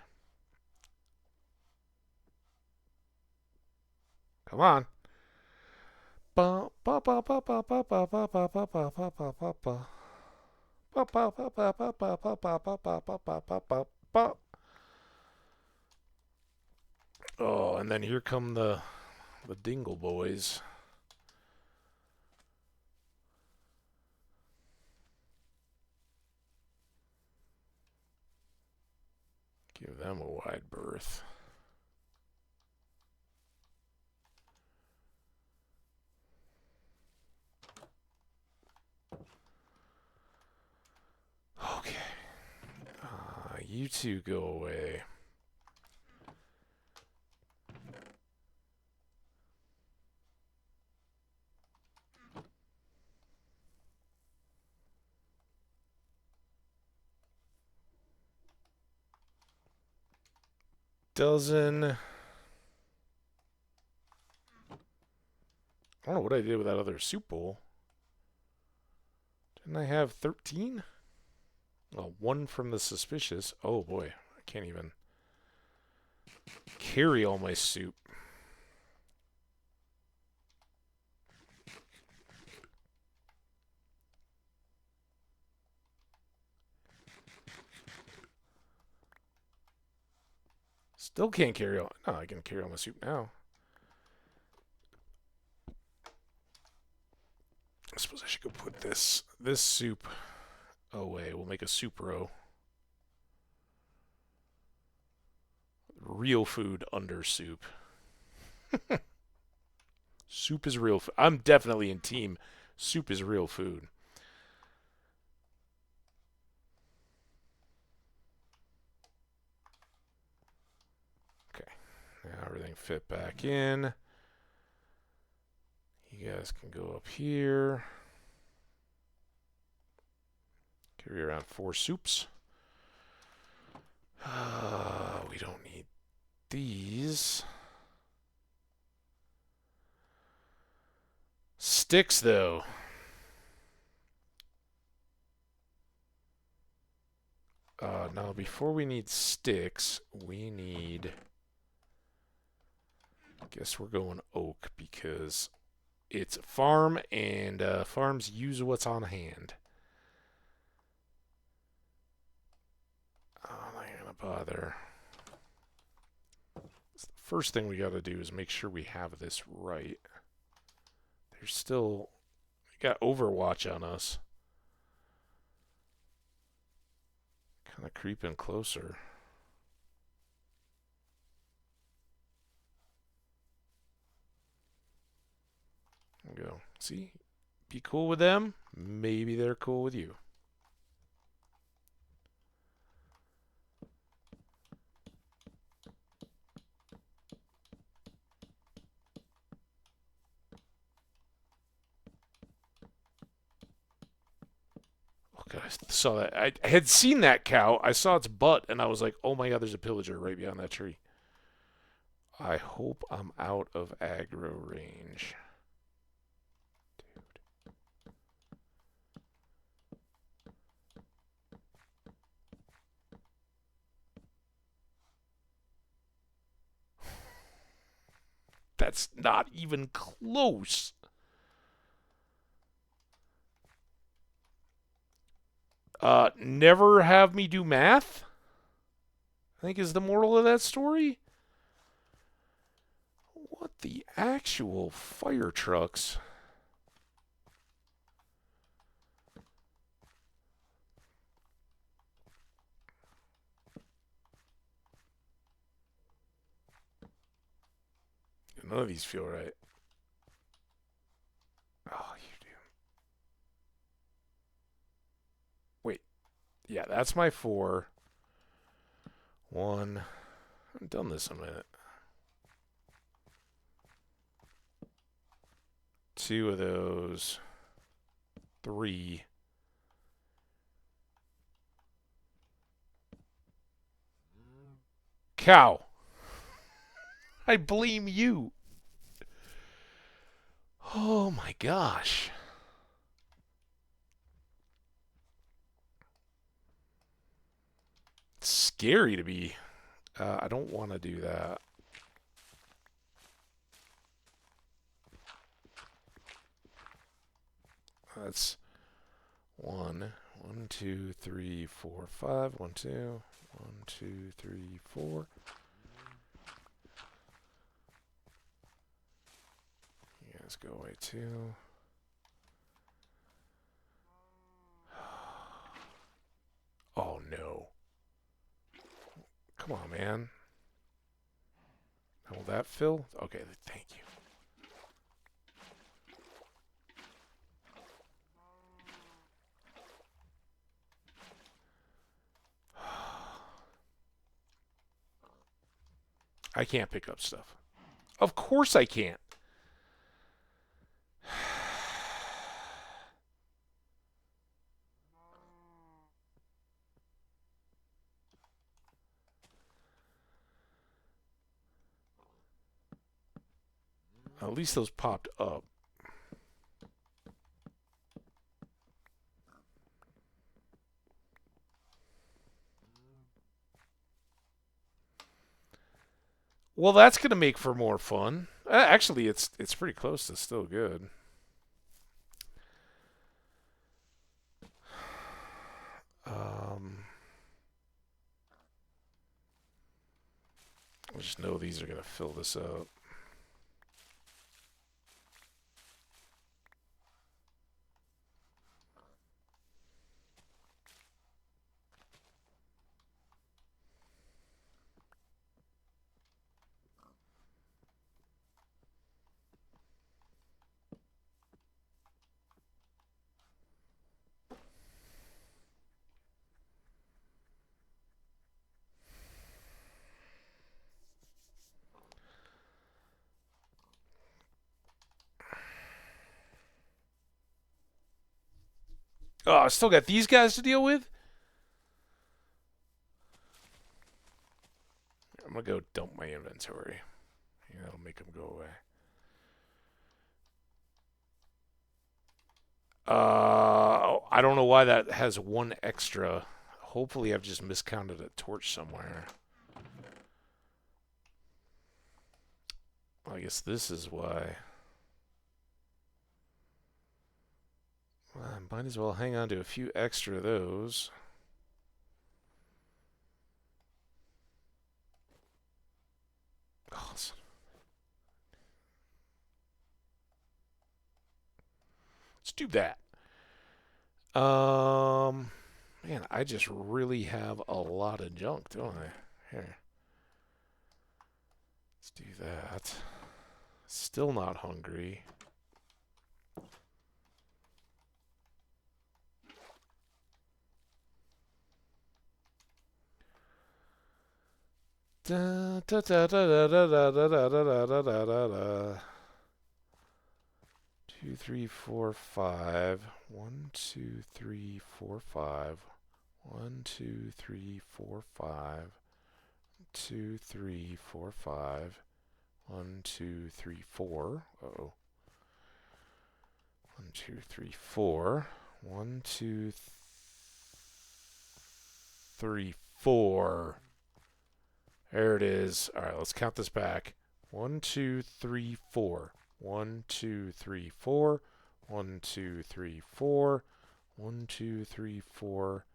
Come on. Oh, and then here come the Dingle boys. Give them a wide berth. Okay. You two go away. Dozen. I don't know what I did with that other soup bowl. Didn't I have 13? Well, 1 from the suspicious. Oh boy, I can't even carry all my soup. Still can't carry all. No, I can carry all my soup now. go put this soup away. We'll make a soup row. Real food under soup. Soup is real food. I'm definitely in team. Soup is real food. Okay. Now everything fit back in. You guys can go up here. Carry around 4 soups. We don't need these. Sticks, though. Now, before we need sticks, we need... I guess we're going oak because it's a farm, and farms use what's on hand. I'm not going to bother. The first thing we got to do is make sure we have this right. There's still... We got Overwatch on us. Kind of creeping closer. There we go. See? Be cool with them. Maybe they're cool with you. I saw that. I had seen that cow. I saw its butt, and I was like, oh my god, there's a pillager right behind that tree. I hope I'm out of aggro range. Dude. That's not even close. Never have me do math, I think is the moral of that story. What the actual fire trucks? None of these feel right. Oh, you do. Wait. Yeah, that's my 4. 1. I haven't done this in a minute. 2 of those. 3. Cow. I blame you. Oh my gosh. It's scary to be. I don't want to do that. That's 1, 2, 3, 4, 5. 1, 2, 1, 2, 3, 4. You guys go away too. Oh no. Come on, man. Will that fill? Okay, thank you. I can't pick up stuff. Of course I can't. At least those popped up. Well, that's going to make for more fun. Actually, it's pretty close to still good. I just know these are going to fill this up. Oh, I still got these guys to deal with? I'm going to go dump my inventory. That'll make them go away. I don't know why that has one extra. Hopefully I've just miscounted a torch somewhere. I guess this is why. Well, I might as well hang on to a few extra of those. Oh, let's do that. Man, I just really have a lot of junk, don't I? Here. Let's do that. Still not hungry. Da, da, da, da, da, da, da, da, da, da, da, da, da. 2, 3, 4, 5. 1, 2, 3, 4, 5. 1, 2, 3, 4, 5. 2, 3, 4, 5. 1, 2, 3, 4. Uh-oh. 1, 2, 3, 4. 1, 2, 3, 4. There it is. All right, let's count this back. 1, 2, 3, 4. 1, 2, 3, 4. 1, 2, 3, 4. 1, 2, 3, 4.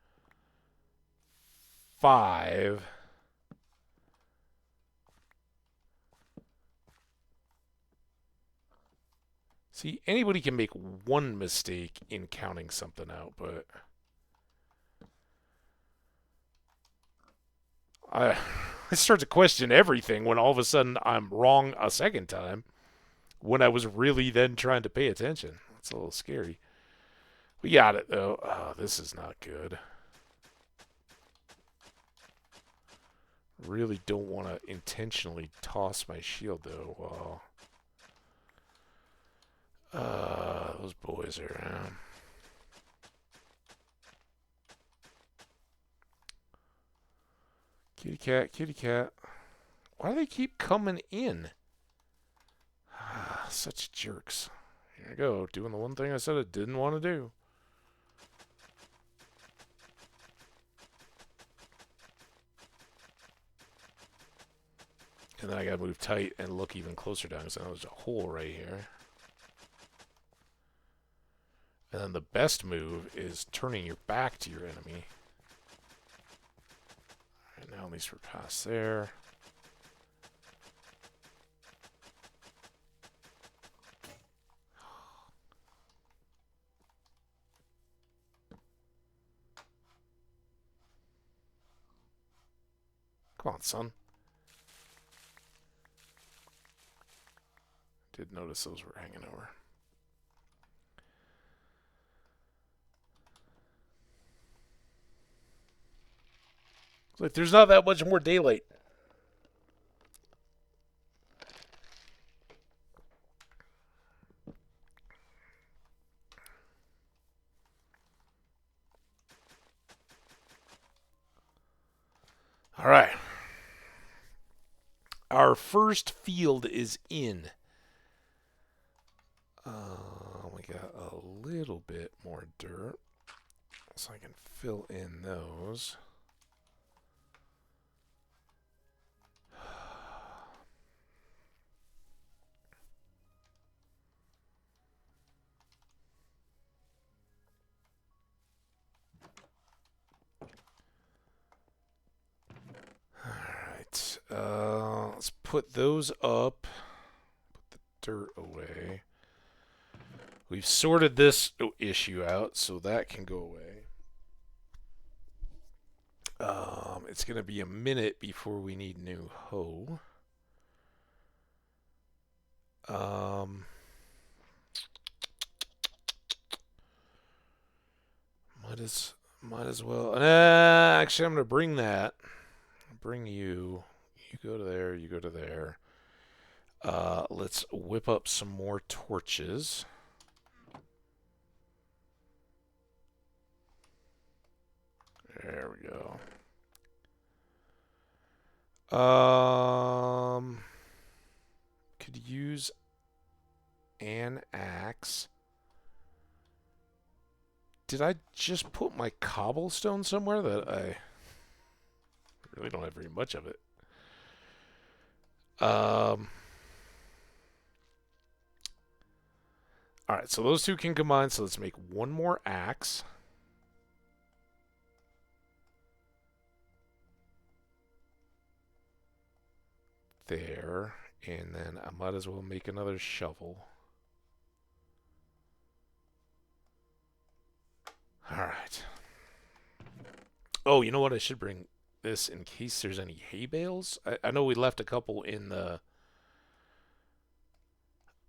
5. See, anybody can make one mistake in counting something out, but I start to question everything when all of a sudden I'm wrong a second time when I was really then trying to pay attention. It's a little scary. We got it, though. Oh, this is not good. Really don't want to intentionally toss my shield, though. Those boys are around. Kitty cat, kitty cat. Why do they keep coming in? Such jerks. Here I go, doing the one thing I said I didn't want to do. And then I gotta move tight and look even closer down because I know there's a hole right here. And then the best move is turning your back to your enemy. Alright, now at least we're past there. Come on, son. Did notice those were hanging over. It's like there's not that much more daylight. All right. Our first field is in. We got a little bit more dirt, so I can fill in those. Alright, let's put those up. Put the dirt away. We've sorted this issue out, so that can go away. It's going to be a minute before we need new hoe. Might as well. Actually, I'm going to bring that. Bring you. You go to there. You go to there. Let's whip up some more torches. There we go. Could use an axe. Did I just put my cobblestone somewhere that I really don't have very much of it? Alright, so those two can combine, so let's make one more axe. There. And then I might as well make another shovel. Alright. Oh, you know what? I should bring this in case there's any hay bales. I know we left a couple in the...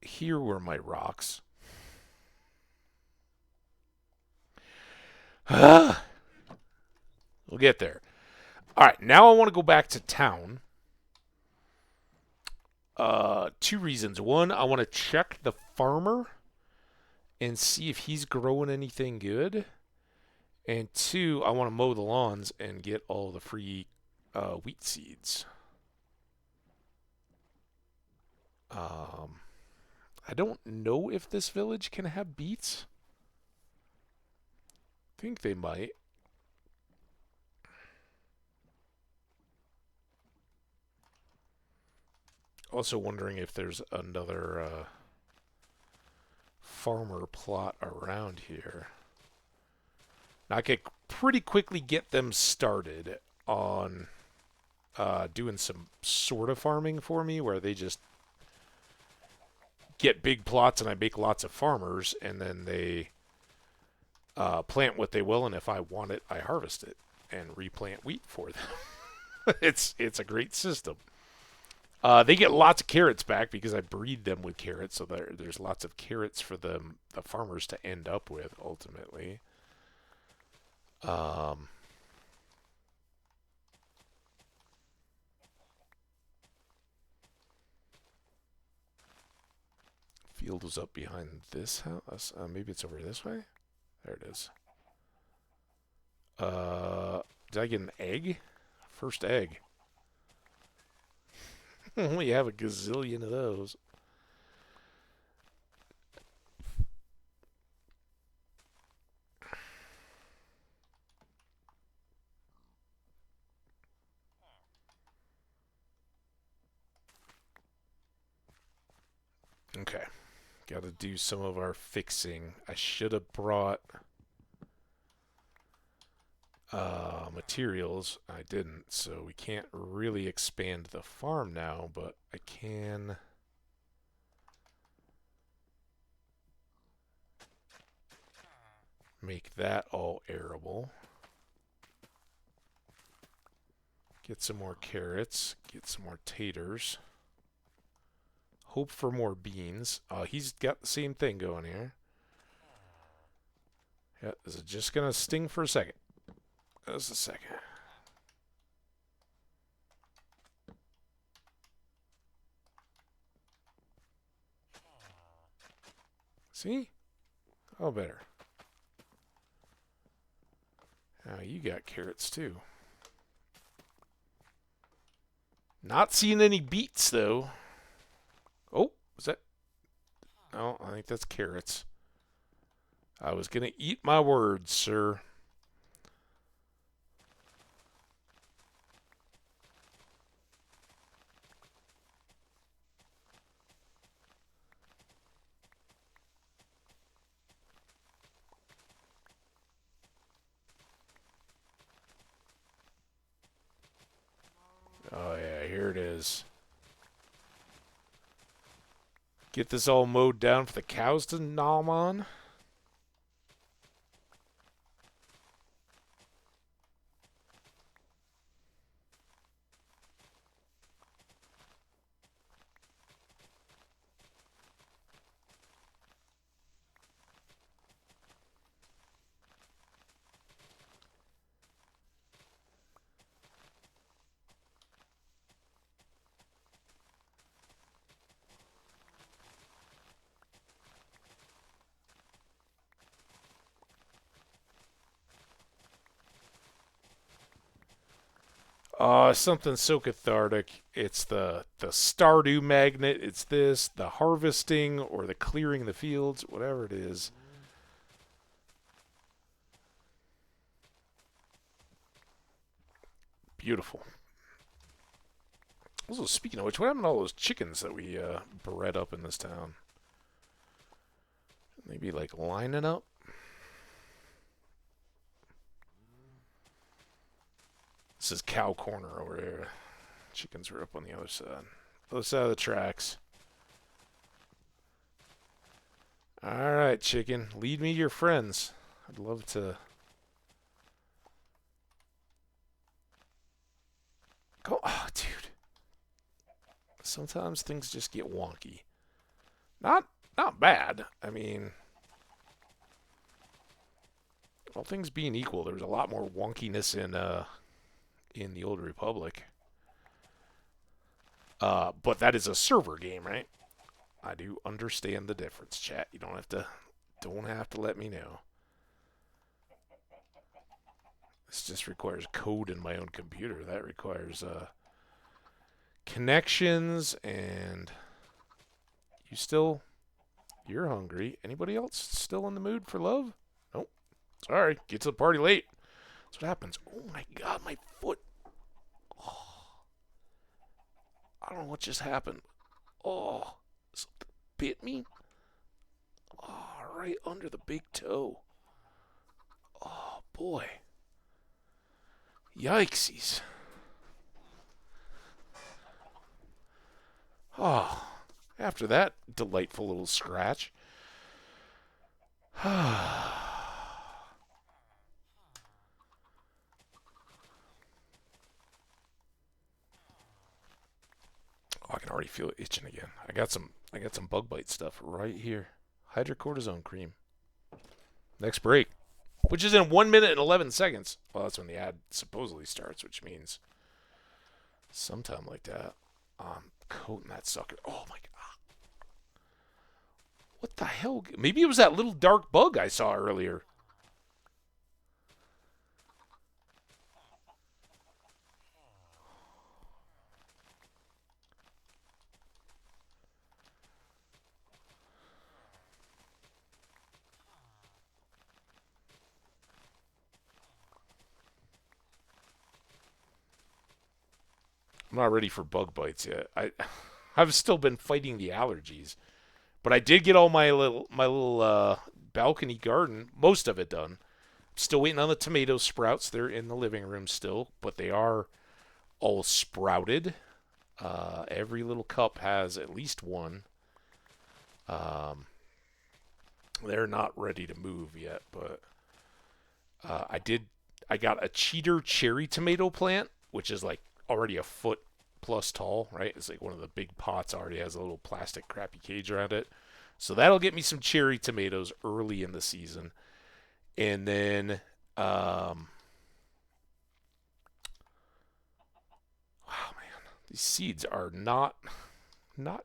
Here were my rocks. We'll get there. Alright, now I want to go back to town. Two reasons. One, I want to check the farmer and see if he's growing anything good. And two, I want to mow the lawns and get all the free wheat seeds. I don't know if this village can have beets. I think they might. Also wondering if there's another farmer plot around here. Now I could pretty quickly get them started on doing some sort of farming for me where they just get big plots and I make lots of farmers and then they plant what they will, and if I want it, I harvest it and replant wheat for them. It's a great system. They get lots of carrots back because I breed them with carrots, so there's lots of carrots for the farmers to end up with ultimately. Field was up behind this house. Maybe it's over this way. There it is. Did I get an egg? First egg. We have a gazillion of those. Okay. Got to do some of our fixing. I should have brought materials. I didn't, so we can't really expand the farm now, but I can make that all arable. Get some more carrots, get some more taters. Hope for more beans. He's got the same thing going here. Yeah, is it just gonna sting for a second? Just a second. See? Oh, better. Now you got carrots too. Not seeing any beets though. Oh, was that? No, I think that's carrots. I was gonna eat my words, sir. Oh yeah, here it is. Get this all mowed down for the cows to nom on. Something so cathartic. It's the Stardew magnet. It's this, the harvesting or the clearing the fields, whatever it is. Beautiful. Also, speaking of which, what happened to all those chickens that we bred up in this town? Maybe like lining up. This is cow corner over here. Chickens are up on the other side. Other side of the tracks. Alright, chicken. Lead me your friends. I'd love to go. Oh, dude. Sometimes things just get wonky. Not not bad. I mean, all things being equal, there was a lot more wonkiness in the Old Republic. But that is a server game, right? I do understand the difference, chat. You don't have to let me know. This just requires code in my own computer. That requires connections, and you're hungry. Anybody else still in the mood for love? Nope. Sorry, get to the party late. That's what happens. Oh my god, my foot. Oh, I don't know what just happened. Oh, something bit me. Oh, right under the big toe. Oh boy. Yikesies. Oh, after that delightful little scratch. Oh, I can already feel it itching again. I got some bug bite stuff right here. Hydrocortisone cream. Next break, which is in 1 minute and 11 seconds. Well, that's when the ad supposedly starts, which means sometime like that. I'm coating that sucker. Oh my god. What the hell? Maybe it was that little dark bug I saw earlier. I'm not ready for bug bites yet. I've still been fighting the allergies, but I did get all my little balcony garden, most of it done. Still waiting on the tomato sprouts. They're in the living room still, but they are all sprouted. Every little cup has at least one. Um, they're not ready to move yet, but I did. I got a cheater cherry tomato plant, which is like already a foot plus tall, right? It's like one of the big pots already has a little plastic crappy cage around it. So that'll get me some cherry tomatoes early in the season. And then, wow, man, these seeds are not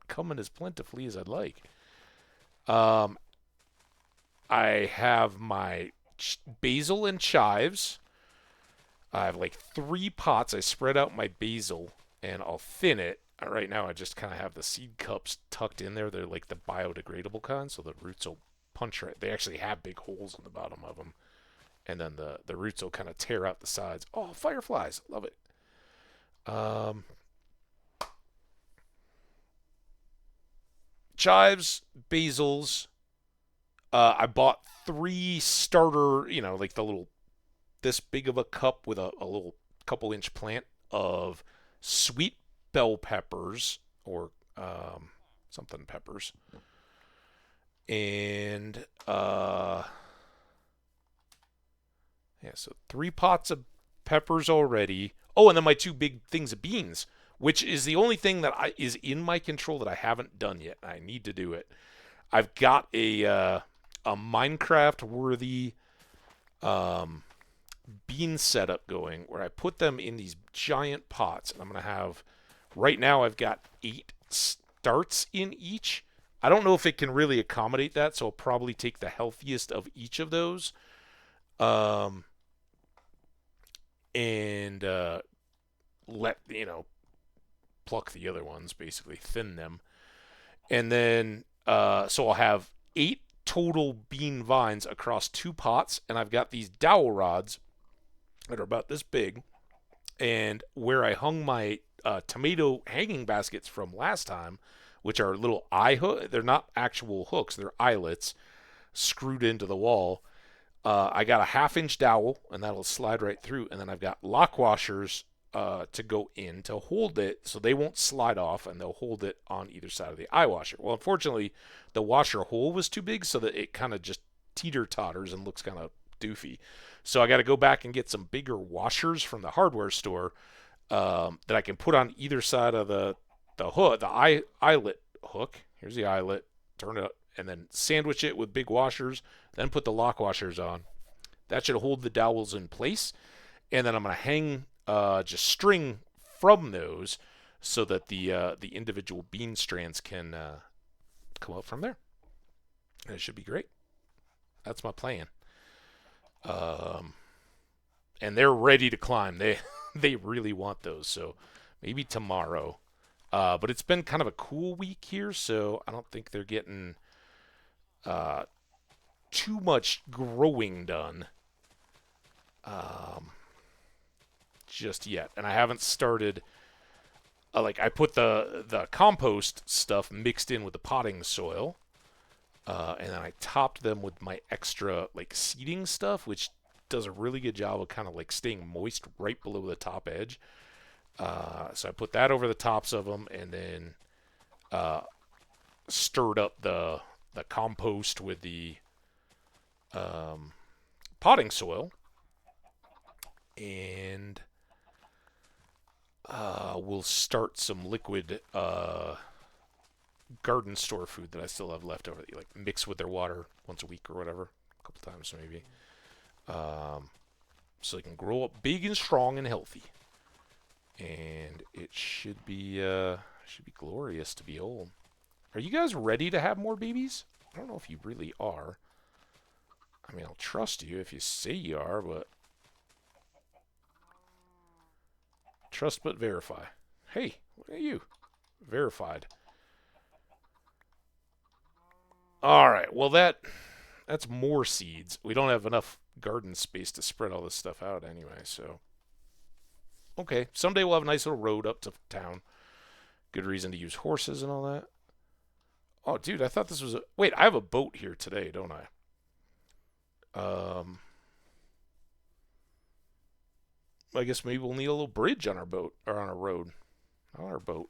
coming as plentifully as I'd like. Um, I have my basil and chives. I have like 3 pots. I spread out my basil and I'll thin it. Right now, I just kind of have the seed cups tucked in there. They're like the biodegradable kind, so the roots will punch right. They actually have big holes in the bottom of them, and then the roots will kind of tear out the sides. Oh, fireflies! Love it. Um, Chives, basils. I bought 3 starter. Like the little this big of a cup with a little couple-inch plant of sweet bell peppers or something peppers, and yeah, so 3 pots of peppers already. Oh, and then my 2 big things of beans, which is the only thing that is in my control that I haven't done yet. I need to do it. I've got a Minecraft worthy bean setup going where I put them in these giant pots, and I'm gonna have. Right now, I've got 8 starts in each. I don't know if it can really accommodate that, so I'll probably take the healthiest of each of those. Um, and let, pluck the other ones, basically thin them. And then, so I'll have 8 total bean vines across 2 pots, and I've got these dowel rods that are about this big. And where I hung my tomato hanging baskets from last time, which are little eye hook, they're not actual hooks, they're eyelets screwed into the wall. I got a 1/2 inch dowel, and that'll slide right through. And then I've got lock washers to go in to hold it so they won't slide off, and they'll hold it on either side of the eye washer. Well, unfortunately, the washer hole was too big so that it kind of just teeter-totters and looks kind of doofy. So I got to go back and get some bigger washers from the hardware store that I can put on either side of the hook, the eyelet hook. Here's the eyelet. Turn it up, and then sandwich it with big washers. Then put the lock washers on. That should hold the dowels in place. And then I'm going to hang just string from those so that the individual bean strands can come up from there. And it should be great. That's my plan. And they're ready to climb. They really want those. So maybe tomorrow. But it's been kind of a cool week here, so I don't think they're getting too much growing done just yet. And I haven't started. I put the compost stuff mixed in with the potting soil. And then I topped them with my extra seeding stuff, which does a really good job of kind of staying moist right below the top edge. So I put that over the tops of them, and then stirred up the compost with the potting soil, and we'll start some liquid garden store food that I still have left over that you mix with their water once a week or whatever, a couple times maybe, so they can grow up big and strong and healthy. And it should be glorious to be old. Are you guys ready to have more babies? I don't know if you really are. I mean, I'll trust you if you say you are, but trust but verify. Hey, look at you. Verified. All right, well that's more seeds. We don't have enough garden space to spread all this stuff out anyway, so okay. Someday we'll have a nice little road up to town. Good reason to use horses and all that. Oh, dude, I thought this was a... Wait, I have a boat here today, don't I? I guess maybe we'll need a little bridge on our boat, or on our road. On our boat.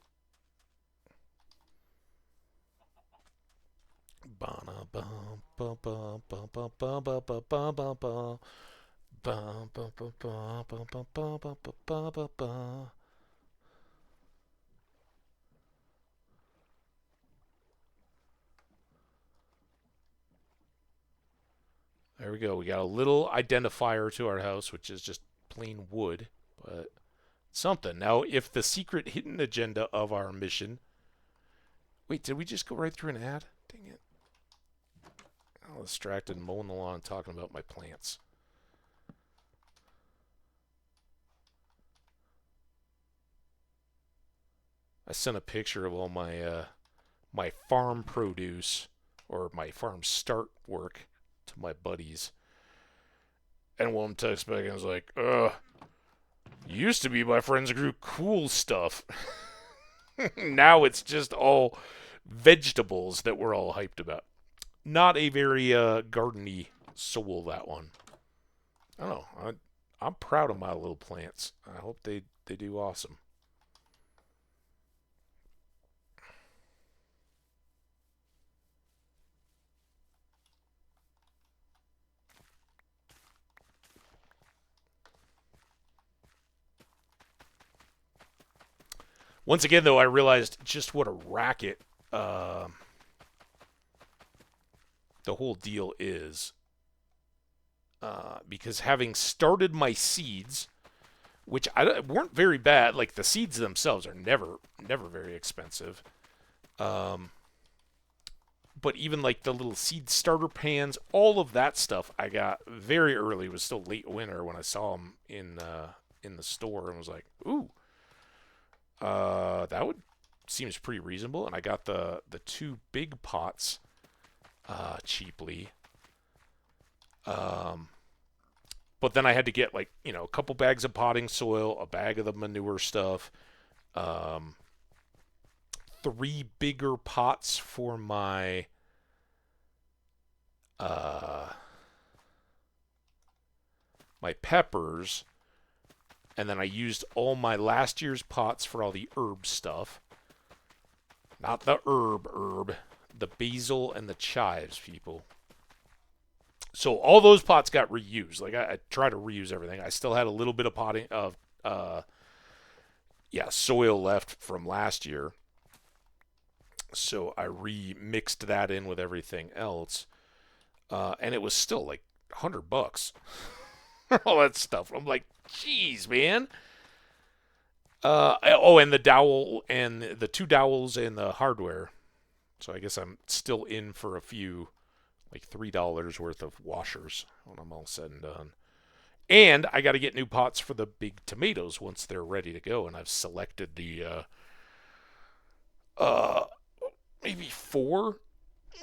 There we go. We got a little identifier to our house, which is just plain wood, but something. Now, if the secret hidden agenda of our mission... Wait, did we just go right through an ad? Dang it. I'm distracted mowing the lawn talking about my plants. I sent a picture of all my my farm produce, or my farm start work, to my buddies. And one of them texted back and was like, used to be my friends grew cool stuff. Now it's just all vegetables that we're all hyped about. Not a very gardeny soul, that one. I don't know. I'm proud of my little plants. I hope they do awesome. Once again, though, I realized just what a racket the whole deal is. Because having started my seeds, which weren't very bad, the seeds themselves are never very expensive. But even the little seed starter pans, all of that stuff I got very early. It was still late winter when I saw them in the store, and was like, ooh. That would seems pretty reasonable, and I got the two big pots cheaply. Um, but then I had to get like a couple bags of potting soil, a bag of the manure stuff, um, three bigger pots for uh, my peppers, and then I used all my last year's pots for all the herb stuff. Not the herb, the basil and the chives, people. So all those pots got reused. Like I try to reuse everything. I still had a little bit of potting of soil left from last year. So I remixed that in with everything else. And it was still like $100. All that stuff. I'm like, geez, man. And the dowel and the two dowels and the hardware. So I guess I'm still in for a few, like $3 worth of washers when I'm all said and done. And I got to get new pots for the big tomatoes once they're ready to go. And I've selected the uh, maybe four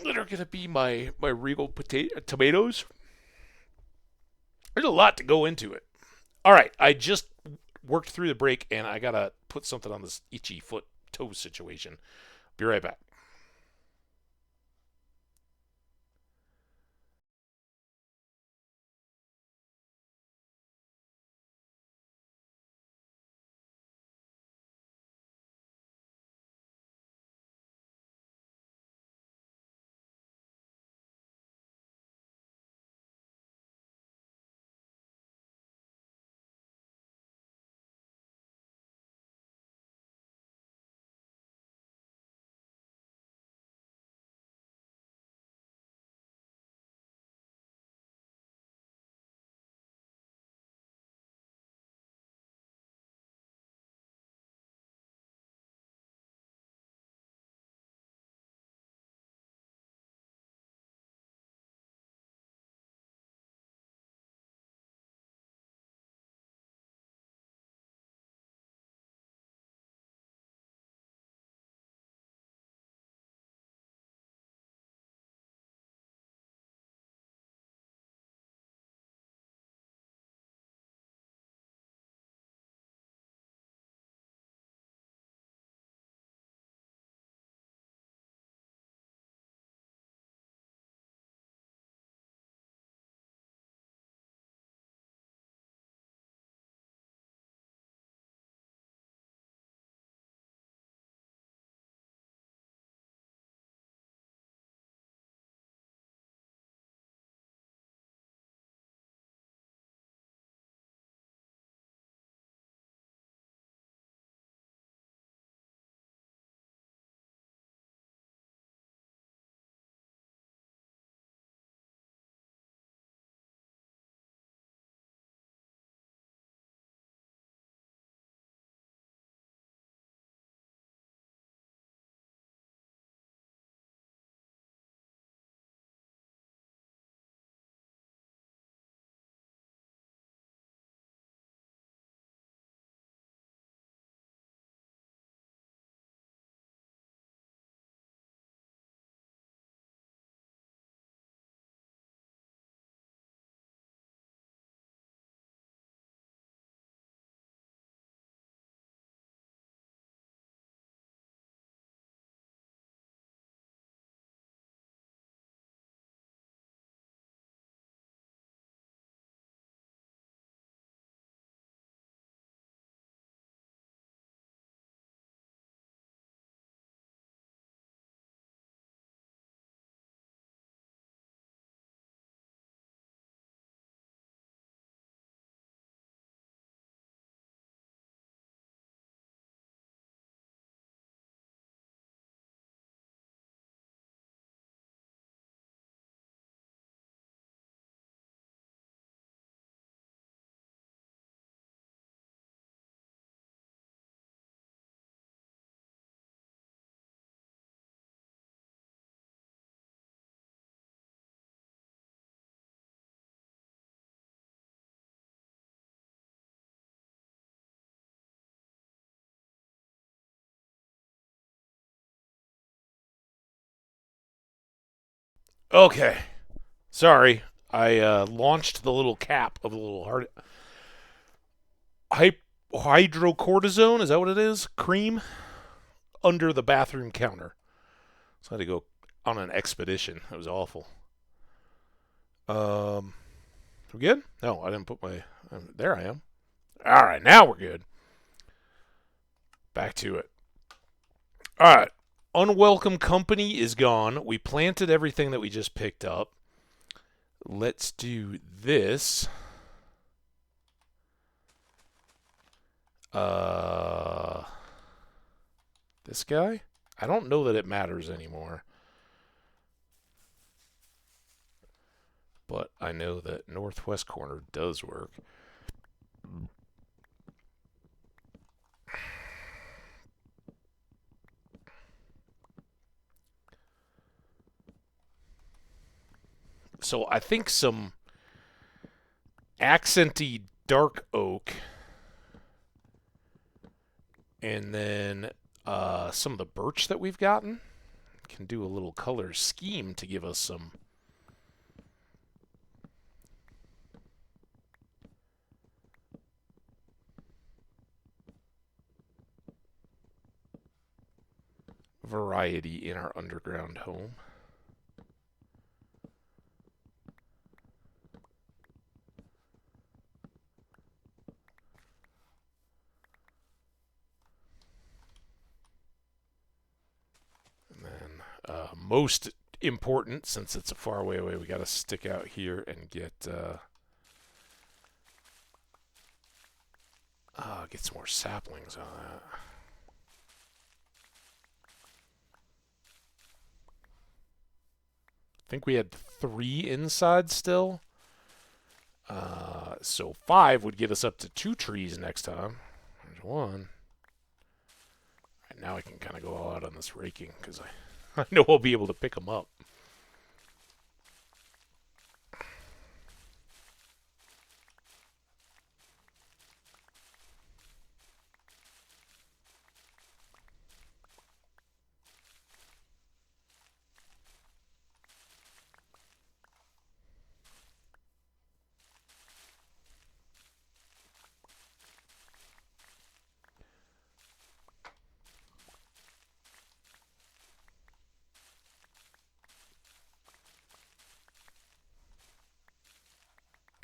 that are gonna be my regal tomatoes. There's a lot to go into it. All right, I just worked through the break and I gotta put something on this itchy foot toe situation. Be right back. Okay. Sorry. I launched the little cap of the little hydrocortisone. Is that what it is? Cream under the bathroom counter. So I had to go on an expedition. It was awful. We good? No, I didn't put my. There I am. All right, now we're good. Back to it. All right. Unwelcome company is gone. We planted everything that we just picked up. Let's do this. This guy? I don't know that it matters anymore. But I know that northwest corner does work. So I think some accenty dark oak, and then some of the birch that we've gotten can do a little color scheme to give us some variety in our underground home. And then most important, since it's a far way away, we got to stick out here and get some more saplings on that. I think we had 3 inside still. So 5 would get us up to 2 trees next time. There's 1. Right, now I can kind of go all out on this raking because I know I'll be able to pick them up.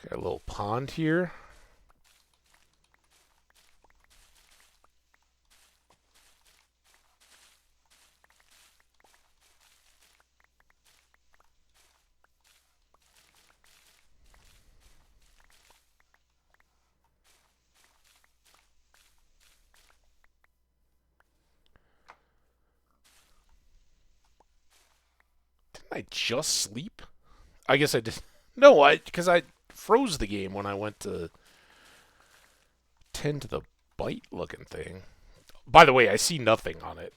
Got a little pond here. Didn't I just sleep? I guess I did. No, because I froze the game when I went to tend to the bite looking thing. By the way, I see nothing on it.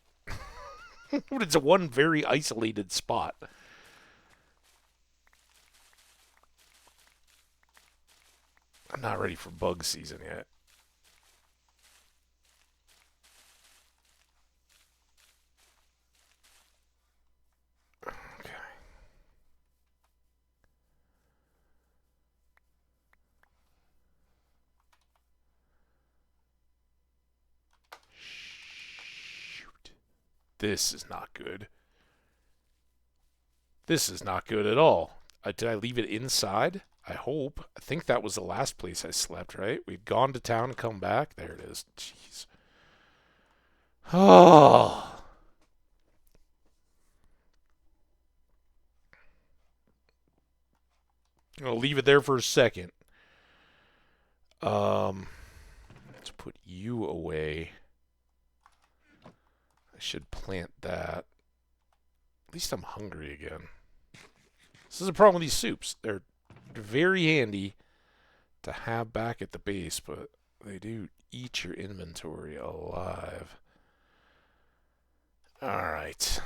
But it's a one very isolated spot. I'm not ready for bug season yet. Okay. Shoot. This is not good. This is not good at all. Did I leave it inside? I hope. I think that was the last place I slept, right? We'd gone to town and come back. There it is. Jeez. Oh. I'll leave it there for a second. Let's put you away. I should plant that. At least I'm hungry again. This is a problem with these soups. They're very handy to have back at the base, but they do eat your inventory alive. Alright.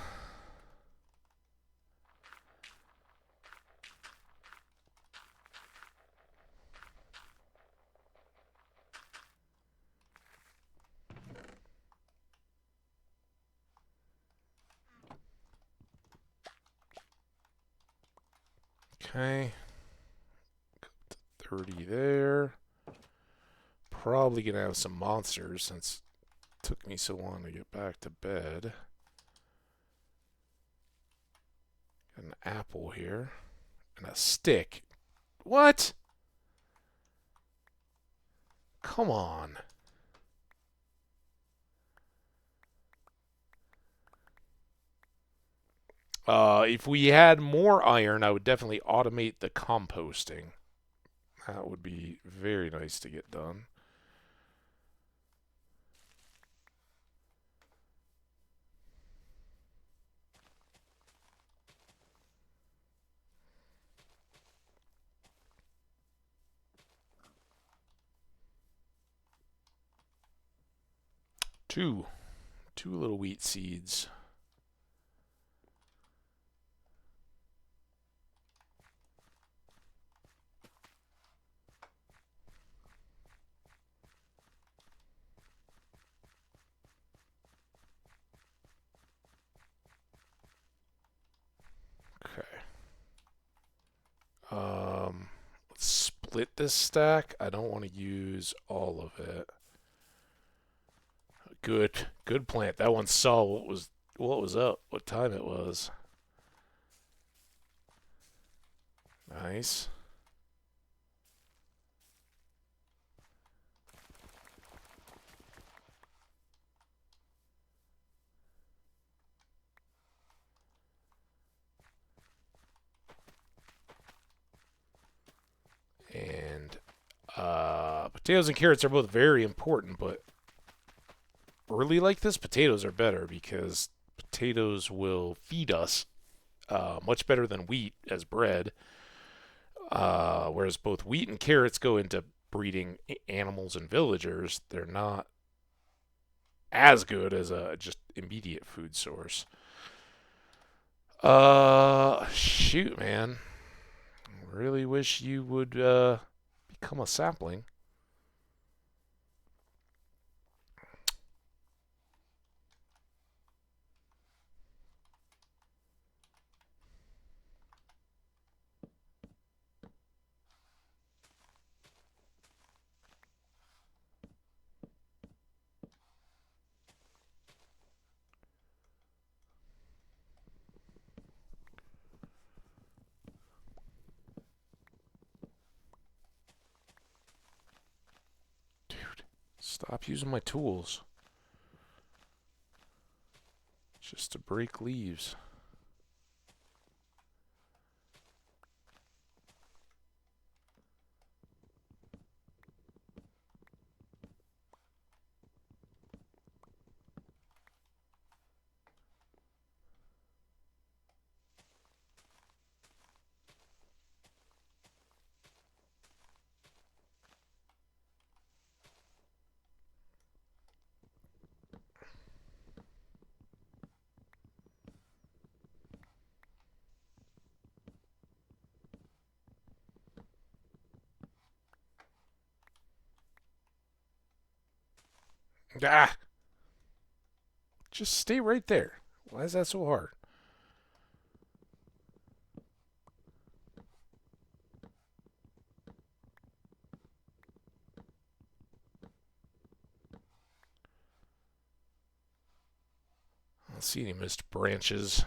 Okay. 30 there. Probably gonna have some monsters since it took me so long to get back to bed. Got an apple here. And a stick. What? Come on. If we had more iron, I would definitely automate the composting. That would be very nice to get done. Two little wheat seeds. Okay. Let's split this stack. I don't want to use all of it. Good plant. That one saw what was up, what time it was. Nice. And potatoes and carrots are both very important, but early like this, potatoes are better because potatoes will feed us much better than wheat as bread. Whereas both wheat and carrots go into breeding animals and villagers, they're not as good as a just immediate food source. Shoot, man. Really wish you would become a sapling. Dude, stop using my tools. Just to break leaves. Ah! Just stay right there. Why is that so hard? I don't see any missed branches.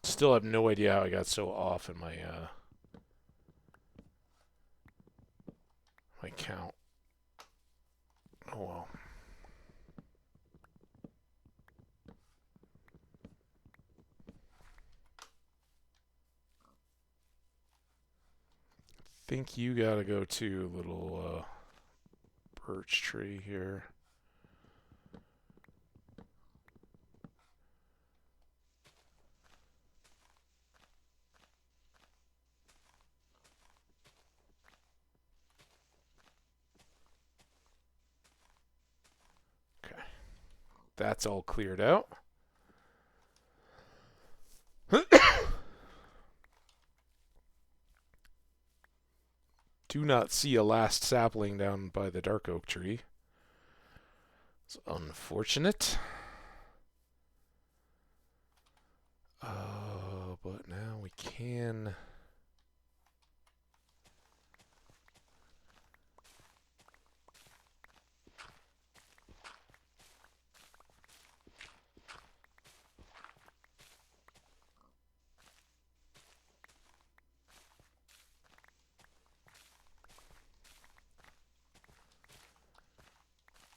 Still have no idea how I got so off in my count. Oh well. Think you gotta go to little birch tree here. Okay. That's all cleared out. do not see a last sapling down by the dark oak tree. It's unfortunate. But now we can...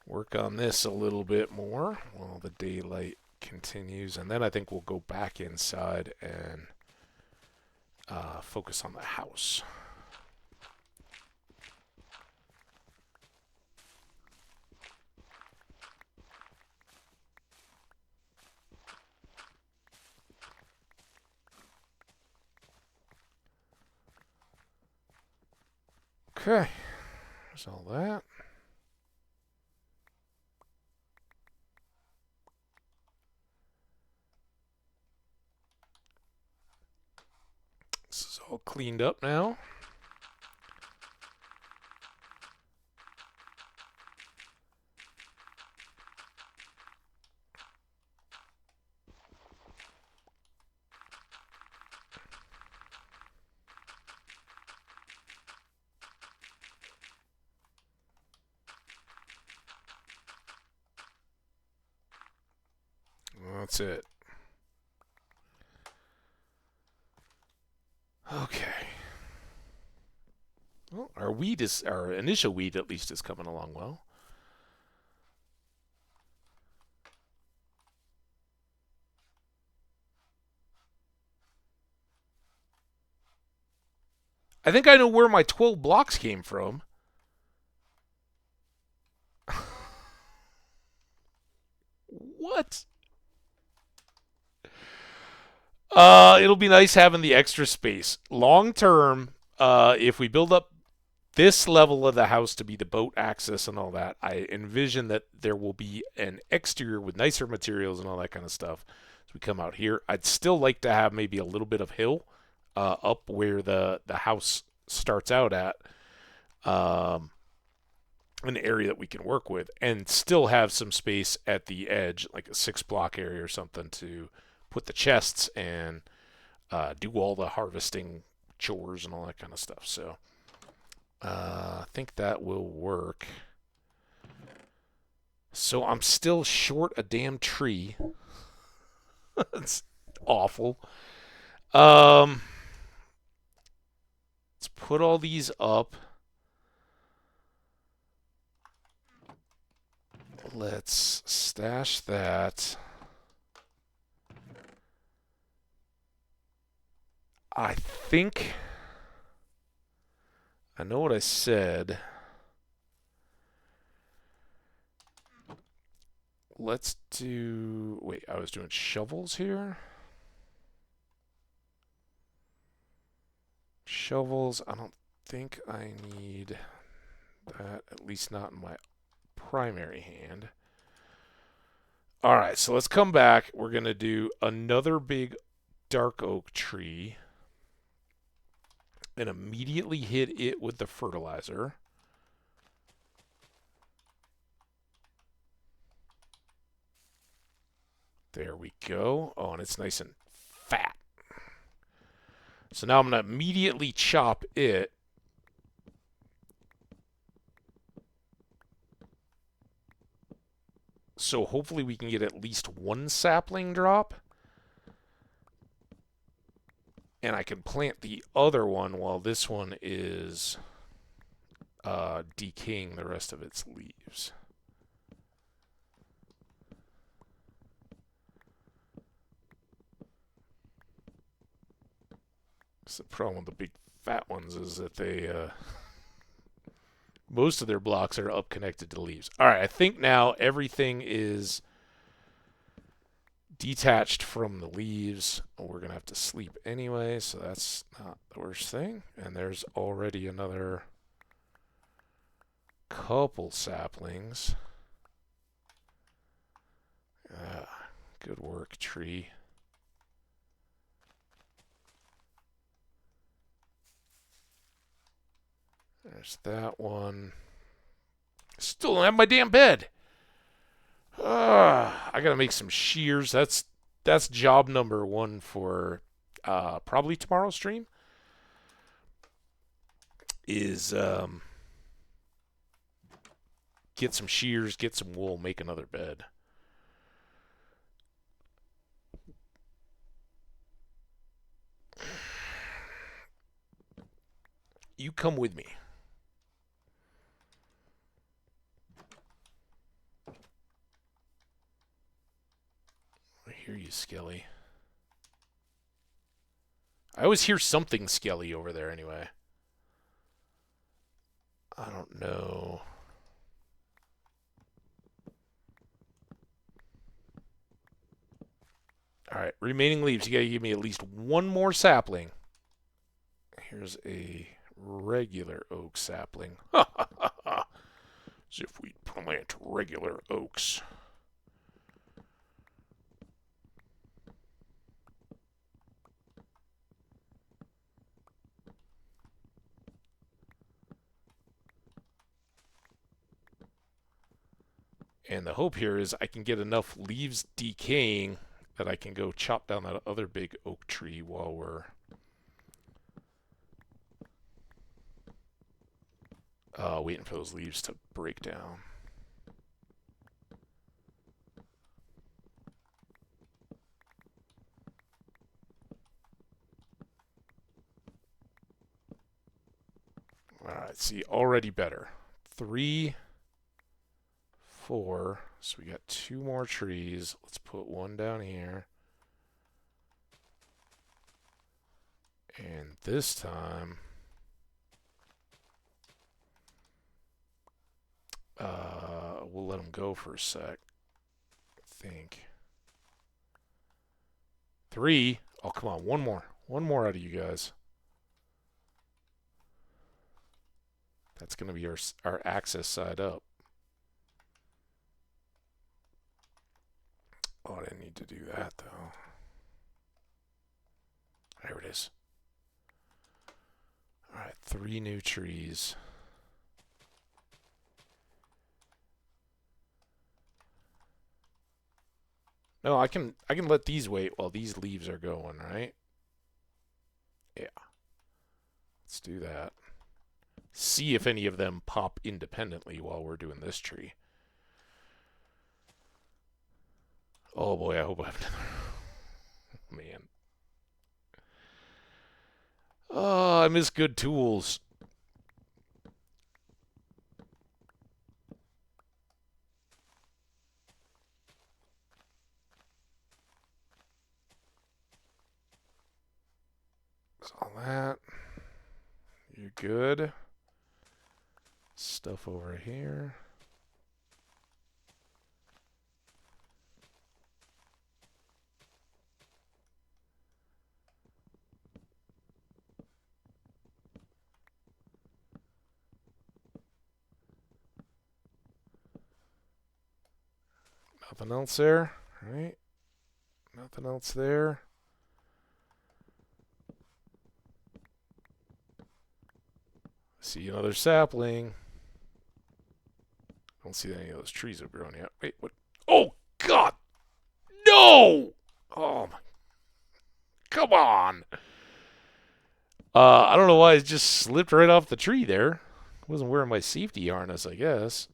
work on this a little bit more while the daylight continues, and then I think we'll go back inside and focus on the house. Okay, there's all that. This is all cleaned up now. That's it. Okay. Well, our initial weed at least is coming along well. I think I know where my 12 blocks came from. What? It'll be nice having the extra space. Long term, if we build up this level of the house to be the boat access and all that, I envision that there will be an exterior with nicer materials and all that kind of stuff as we come out here. I'd still like to have maybe a little bit of hill up where the house starts out at, an area that we can work with, and still have some space at the edge, like a 6-block area or something, to put the chests and do all the harvesting chores and all that kind of stuff. So I think that will work. So I'm still short a damn tree. It's awful. Let's put all these up. Let's stash that. I think I know what I said. Let's do... Wait, I was doing shovels here? Shovels, I don't think I need that, at least not in my primary hand. Alright, so let's come back. We're going to do another big dark oak tree and immediately hit it with the fertilizer. There we go. Oh, and it's nice and fat. So now I'm going to immediately chop it. So hopefully we can get at least one sapling drop. And I can plant the other one while this one is decaying the rest of its leaves. So the problem with the big fat ones is that they most of their blocks are up connected to the leaves. All right, I think now everything is detached from the leaves. We're going to have to sleep anyway, so that's not the worst thing. And there's already another couple saplings. Good work, tree. There's that one. Still don't have my damn bed. I gotta make some shears. That's job number one for probably tomorrow's stream. Is get some shears, get some wool, make another bed. You come with me. I hear you, Skelly. I always hear something Skelly over there anyway. I don't know. Alright, remaining leaves. You gotta give me at least one more sapling. Here's a regular oak sapling. As if we plant regular oaks. And the hope here is I can get enough leaves decaying that I can go chop down that other big oak tree while we're waiting for those leaves to break down. Alright, see, already better. 3, 4. So we got 2 more trees. Let's put one down here. And this time, we'll let them go for a sec. I think. 3. Oh, come on. One more. One more out of you guys. That's going to be our access side up. Oh, I didn't need to do that, though. There it is. Alright, 3 new trees. No, I can let these wait while these leaves are going, right? Yeah. Let's do that. See if any of them pop independently while we're doing this tree. Oh boy, I hope I have another. Man. Oh, I miss good tools. All that. You're good. Stuff over here. Nothing else there, right? Nothing else there. See another sapling. Don't see any of those trees have grown yet. Wait, what? Oh, God! No! Oh, my. Come on! I don't know why it just slipped right off the tree there. Wasn't wearing my safety harness, I guess.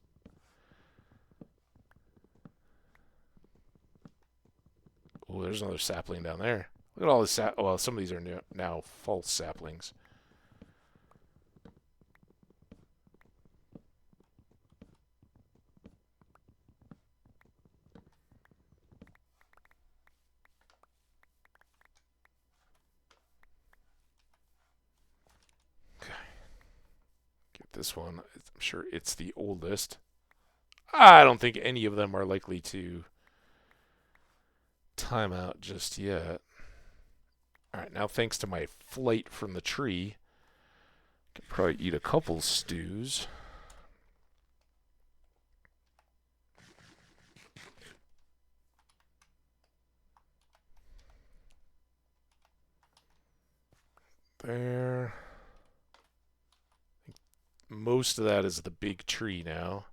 Oh, there's another sapling down there. Look at all this well, some of these are now false saplings. Okay. Get this one. I'm sure it's the oldest. I don't think any of them are likely to time out just yet. Alright, now thanks to my flight from the tree, I can probably eat a couple stews. There. most of that is the big tree now.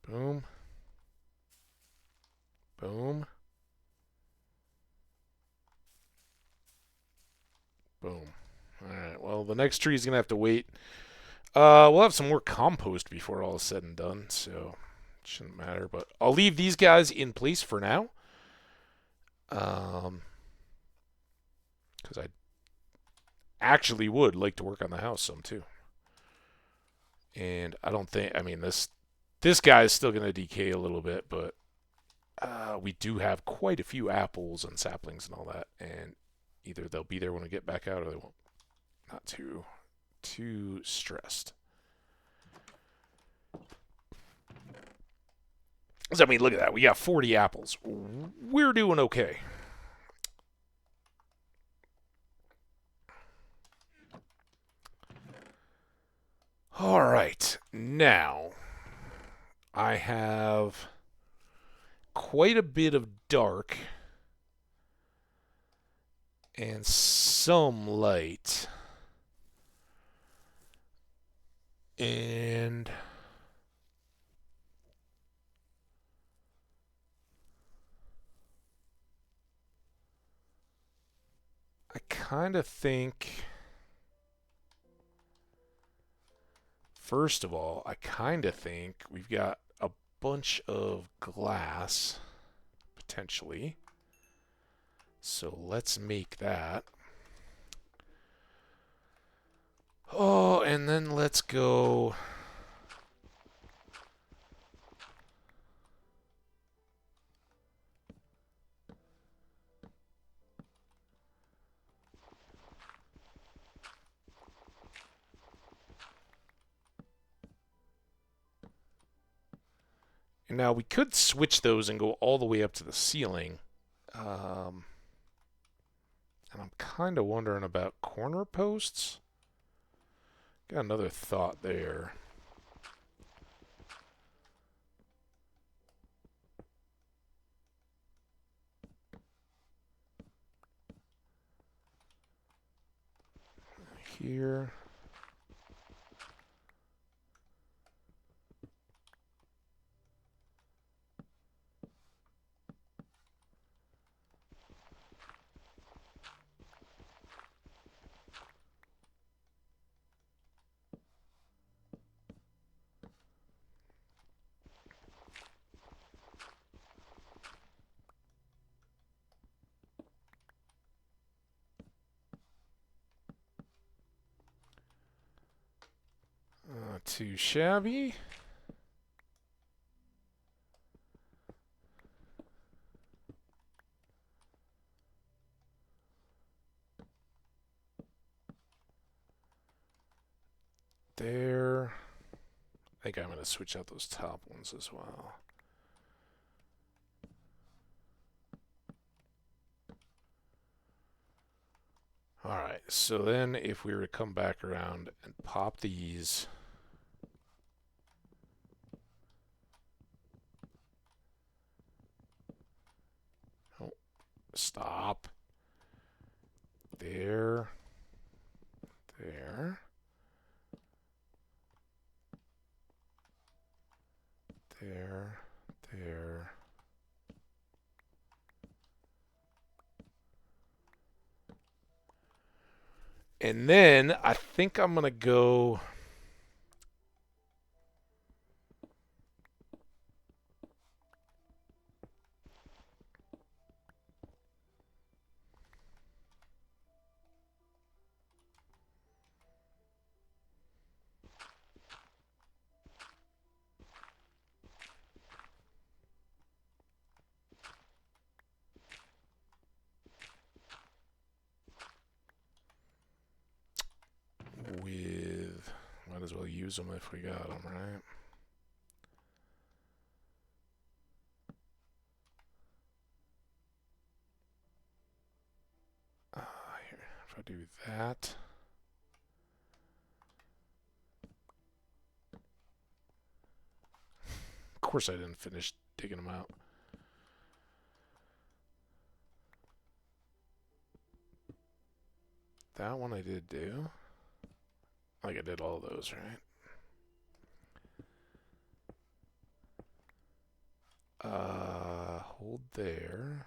Boom. Boom. Boom. Alright, well, the next tree is going to have to wait. We'll have some more compost before all is said and done, so it shouldn't matter. But I'll leave these guys in place for now. Because I actually would like to work on the house some, too. And I don't think, I mean, this guy is still going to decay a little bit, but we do have quite a few apples and saplings and all that, and either they'll be there when we get back out or they won't. Not too stressed. So, I mean, look at that. We got 40 apples. We're doing okay. All right. Now, I have quite a bit of dark and some light. And I kind of think, first of all, I kind of think we've got a bunch of glass, potentially. So let's make that. Oh, and then let's go. And now we could switch those and go all the way up to the ceiling. And I'm kind of wondering about corner posts. Got another thought there. Here. Too shabby. There. I think I'm going to switch out those top ones as well. Alright, so then if we were to come back around and pop these. Oh, stop. There. There. There. There. And then I think I'm going to go. Might as well use them if we got them, right? Here, if I do that. Of course I didn't finish digging them out. That one I did do. Like I did all those, right? Hold there.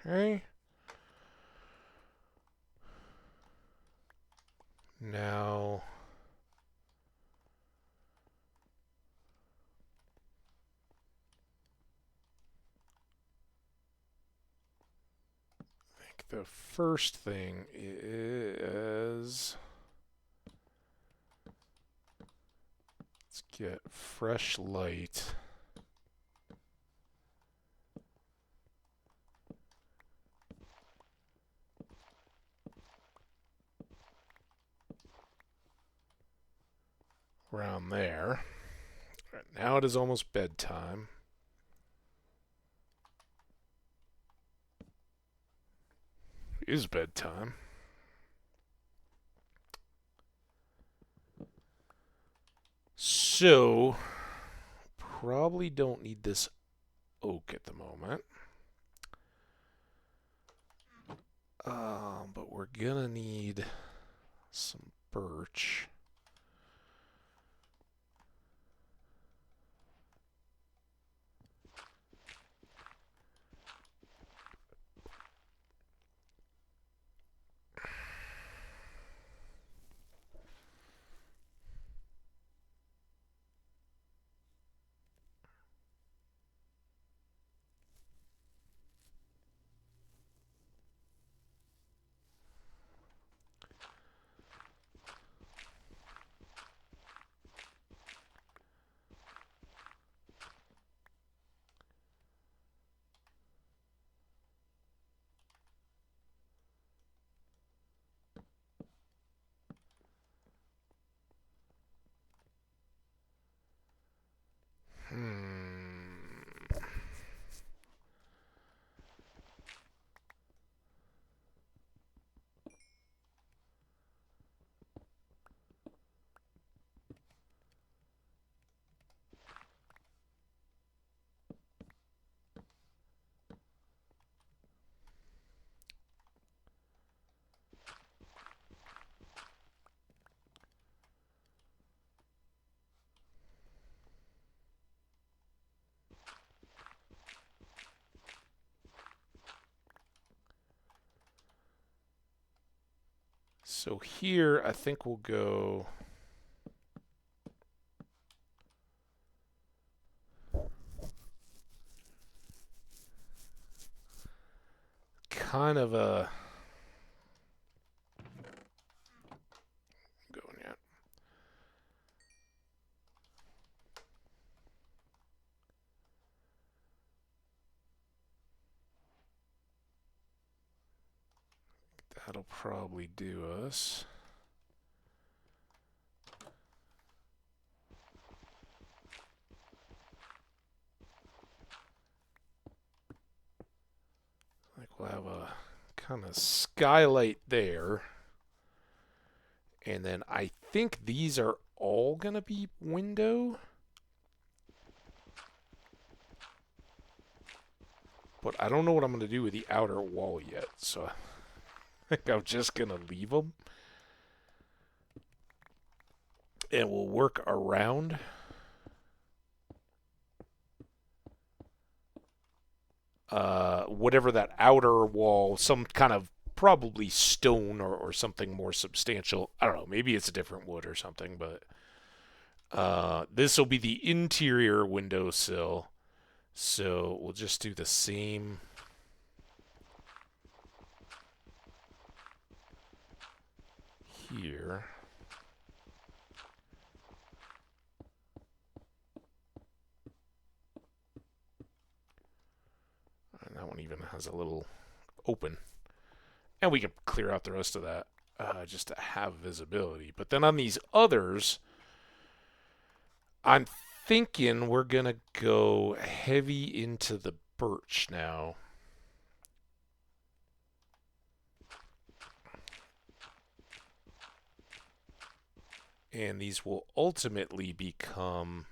Okay. Now, I think the first thing is, let's get fresh light. Around there. Right, now it is almost bedtime. It is bedtime. So, probably don't need this oak at the moment. But we're gonna need some birch. So here, I think we'll go kind of a going yet. That'll probably do us. Like we'll have a kind of skylight there. And then I think these are all going to be window. But I don't know what I'm going to do with the outer wall yet. So I think I'm just going to leave them. And we'll work around. Whatever that outer wall, some kind of probably stone or something more substantial. I don't know. Maybe it's a different wood or something, but this will be the interior windowsill. So we'll just do the same here. That one even has a little open. And we can clear out the rest of that just to have visibility. But then on these others, I'm thinking we're going to go heavy into the birch now. And these will ultimately become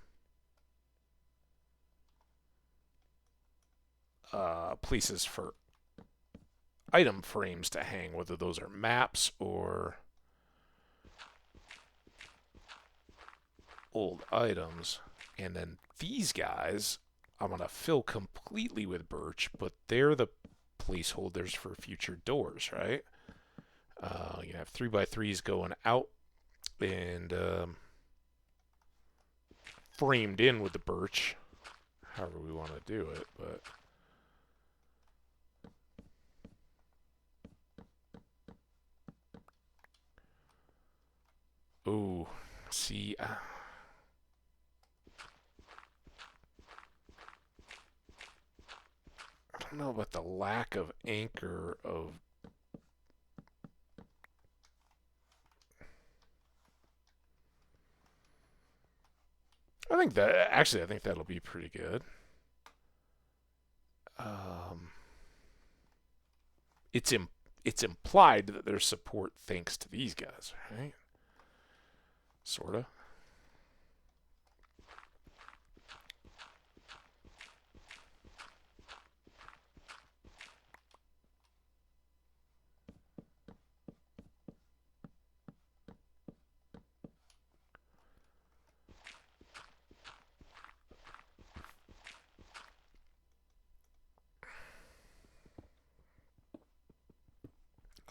places for item frames to hang, whether those are maps or old items. And then these guys, I'm going to fill completely with birch, but they're the placeholders for future doors, right? You have 3x3s going out and framed in with the birch, however we want to do it, but ooh, see, I don't know about the lack of anchor of I think that'll be pretty good. It's implied that there's support thanks to these guys, right? Sorta.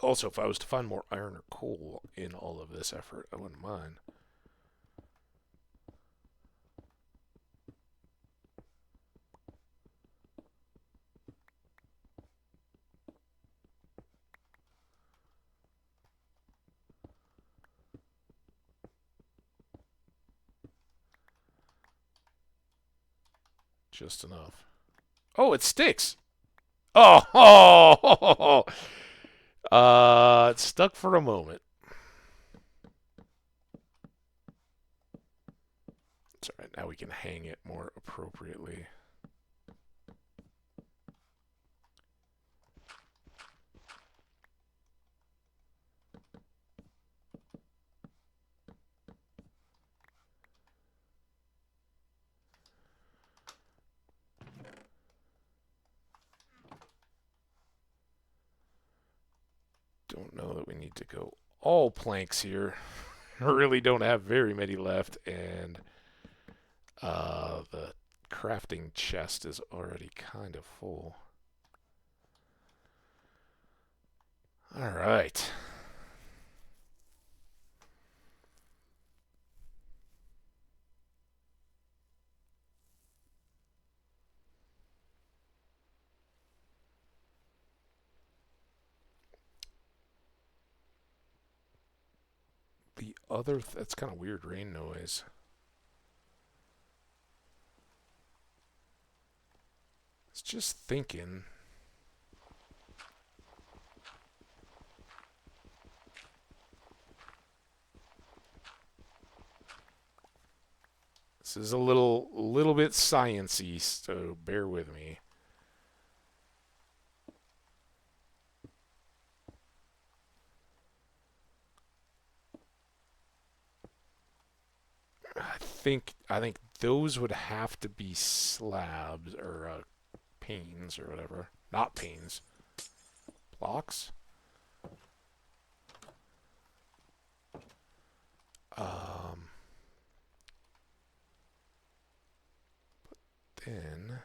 Also, if I was to find more iron or coal in all of this effort, I wouldn't mind. Just enough. Oh, it sticks. Oh, oh, it stuck for a moment. It's all right. Now we can hang it more appropriately. Don't know that we need to go all planks here. I really don't have very many left, and the crafting chest is already kind of full. All right. The other, that's kind of weird rain noise. It's just thinking. This is a little bit science-y, so bear with me. I think those would have to be slabs or panes or whatever. Not panes. Blocks. Um, then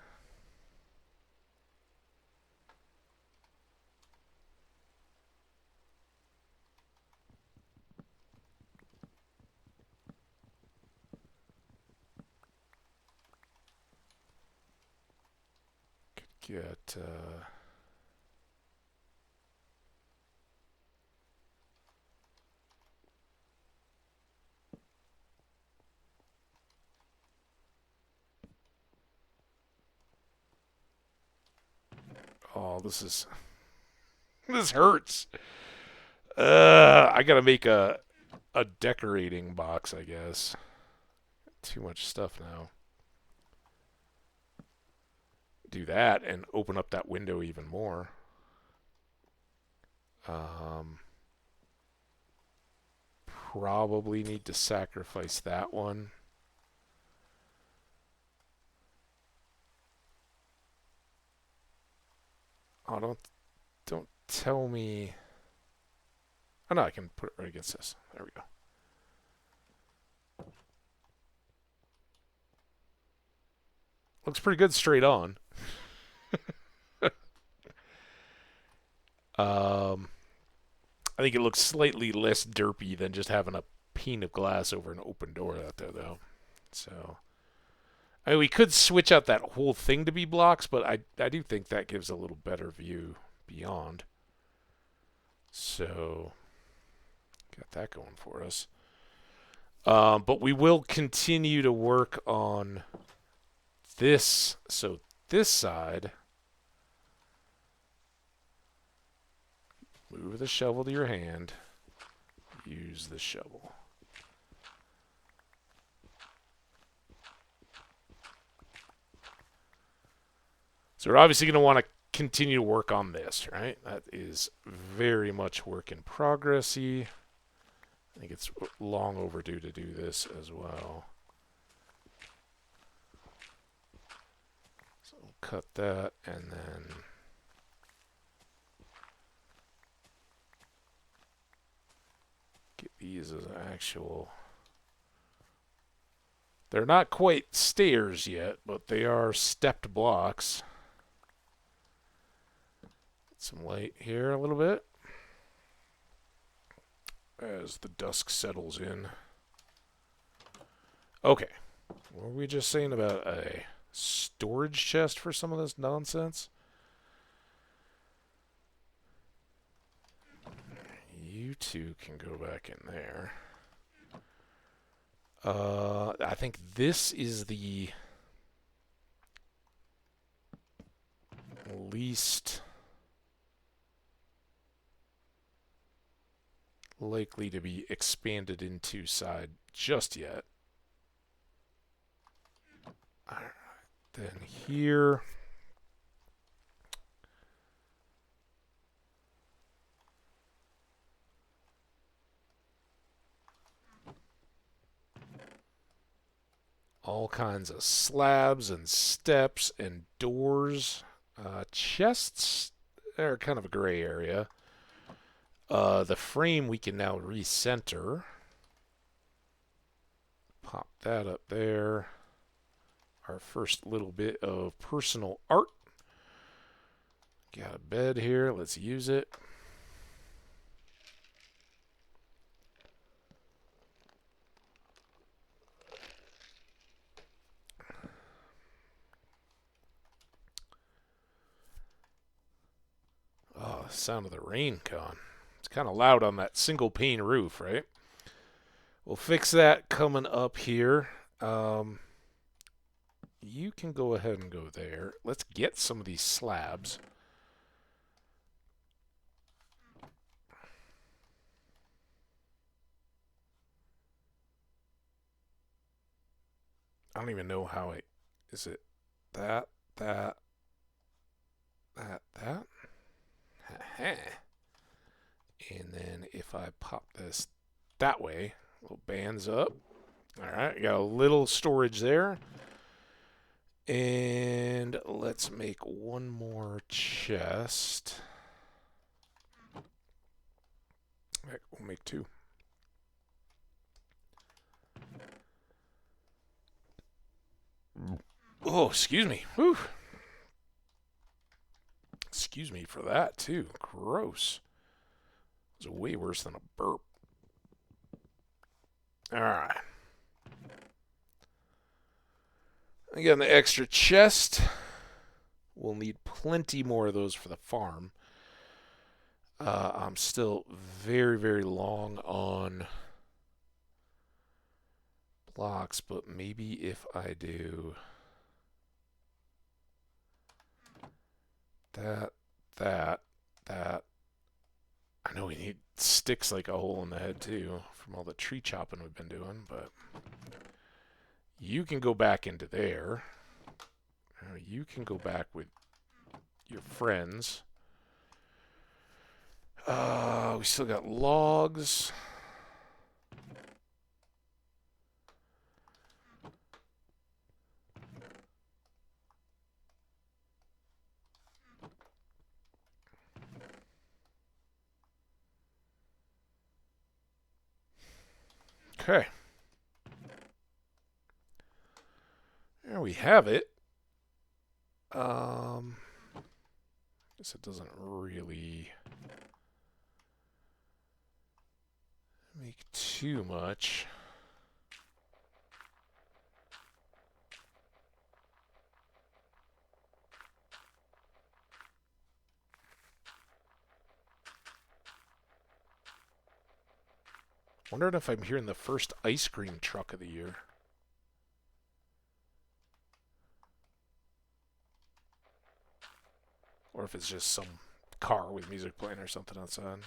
could get Oh, this hurts. I gotta make a decorating box, I guess. Too much stuff now. Do that and open up that window even more. Probably need to sacrifice that one. Oh, don't tell me. Oh no, I can put it right against this. There we go. Looks pretty good straight on. um, I think it looks slightly less derpy than just having a pane of glass over an open door out there, though. So, I mean, we could switch out that whole thing to be blocks, but I do think that gives a little better view beyond. So, got that going for us. But we will continue to work on this. So this side, move the shovel to your hand, use the shovel. So we're obviously going to want to continue to work on this, right? That is very much work in progress-y. I think it's long overdue to do this as well. So we'll cut that and then get these as actual... They're not quite stairs yet, but they are stepped blocks. Get some light here a little bit as the dusk settles in. Okay. What were we just saying about a storage chest for some of this nonsense? You two can go back in there. I think this is the least likely to be expanded into side just yet. Alright, then here. All kinds of slabs and steps and doors. Chests are kind of a gray area. The frame we can now recenter. Pop that up there. Our first little bit of personal art. Got a bed here. Let's use it. Oh, the sound of the rain coming. It's kind of loud on that single pane roof, right? We'll fix that coming up here. You can go ahead and go there. Let's get some of these slabs. I don't even know how it... Is it that? And then if I pop this that way, little bands up. Alright, got a little storage there. And let's make one more chest. We'll make two. Oh, excuse me. Whew. Excuse me for that, too. Gross. It was way worse than a burp. Alright. Again, the extra chest. We'll need plenty more of those for the farm. I'm still very, very long on blocks, but maybe if I do that, that. That. I know we need sticks like a hole in the head too from all the tree chopping we've been doing, but you can go back into there. You can go back with your friends. We still got logs. Okay. There we have it. Guess it doesn't really make too much. Wondering if I'm hearing the first ice cream truck of the year. Or if it's just some car with music playing or something outside.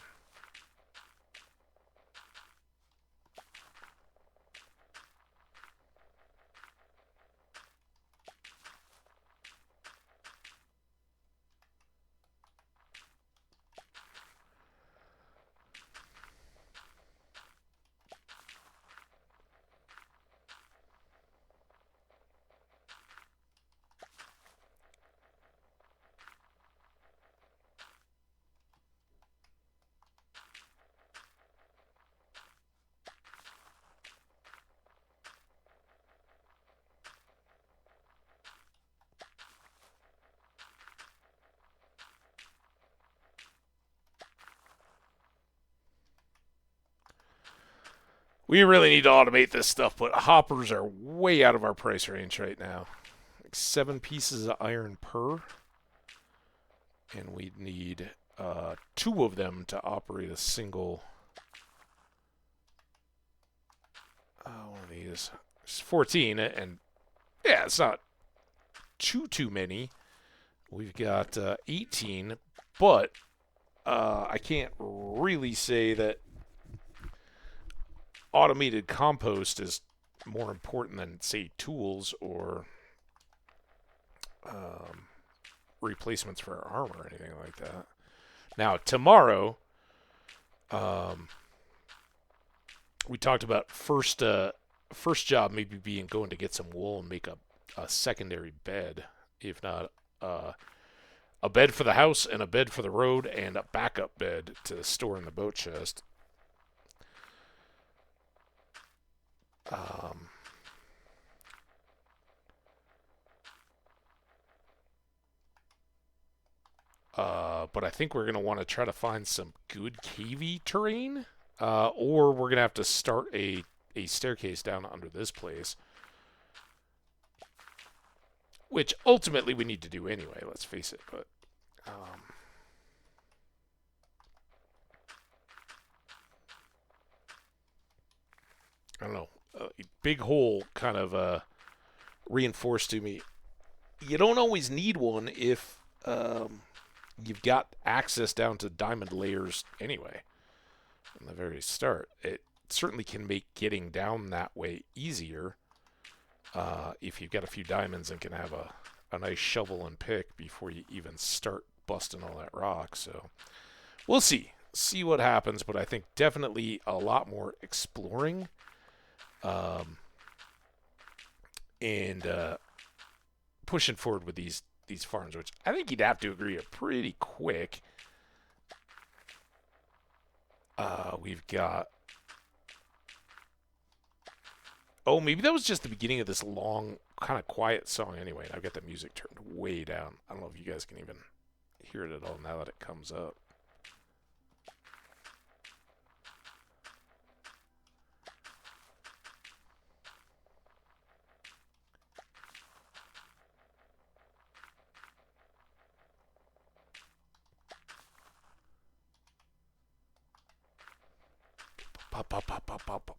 We really need to automate this stuff, but hoppers are way out of our price range right now. Like 7 pieces of iron per. And we'd need 2 of them to operate a single one of these. It's 14, and yeah, it's not too many. We've got 18, but I can't really say that automated compost is more important than, say, tools or replacements for our armor or anything like that. Now, tomorrow, we talked about first job maybe being going to get some wool and make a secondary bed, if not a bed for the house and a bed for the road and a backup bed to store in the boat chest. But I think we're going to want to try to find some good cavey terrain, or we're going to have to start a staircase down under this place, which ultimately we need to do anyway, let's face it, but I don't know. Big hole kind of reinforced to me. You don't always need one if you've got access down to diamond layers anyway. From the very start, it certainly can make getting down that way easier if you've got a few diamonds and can have a nice shovel and pick before you even start busting all that rock. So we'll see what happens, but I think definitely a lot more exploring and pushing forward with these farms, which I think you'd have to agree are pretty quick. We've got... Oh, maybe that was just the beginning of this long, kind of quiet song anyway. And I've got the music turned way down. I don't know if you guys can even hear it at all now that it comes up. Pop, pop, pop, pop, pop, pop.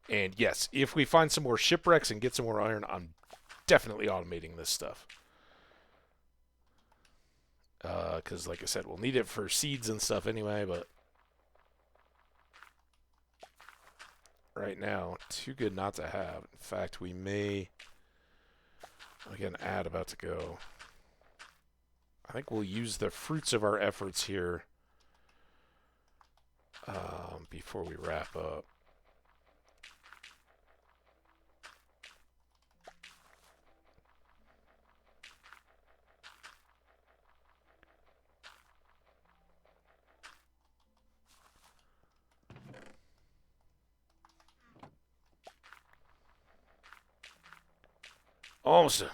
And yes, if we find some more shipwrecks and get some more iron, I'm definitely automating this stuff. Because, like I said, we'll need it for seeds and stuff anyway, but right now, too good not to have. In fact, we may... Again, ad about to go. I think we'll use the fruits of our efforts here before we wrap up. Almost done.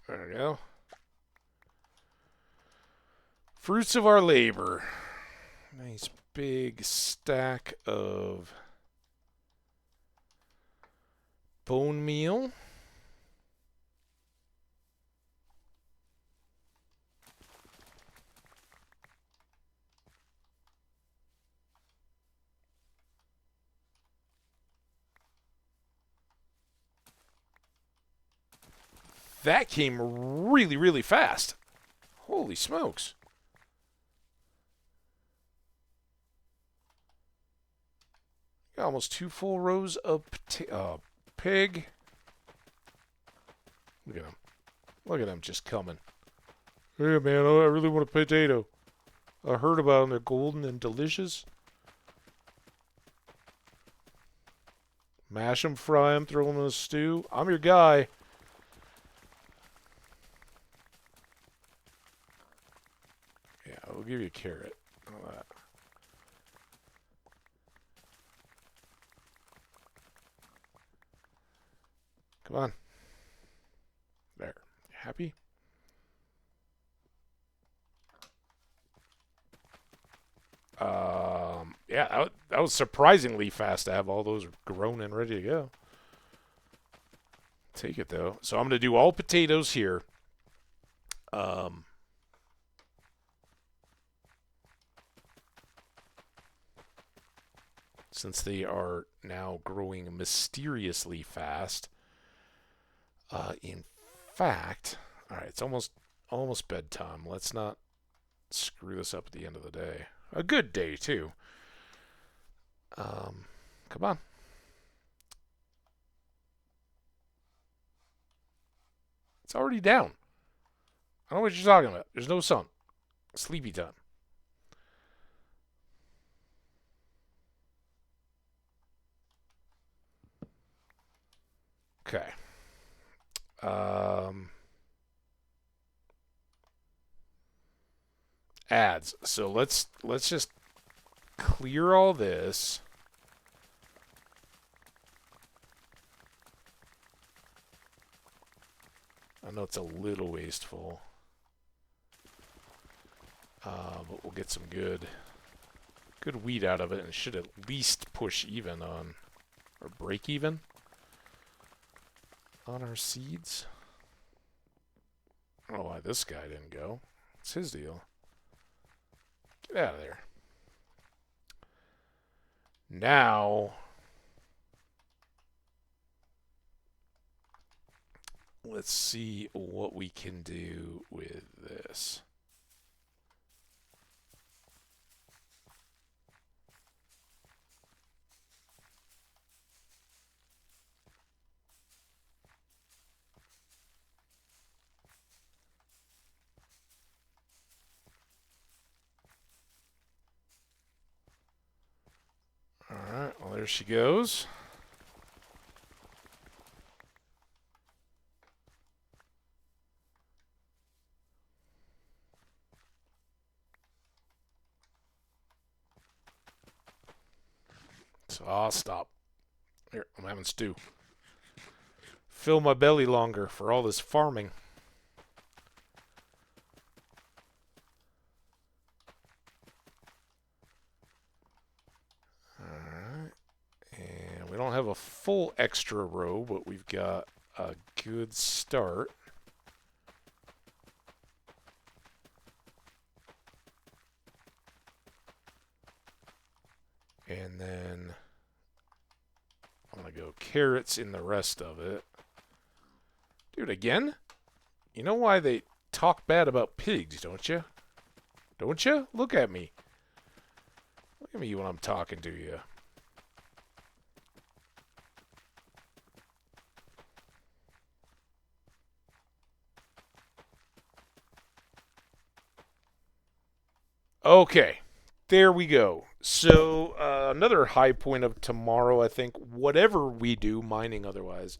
There we go. Fruits of our labor. Nice big stack of bone meal. That came really, really fast. Holy smokes. Got almost 2 full rows of pig. Look at him. Look at him just coming. Hey, man, I really want a potato. I heard about them. They're golden and delicious. Mash them, fry them, throw them in a stew. I'm your guy. Yeah, we'll give you a carrot. All that. Come on. There. You happy? Yeah, that was surprisingly fast to have all those grown and ready to go. Take it, though. So I'm going to do all potatoes here. Since they are now growing mysteriously fast. In fact, all right, it's almost bedtime. Let's not screw this up at the end of the day. A good day, too. Come on. It's already down. I don't know what you're talking about. There's no sun. Sleepy time. Okay. Ads. So let's just clear all this. I know it's a little wasteful. But we'll get some good wheat out of it, and it should at least push even on, or break even on our seeds. I don't know why this guy didn't go. It's his deal. Get out of there. Now, let's see what we can do with this. Alright, well there she goes. Ah, stop. Here, I'm having stew. Fill my belly longer for all this farming. Alright. And we don't have a full extra row, but we've got a good start. And then I'm going to go carrots in the rest of it. Dude, again? You know why they talk bad about pigs, don't you? Don't you? Look at me. Look at me when I'm talking to you. Okay. There we go. So, another high point of tomorrow, I think, whatever we do, mining otherwise,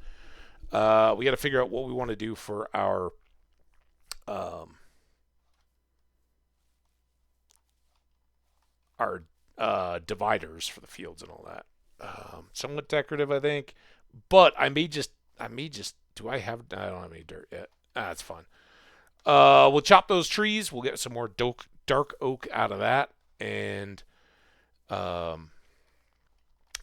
we got to figure out what we want to do for um, our dividers for the fields and all that. Somewhat decorative, I think, but do I don't have any dirt yet. That's fine. We'll chop those trees. We'll get some more dark oak out of that, and um,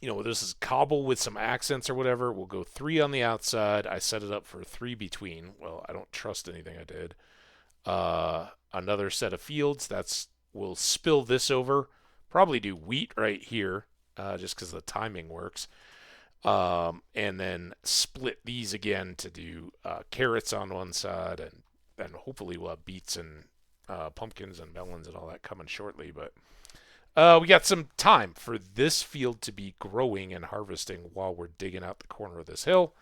this is cobble with some accents or whatever. We'll go 3 on the outside. I set it up for 3 between. Well, I don't trust anything I did. Another set of fields. We'll spill this over. Probably do wheat right here, just because the timing works. And then split these again to do carrots on one side, and then hopefully we'll have beets and pumpkins and melons and all that coming shortly. But we got some time for this field to be growing and harvesting while we're digging out the corner of this hill,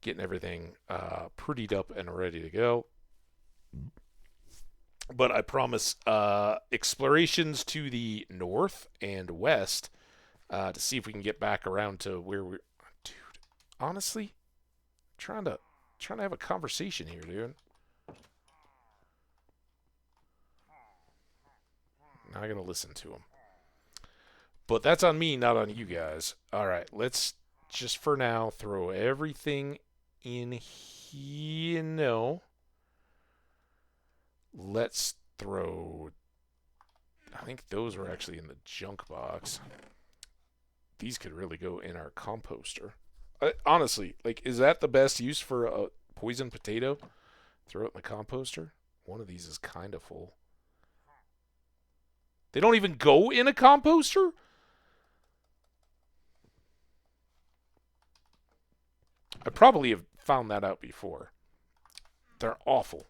getting everything prettied up and ready to go. But I promise explorations to the north and west to see if we can get back around to where we're. Dude, honestly, trying to have a conversation here, dude. Now I gotta listen to him. But that's on me, not on you guys. All right, let's just for now throw everything in here. No. Let's throw. I think those were actually in the junk box. These could really go in our composter. Honestly, is that the best use for a poison potato? Throw it in the composter? One of these is kind of full. They don't even go in a composter? I probably have found that out before. They're awful.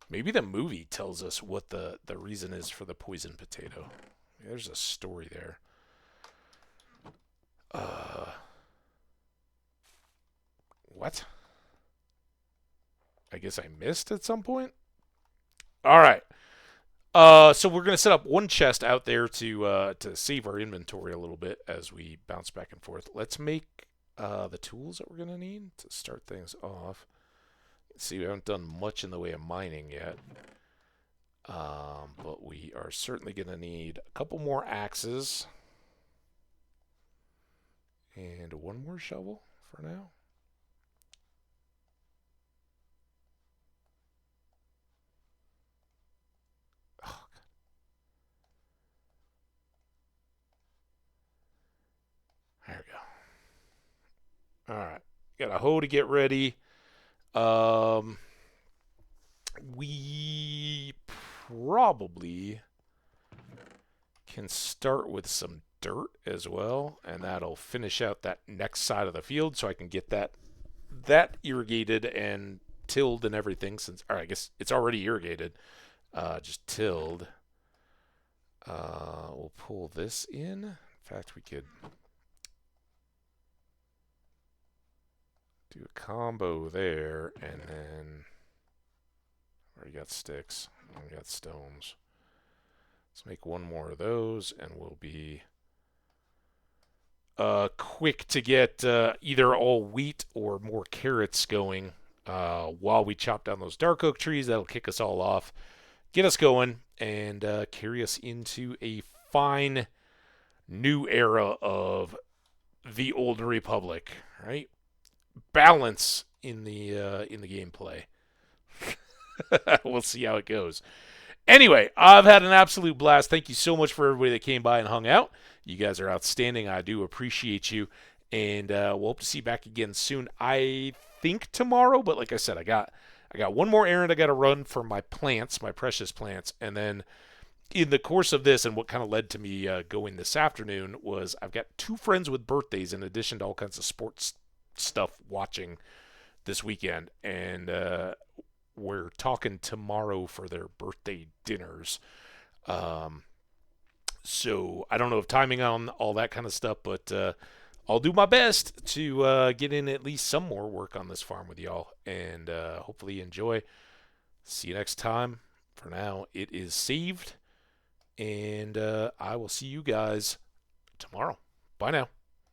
Maybe the movie tells us what the reason is for the poison potato. There's a story there. What? I guess I missed at some point. All right. So we're gonna set up one chest out there to save our inventory a little bit as we bounce back and forth. Let's make the tools that we're gonna need to start things off. See, we haven't done much in the way of mining yet, but we are certainly gonna need a couple more axes and one more shovel for now. There we go. All right. Got a hoe to get ready. We probably can start with some dirt as well, and that'll finish out that next side of the field so I can get that irrigated and tilled and everything or I guess it's already irrigated. Just tilled. We'll pull this in. In fact, we could do a combo there, and then already got sticks. We got stones. Let's make one more of those, and we'll be quick to get either all wheat or more carrots going while we chop down those dark oak trees. That'll kick us all off. get us going and carry us into a fine new era of the Old Republic, right? Balance in the gameplay. We'll see how it goes. Anyway, I've had an absolute blast. Thank you so much for everybody that came by and hung out. You guys are outstanding. I do appreciate you, and we'll hope to see you back again soon. I think tomorrow, but like I said, I got one more errand I got to run for my plants, my precious plants, and then in the course of this, and what kind of led to me going this afternoon was I've got two friends with birthdays in addition to all kinds of sports stuff watching this weekend, and we're talking tomorrow for their birthday dinners. Um, so I don't know if timing on all that kind of stuff, but I'll do my best to get in at least some more work on this farm with y'all, and hopefully enjoy. See you next time. For now, it is saved, and I will see you guys tomorrow. Bye now.